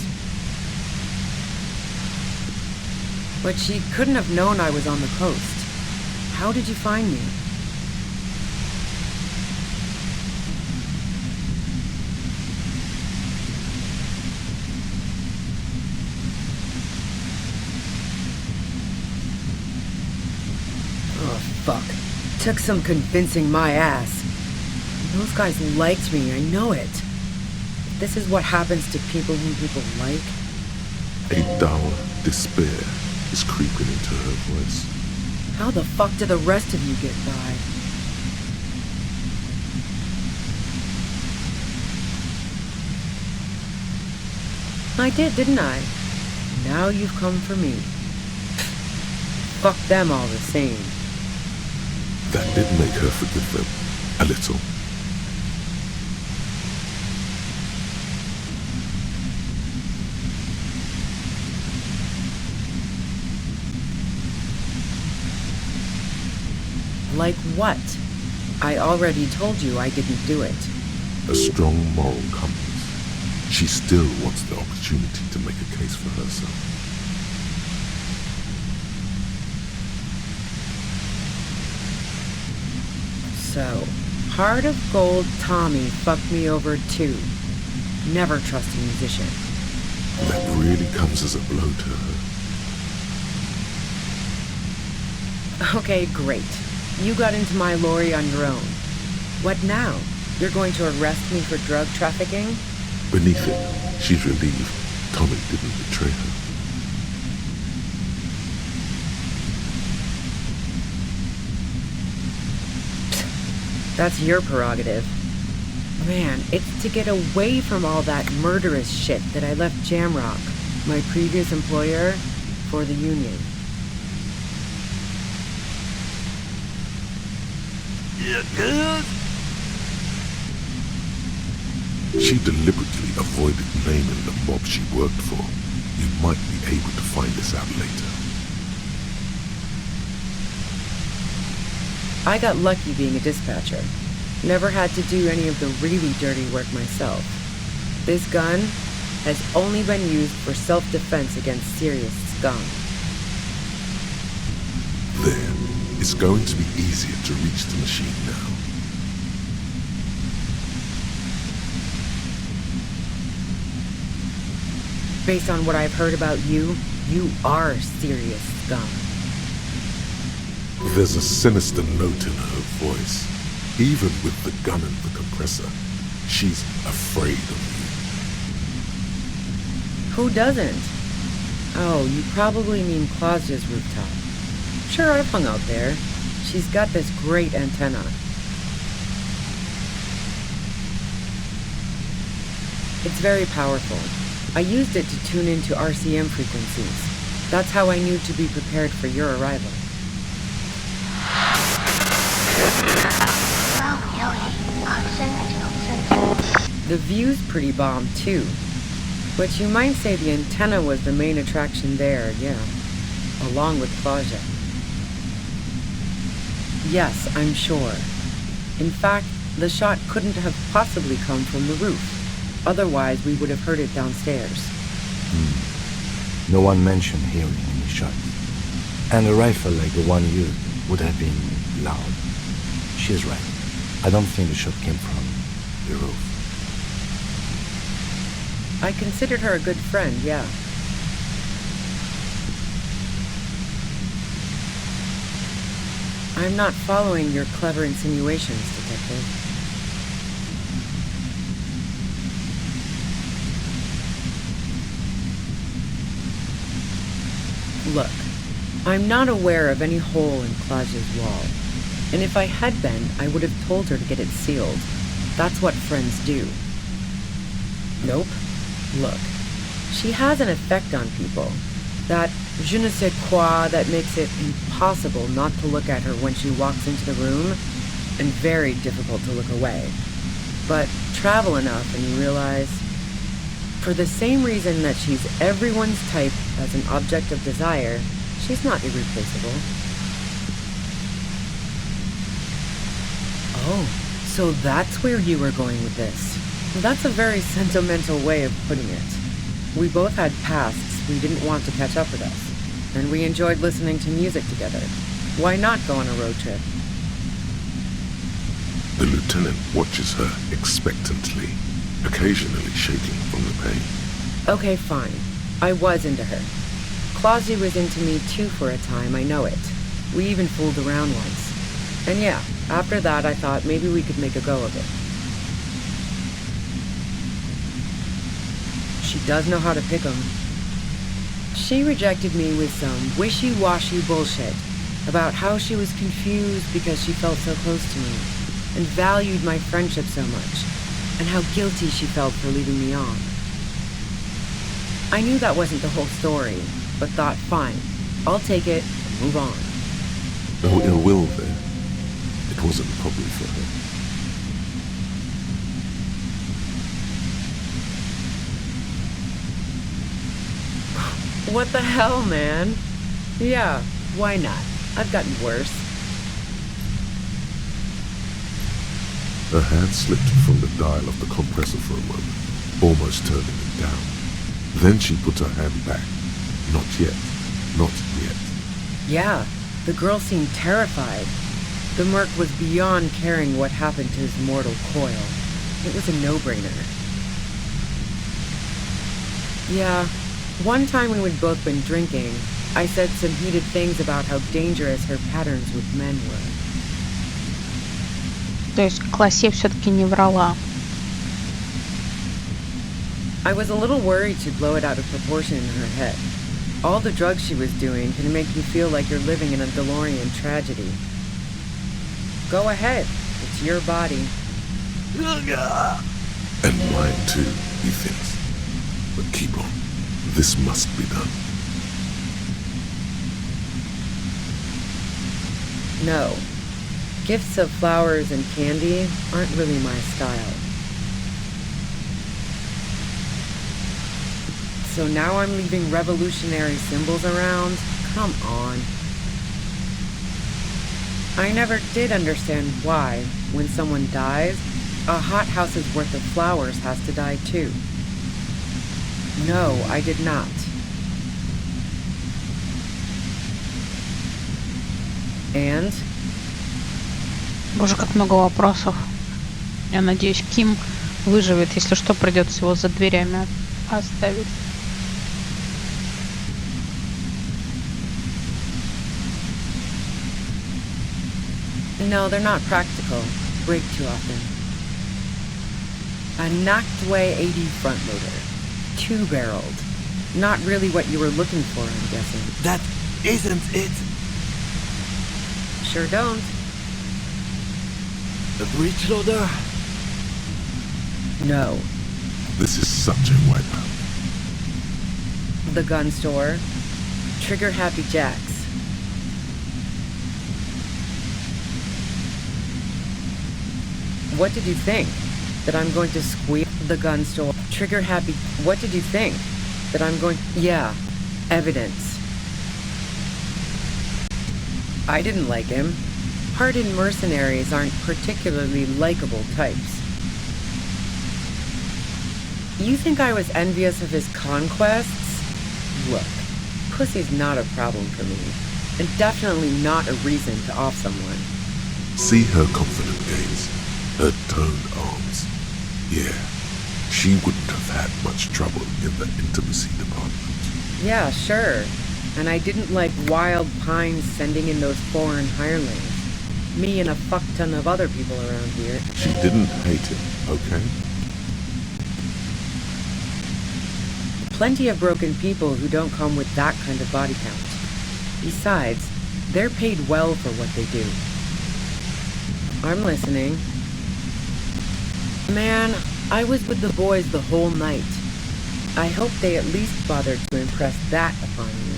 But she couldn't have known I was on the coast. How did you find me? Oh, fuck. Took some convincing my ass. Those guys liked me, I know it. This is what happens to people whom people like. A dull despair is creeping into her voice. How the fuck do the rest of you get by? I did, didn't I? Now you've come for me. Fuck them all the same. That did make her forgive them. A little. Like what? I already told you I didn't do it. A strong moral compass. She still wants the opportunity to make a case for herself. So, Heart of Gold Tommy fucked me over too. Never trust a musician. That really comes as a blow to her. Okay, great. You got into my lorry on your own. What now? You're going to arrest me for drug trafficking? Beneath it, she's relieved Tommy didn't betray her. That's your prerogative. Man, it's to get away from all that murderous shit that I left Jamrock, my previous employer, for the union. She deliberately avoided naming the mob she worked for. You might be able to find this out later. I got lucky being a dispatcher. Never had to do any of the really dirty work myself. This gun has only been used for self-defense against serious scum. There. It's going to be easier to reach the machine now. Based on what I've heard about you, you are serious scum. There's a sinister note in her voice. Even with the gun and the compressor, she's afraid of you. Who doesn't? Oh, you probably mean Claudia's rooftop. Sure, I've hung out there. She's got this great antenna. It's very powerful. I used it to tune into RCM frequencies. That's how I knew to be prepared for your arrival. The view's pretty bomb too. But you might say the antenna was the main attraction there, yeah. Along with Claudia. Yes, I'm sure. In fact, the shot couldn't have possibly come from the roof. Otherwise, we would have heard it downstairs. No one mentioned hearing any shots. And a rifle like the one used would have been loud. She's right. I don't think the shot came from the roof. I considered her a good friend, yeah. I'm not following your clever insinuations, Detective. Look, I'm not aware of any hole in Claudia's wall. And if I had been, I would have told her to get it sealed. That's what friends do. Nope. Look, she has an effect on people. That je ne sais quoi that makes it impossible not to look at her when she walks into the room, and very difficult to look away. But travel enough and you realize, for the same reason that she's everyone's type as an object of desire, she's not irreplaceable. Oh, so that's where you were going with this. That's a very sentimental way of putting it. We both had pasts we didn't want to catch up with us, and we enjoyed listening to music together. Why not go on a road trip? The lieutenant watches her expectantly, occasionally shaking from the pain. Okay, fine. I was into her. Claudia was into me too for a time, I know it. We even fooled around once. And yeah, after that I thought maybe we could make a go of it. She does know how to pick 'em. She rejected me with some wishy-washy bullshit about how she was confused because she felt so close to me and valued my friendship so much, and how guilty she felt for leaving me on. I knew that wasn't the whole story, but thought, fine, I'll take it and move on. No ill will there. It wasn't probably for her. What the hell, man? Yeah, why not? I've gotten worse. Her hand slipped from the dial of the compressor for a moment, almost turning it down. Then she put her hand back. Not yet. Not yet. Yeah, the girl seemed terrified. The merc was beyond caring what happened to his mortal coil. It was a no-brainer. Yeah, one time when we'd both been drinking, I said some heated things about how dangerous her patterns with men were. То есть Классе все-таки не врала. I was a little worried she'd blow it out of proportion in her head. All the drugs she was doing can make you feel like you're living in a DeLorean tragedy. Go ahead. It's your body. And mine too, he thinks. But keep on. This must be done. No. Gifts of flowers and candy aren't really my style. So now I'm leaving revolutionary symbols around? Come on. I never did understand why, when someone dies, a hothouse's worth of flowers has to die too. No, I did not. And? Боже, как много вопросов. Я надеюсь, Ким выживет, если что, придется его за дверями оставить. No, they're not practical. Break too often. A Nactway 80 front loader. 2-barreled. Not really what you were looking for, I'm guessing. That isn't it. Sure don't. The breech loader? No. This is such a wipeout. The gun store. Trigger Happy Jacks. What did you think? That I'm going to squeal the gun store? Trigger Happy... What did you think? That I'm going... Yeah. Evidence. I didn't like him. Hardened mercenaries aren't particularly likable types. You think I was envious of his conquests? Look, pussy's not a problem for me. And definitely not a reason to off someone. See her confident gaze, her toned arms. Yeah, she wouldn't have had much trouble in the intimacy department. Yeah, sure. And I didn't like Wild Pines sending in those foreign hirelings. Me and a fuck ton of other people around here. She didn't hate him, okay? Plenty of broken people who don't come with that kind of body count. Besides, they're paid well for what they do. I'm listening. Man, I was with the boys the whole night. I hope they at least bothered to impress that upon you.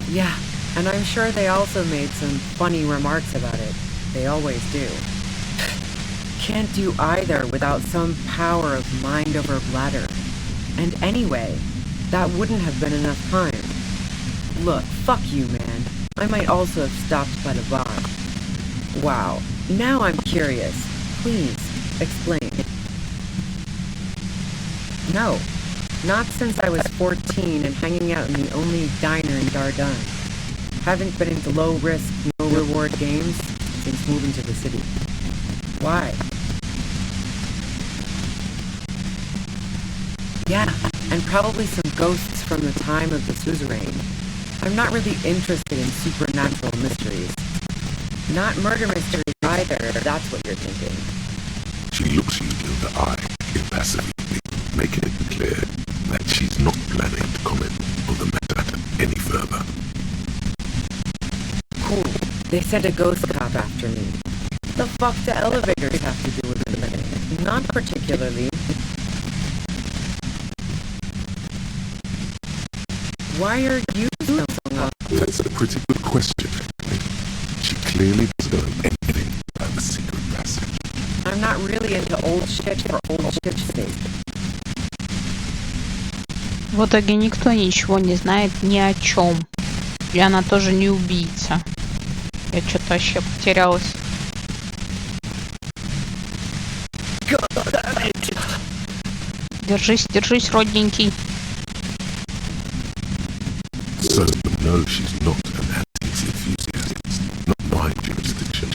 Yeah, and I'm sure they also made some funny remarks about it. They always do. Can't do either without some power of mind over bladder. And anyway, that wouldn't have been enough time. Look, fuck you, man. I might also have stopped by the bar. Wow, now I'm curious. Please, explain. No, not since I was 14 and hanging out in the only diner in Dardenne. Haven't been into low-risk, no-reward games since moving to the city. Why? Yeah, and probably some ghosts from the time of the suzerain. I'm not really interested in supernatural mysteries. Not murder mysteries either, if that's what you're thinking. She looks you in the eye impassively, making it clear that she's not planning to comment on the matter any further. Cool. They sent a ghost cop after me. The fuck do elevators have to do with it? Not particularly. Why are you so hung up? That's a pretty good question, actually. She clearly doesn't know anything about the secret passage. I'm not really into old shit for old shit's sake. В итоге никто ничего не знает ни о чем. И она тоже не убийца. Я что-то вообще потерялась. Держись, держись, родненький. So you know she's not an antiques enthusiast, not my jurisdiction.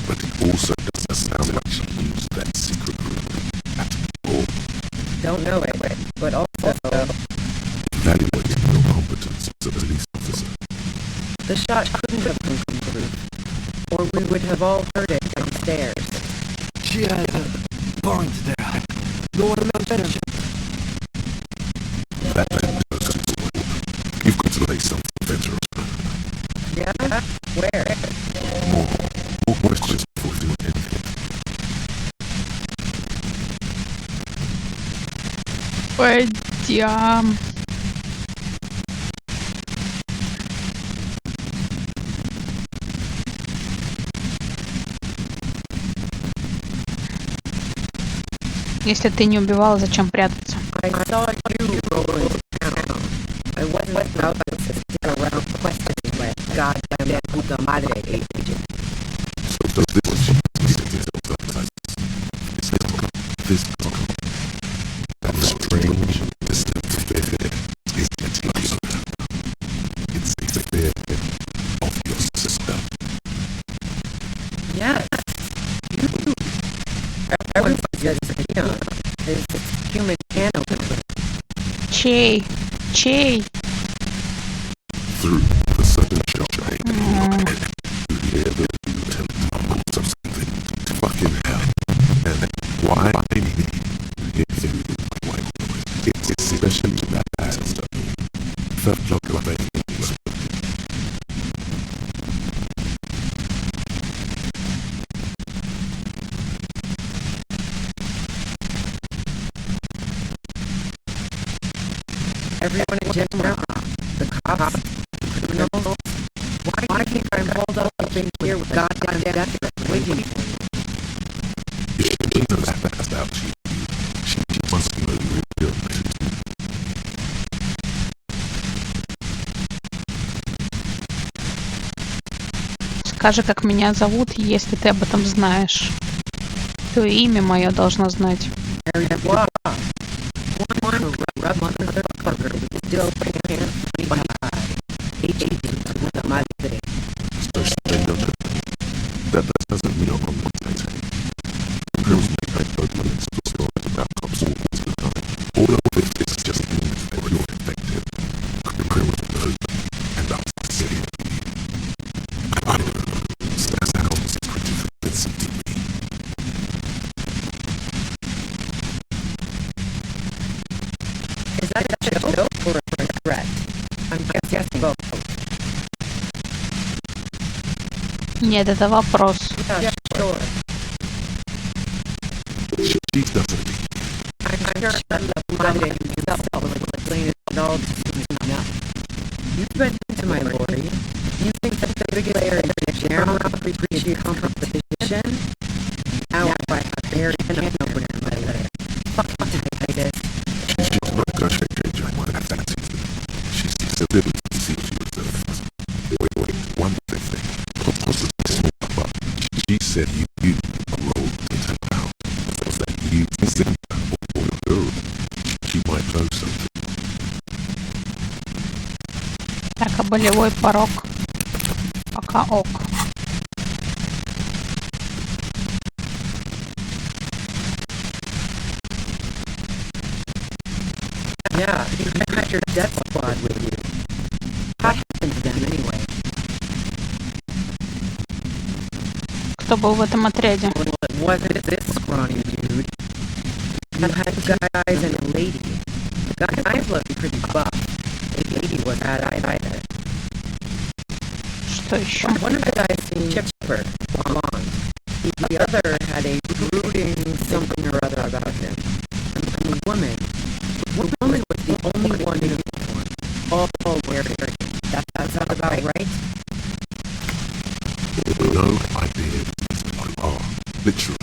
But it also doesn't sound like she used that secret group at all. Don't know it, but also... Evaluating your competence as a police officer. The shot couldn't have come from the roof, or we would have all heard it downstairs. She had a point there. No one mentioned. That man knows his role. You've got to lay something better on her. Yeah? Where? More questions before doing anything. Пойдем. Если ты не убивала, зачем прятаться? I saw you roll into town. I wasn't about to stick around questioning my goddamn puta madre agent. So does this this that strange distant fear is getting closer. It's the fear of your sister. Yes. You. Everyone says it's a human can opener. Чей? Чей? Through the sudden shock you hear the mutant mumbles of something. Fucking hell. And why me? It's especially bad stuff. Felt like what I think. Everyone in general, the cops, the criminals. Why think I'm holed up in here with goddamn death waiting for me? She knows that about you. She must know real. Скажи, как меня зовут, если ты об этом знаешь. Твое имя мое должно знать. That doesn't mean I'm on what they say. Girls make like arguments to stories about cops all the time. All of it is just means that you're effective, criminal, and that's the city. I don't know. That sounds pretty convincing to me. Is that a joke or a threat? I'm guessing both. Нет, это вопрос. Yeah, sure. She doesn't. I'm sure that Monday himself will explain it all to me now. You've been to my lorry. You think that the big player in the general appreciate competition? Now I have very an opener in my lair. Fuck I guess. She's not gonna change my mind if that's it. She's just a little to see what she was doing. Wait, one thing. She said you rolled into town. Was that you think or her? She might know something. Так, а болевой порог пока ок. Yeah, you had your death squad with you. What happened to them anyway? Кто был в этом отряде? Well, it wasn't this scrawny dude. You had guys and a lady. The guys looked pretty buff. The lady was at either. Что еще? One of the guys seemed chipper, blonde. The other had a brooding something or other about him. And the woman was the only one in uniform. All wearing. That sounds about right? No idea. Oh, literally.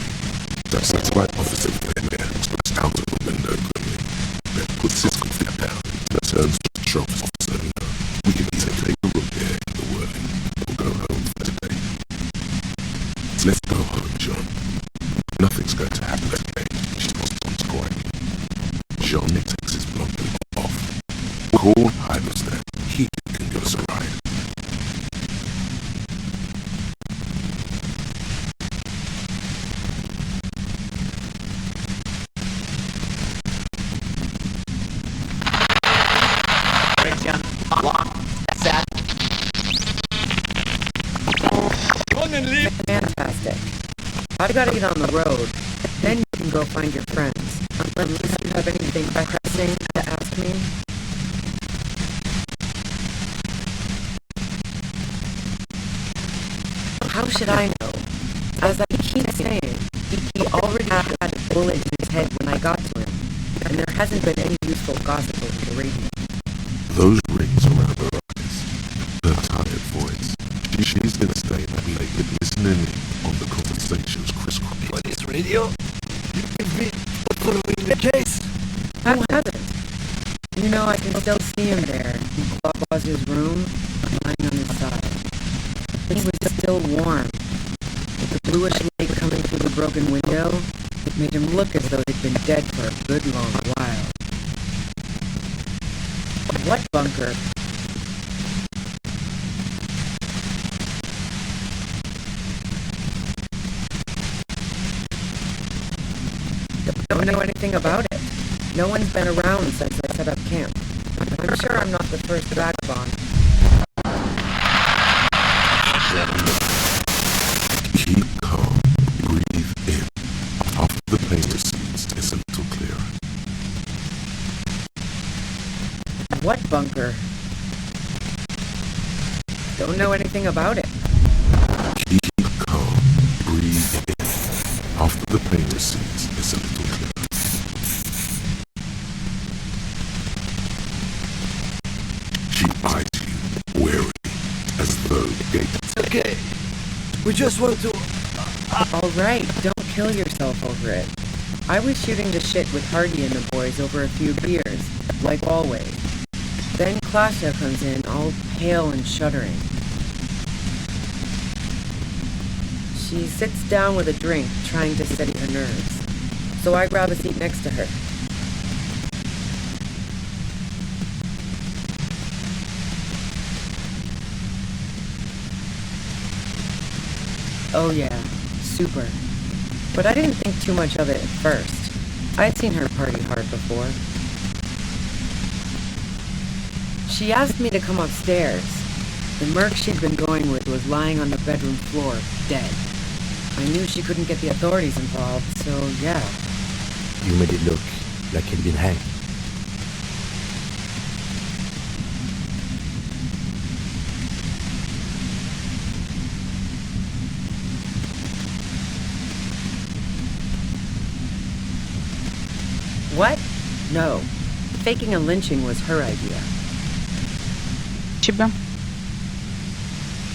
That's why officer there smashed out of the window quickly. Then puts his coffee down. That turns to the shop officer. We can either take a look there in the wording or go home for today. Let's go home, John. Nothing's going to happen today. She wants to quiet. John takes his blonde off. Call Hyderstead. He can give us a ride. Fantastic. I gotta get on the road. Then you can go find your friends. Unless you have anything pressing to ask me. How should I know? As I keep saying, he already had a bullet in his head when I got to him. And there hasn't been any useful gossip over the radio. Those rings around her eyes. Her tired voice. She's gonna stay up late listening in on the conversations crisscross. What is radio? You can be following the case. Who hasn't? You know, I can still see him there in Bob's room, lying on his side. He was still warm. With the bluish light coming through the broken window, it made him look as though he'd been dead for a good long while. What bunker? Don't know anything about it. No one's been around since I set up camp. I'm sure I'm not the first vagabond. Keep calm, breathe in. After the pain recedes, it's a little clearer. What bunker? Don't know anything about it. Keep calm, breathe in. After the pain recedes, it's a little clearer. She eyes you, wary, as though gaping. Okay, we just want to... Alright, don't kill yourself over it. I was shooting the shit with Hardy and the boys over a few beers, like always. Then Klasha comes in, all pale and shuddering. She sits down with a drink, trying to steady her nerves. So I grab a seat next to her. Oh yeah, super. But I didn't think too much of it at first. I'd seen her party hard before. She asked me to come upstairs. The merc she'd been going with was lying on the bedroom floor, dead. I knew she couldn't get the authorities involved, so yeah. You made it look like he'd been hanged. What? No. Faking a lynching was her idea. Тебя.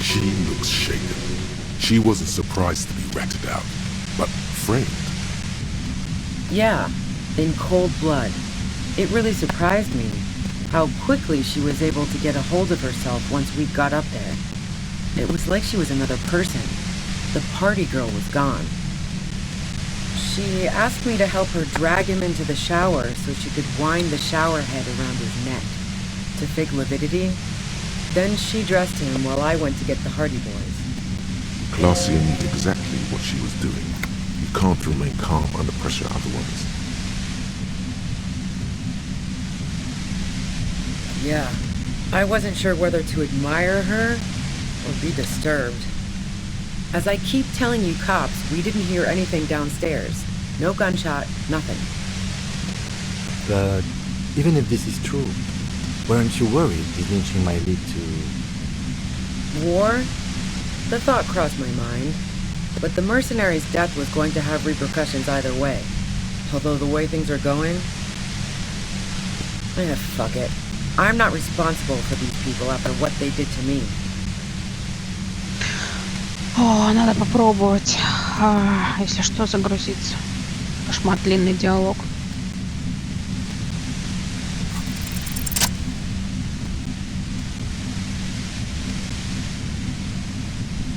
She looks shaken. She wasn't surprised to be ratted out, but framed. Yeah, in cold blood. It really surprised me how quickly she was able to get a hold of herself once we got up there. It was like she was another person. The party girl was gone. She asked me to help her drag him into the shower so she could wind the shower head around his neck to fake lividity. Then she dressed him while I went to get the Hardy boys. Glacia knew exactly what she was doing. You can't remain calm under pressure otherwise. Yeah, I wasn't sure whether to admire her or be disturbed. As I keep telling you cops, we didn't hear anything downstairs. No gunshot, nothing. But even if this is true, weren't you worried this lynching might lead to... War? The thought crossed my mind. But the mercenary's death was going to have repercussions either way. Although the way things are going... fuck it. I'm not responsible for these people after what they did to me. О, надо попробовать, если что, загрузиться. Кошмар, длинный диалог.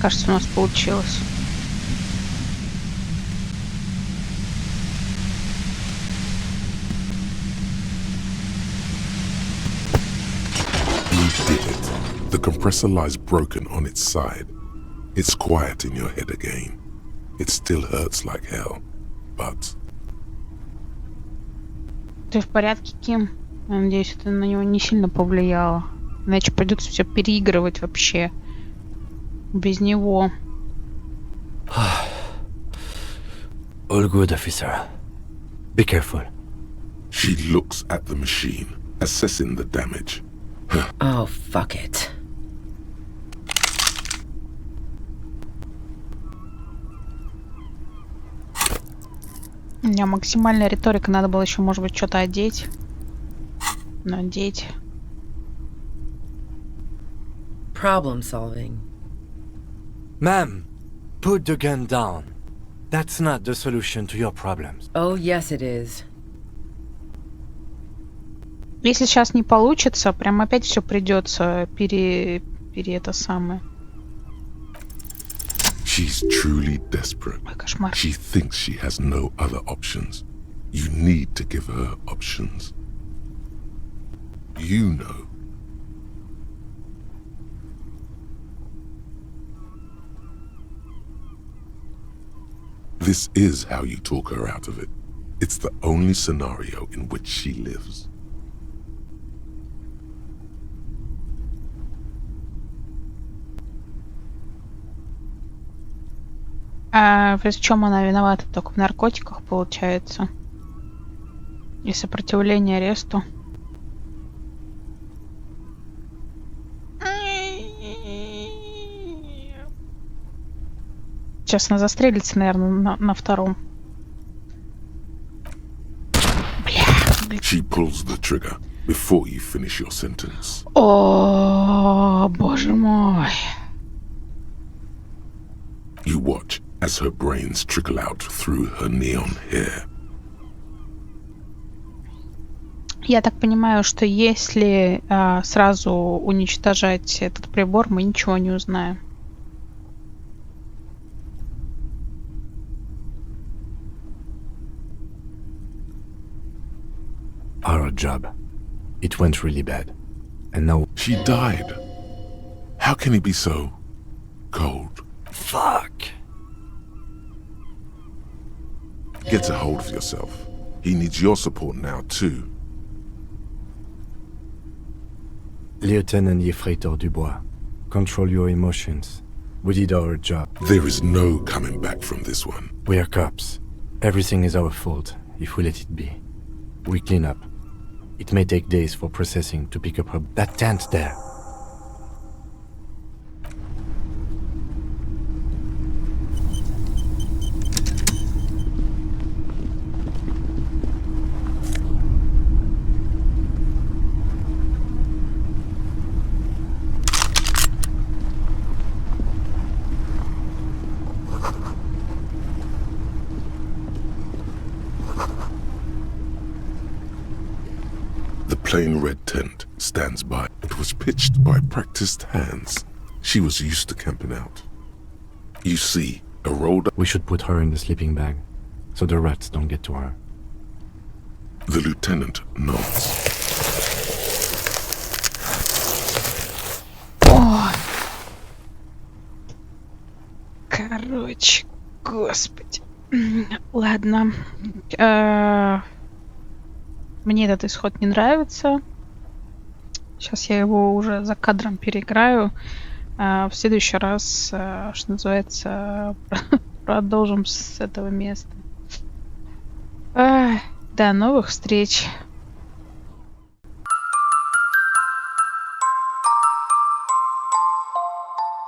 Кажется, у нас получилось. You did it. The compressor lies broken on its side. It's quiet in your head again. It still hurts like hell, but... Ты в порядке, Ким? Я надеюсь, это на него не сильно повлияло. Иначе придется все переигрывать вообще. Без него. All good, officer. Be careful. She looks at the machine, assessing the damage. Oh, fuck it. У меня максимальная риторика, надо было еще, может быть, что-то одеть. Надеть. Problem solving. Ma'am, put the gun down. That's not the solution to your problems. Oh, yes it is. Если сейчас не получится, прям опять все придется это самое. She's truly desperate. She thinks she has no other options. You need to give her options. You know. This is how you talk her out of it. It's the only scenario in which she lives. В чем она виновата? Только в наркотиках, получается. И сопротивление аресту. Сейчас она застрелится, наверное, на втором. She pulls the trigger before you finish your sentence. О, боже мой. You watch as her brains trickle out through her neon hair. Я так понимаю, что если сразу уничтожать этот прибор, мы ничего не узнаем. Our job. It went really bad. And now... She died. How can he be so cold? Fuck. Get a hold of yourself. He needs your support now, too. Lieutenant Yefreitor Dubois, control your emotions. We did our job. There is no coming back from this one. We are cops. Everything is our fault if we let it be. We clean up. It may take days for processing to pick up her... That tent there. The plain red tent stands by. It was pitched by practiced hands. She was used to camping out. You see a rolled up... We should put her in the sleeping bag, so the rats don't get to her. The lieutenant nods. Ой. Короче, господи. Ладно. Мне этот исход не нравится. Сейчас я его уже за кадром переиграю. В следующий раз, что называется, продолжим с этого места. До новых встреч.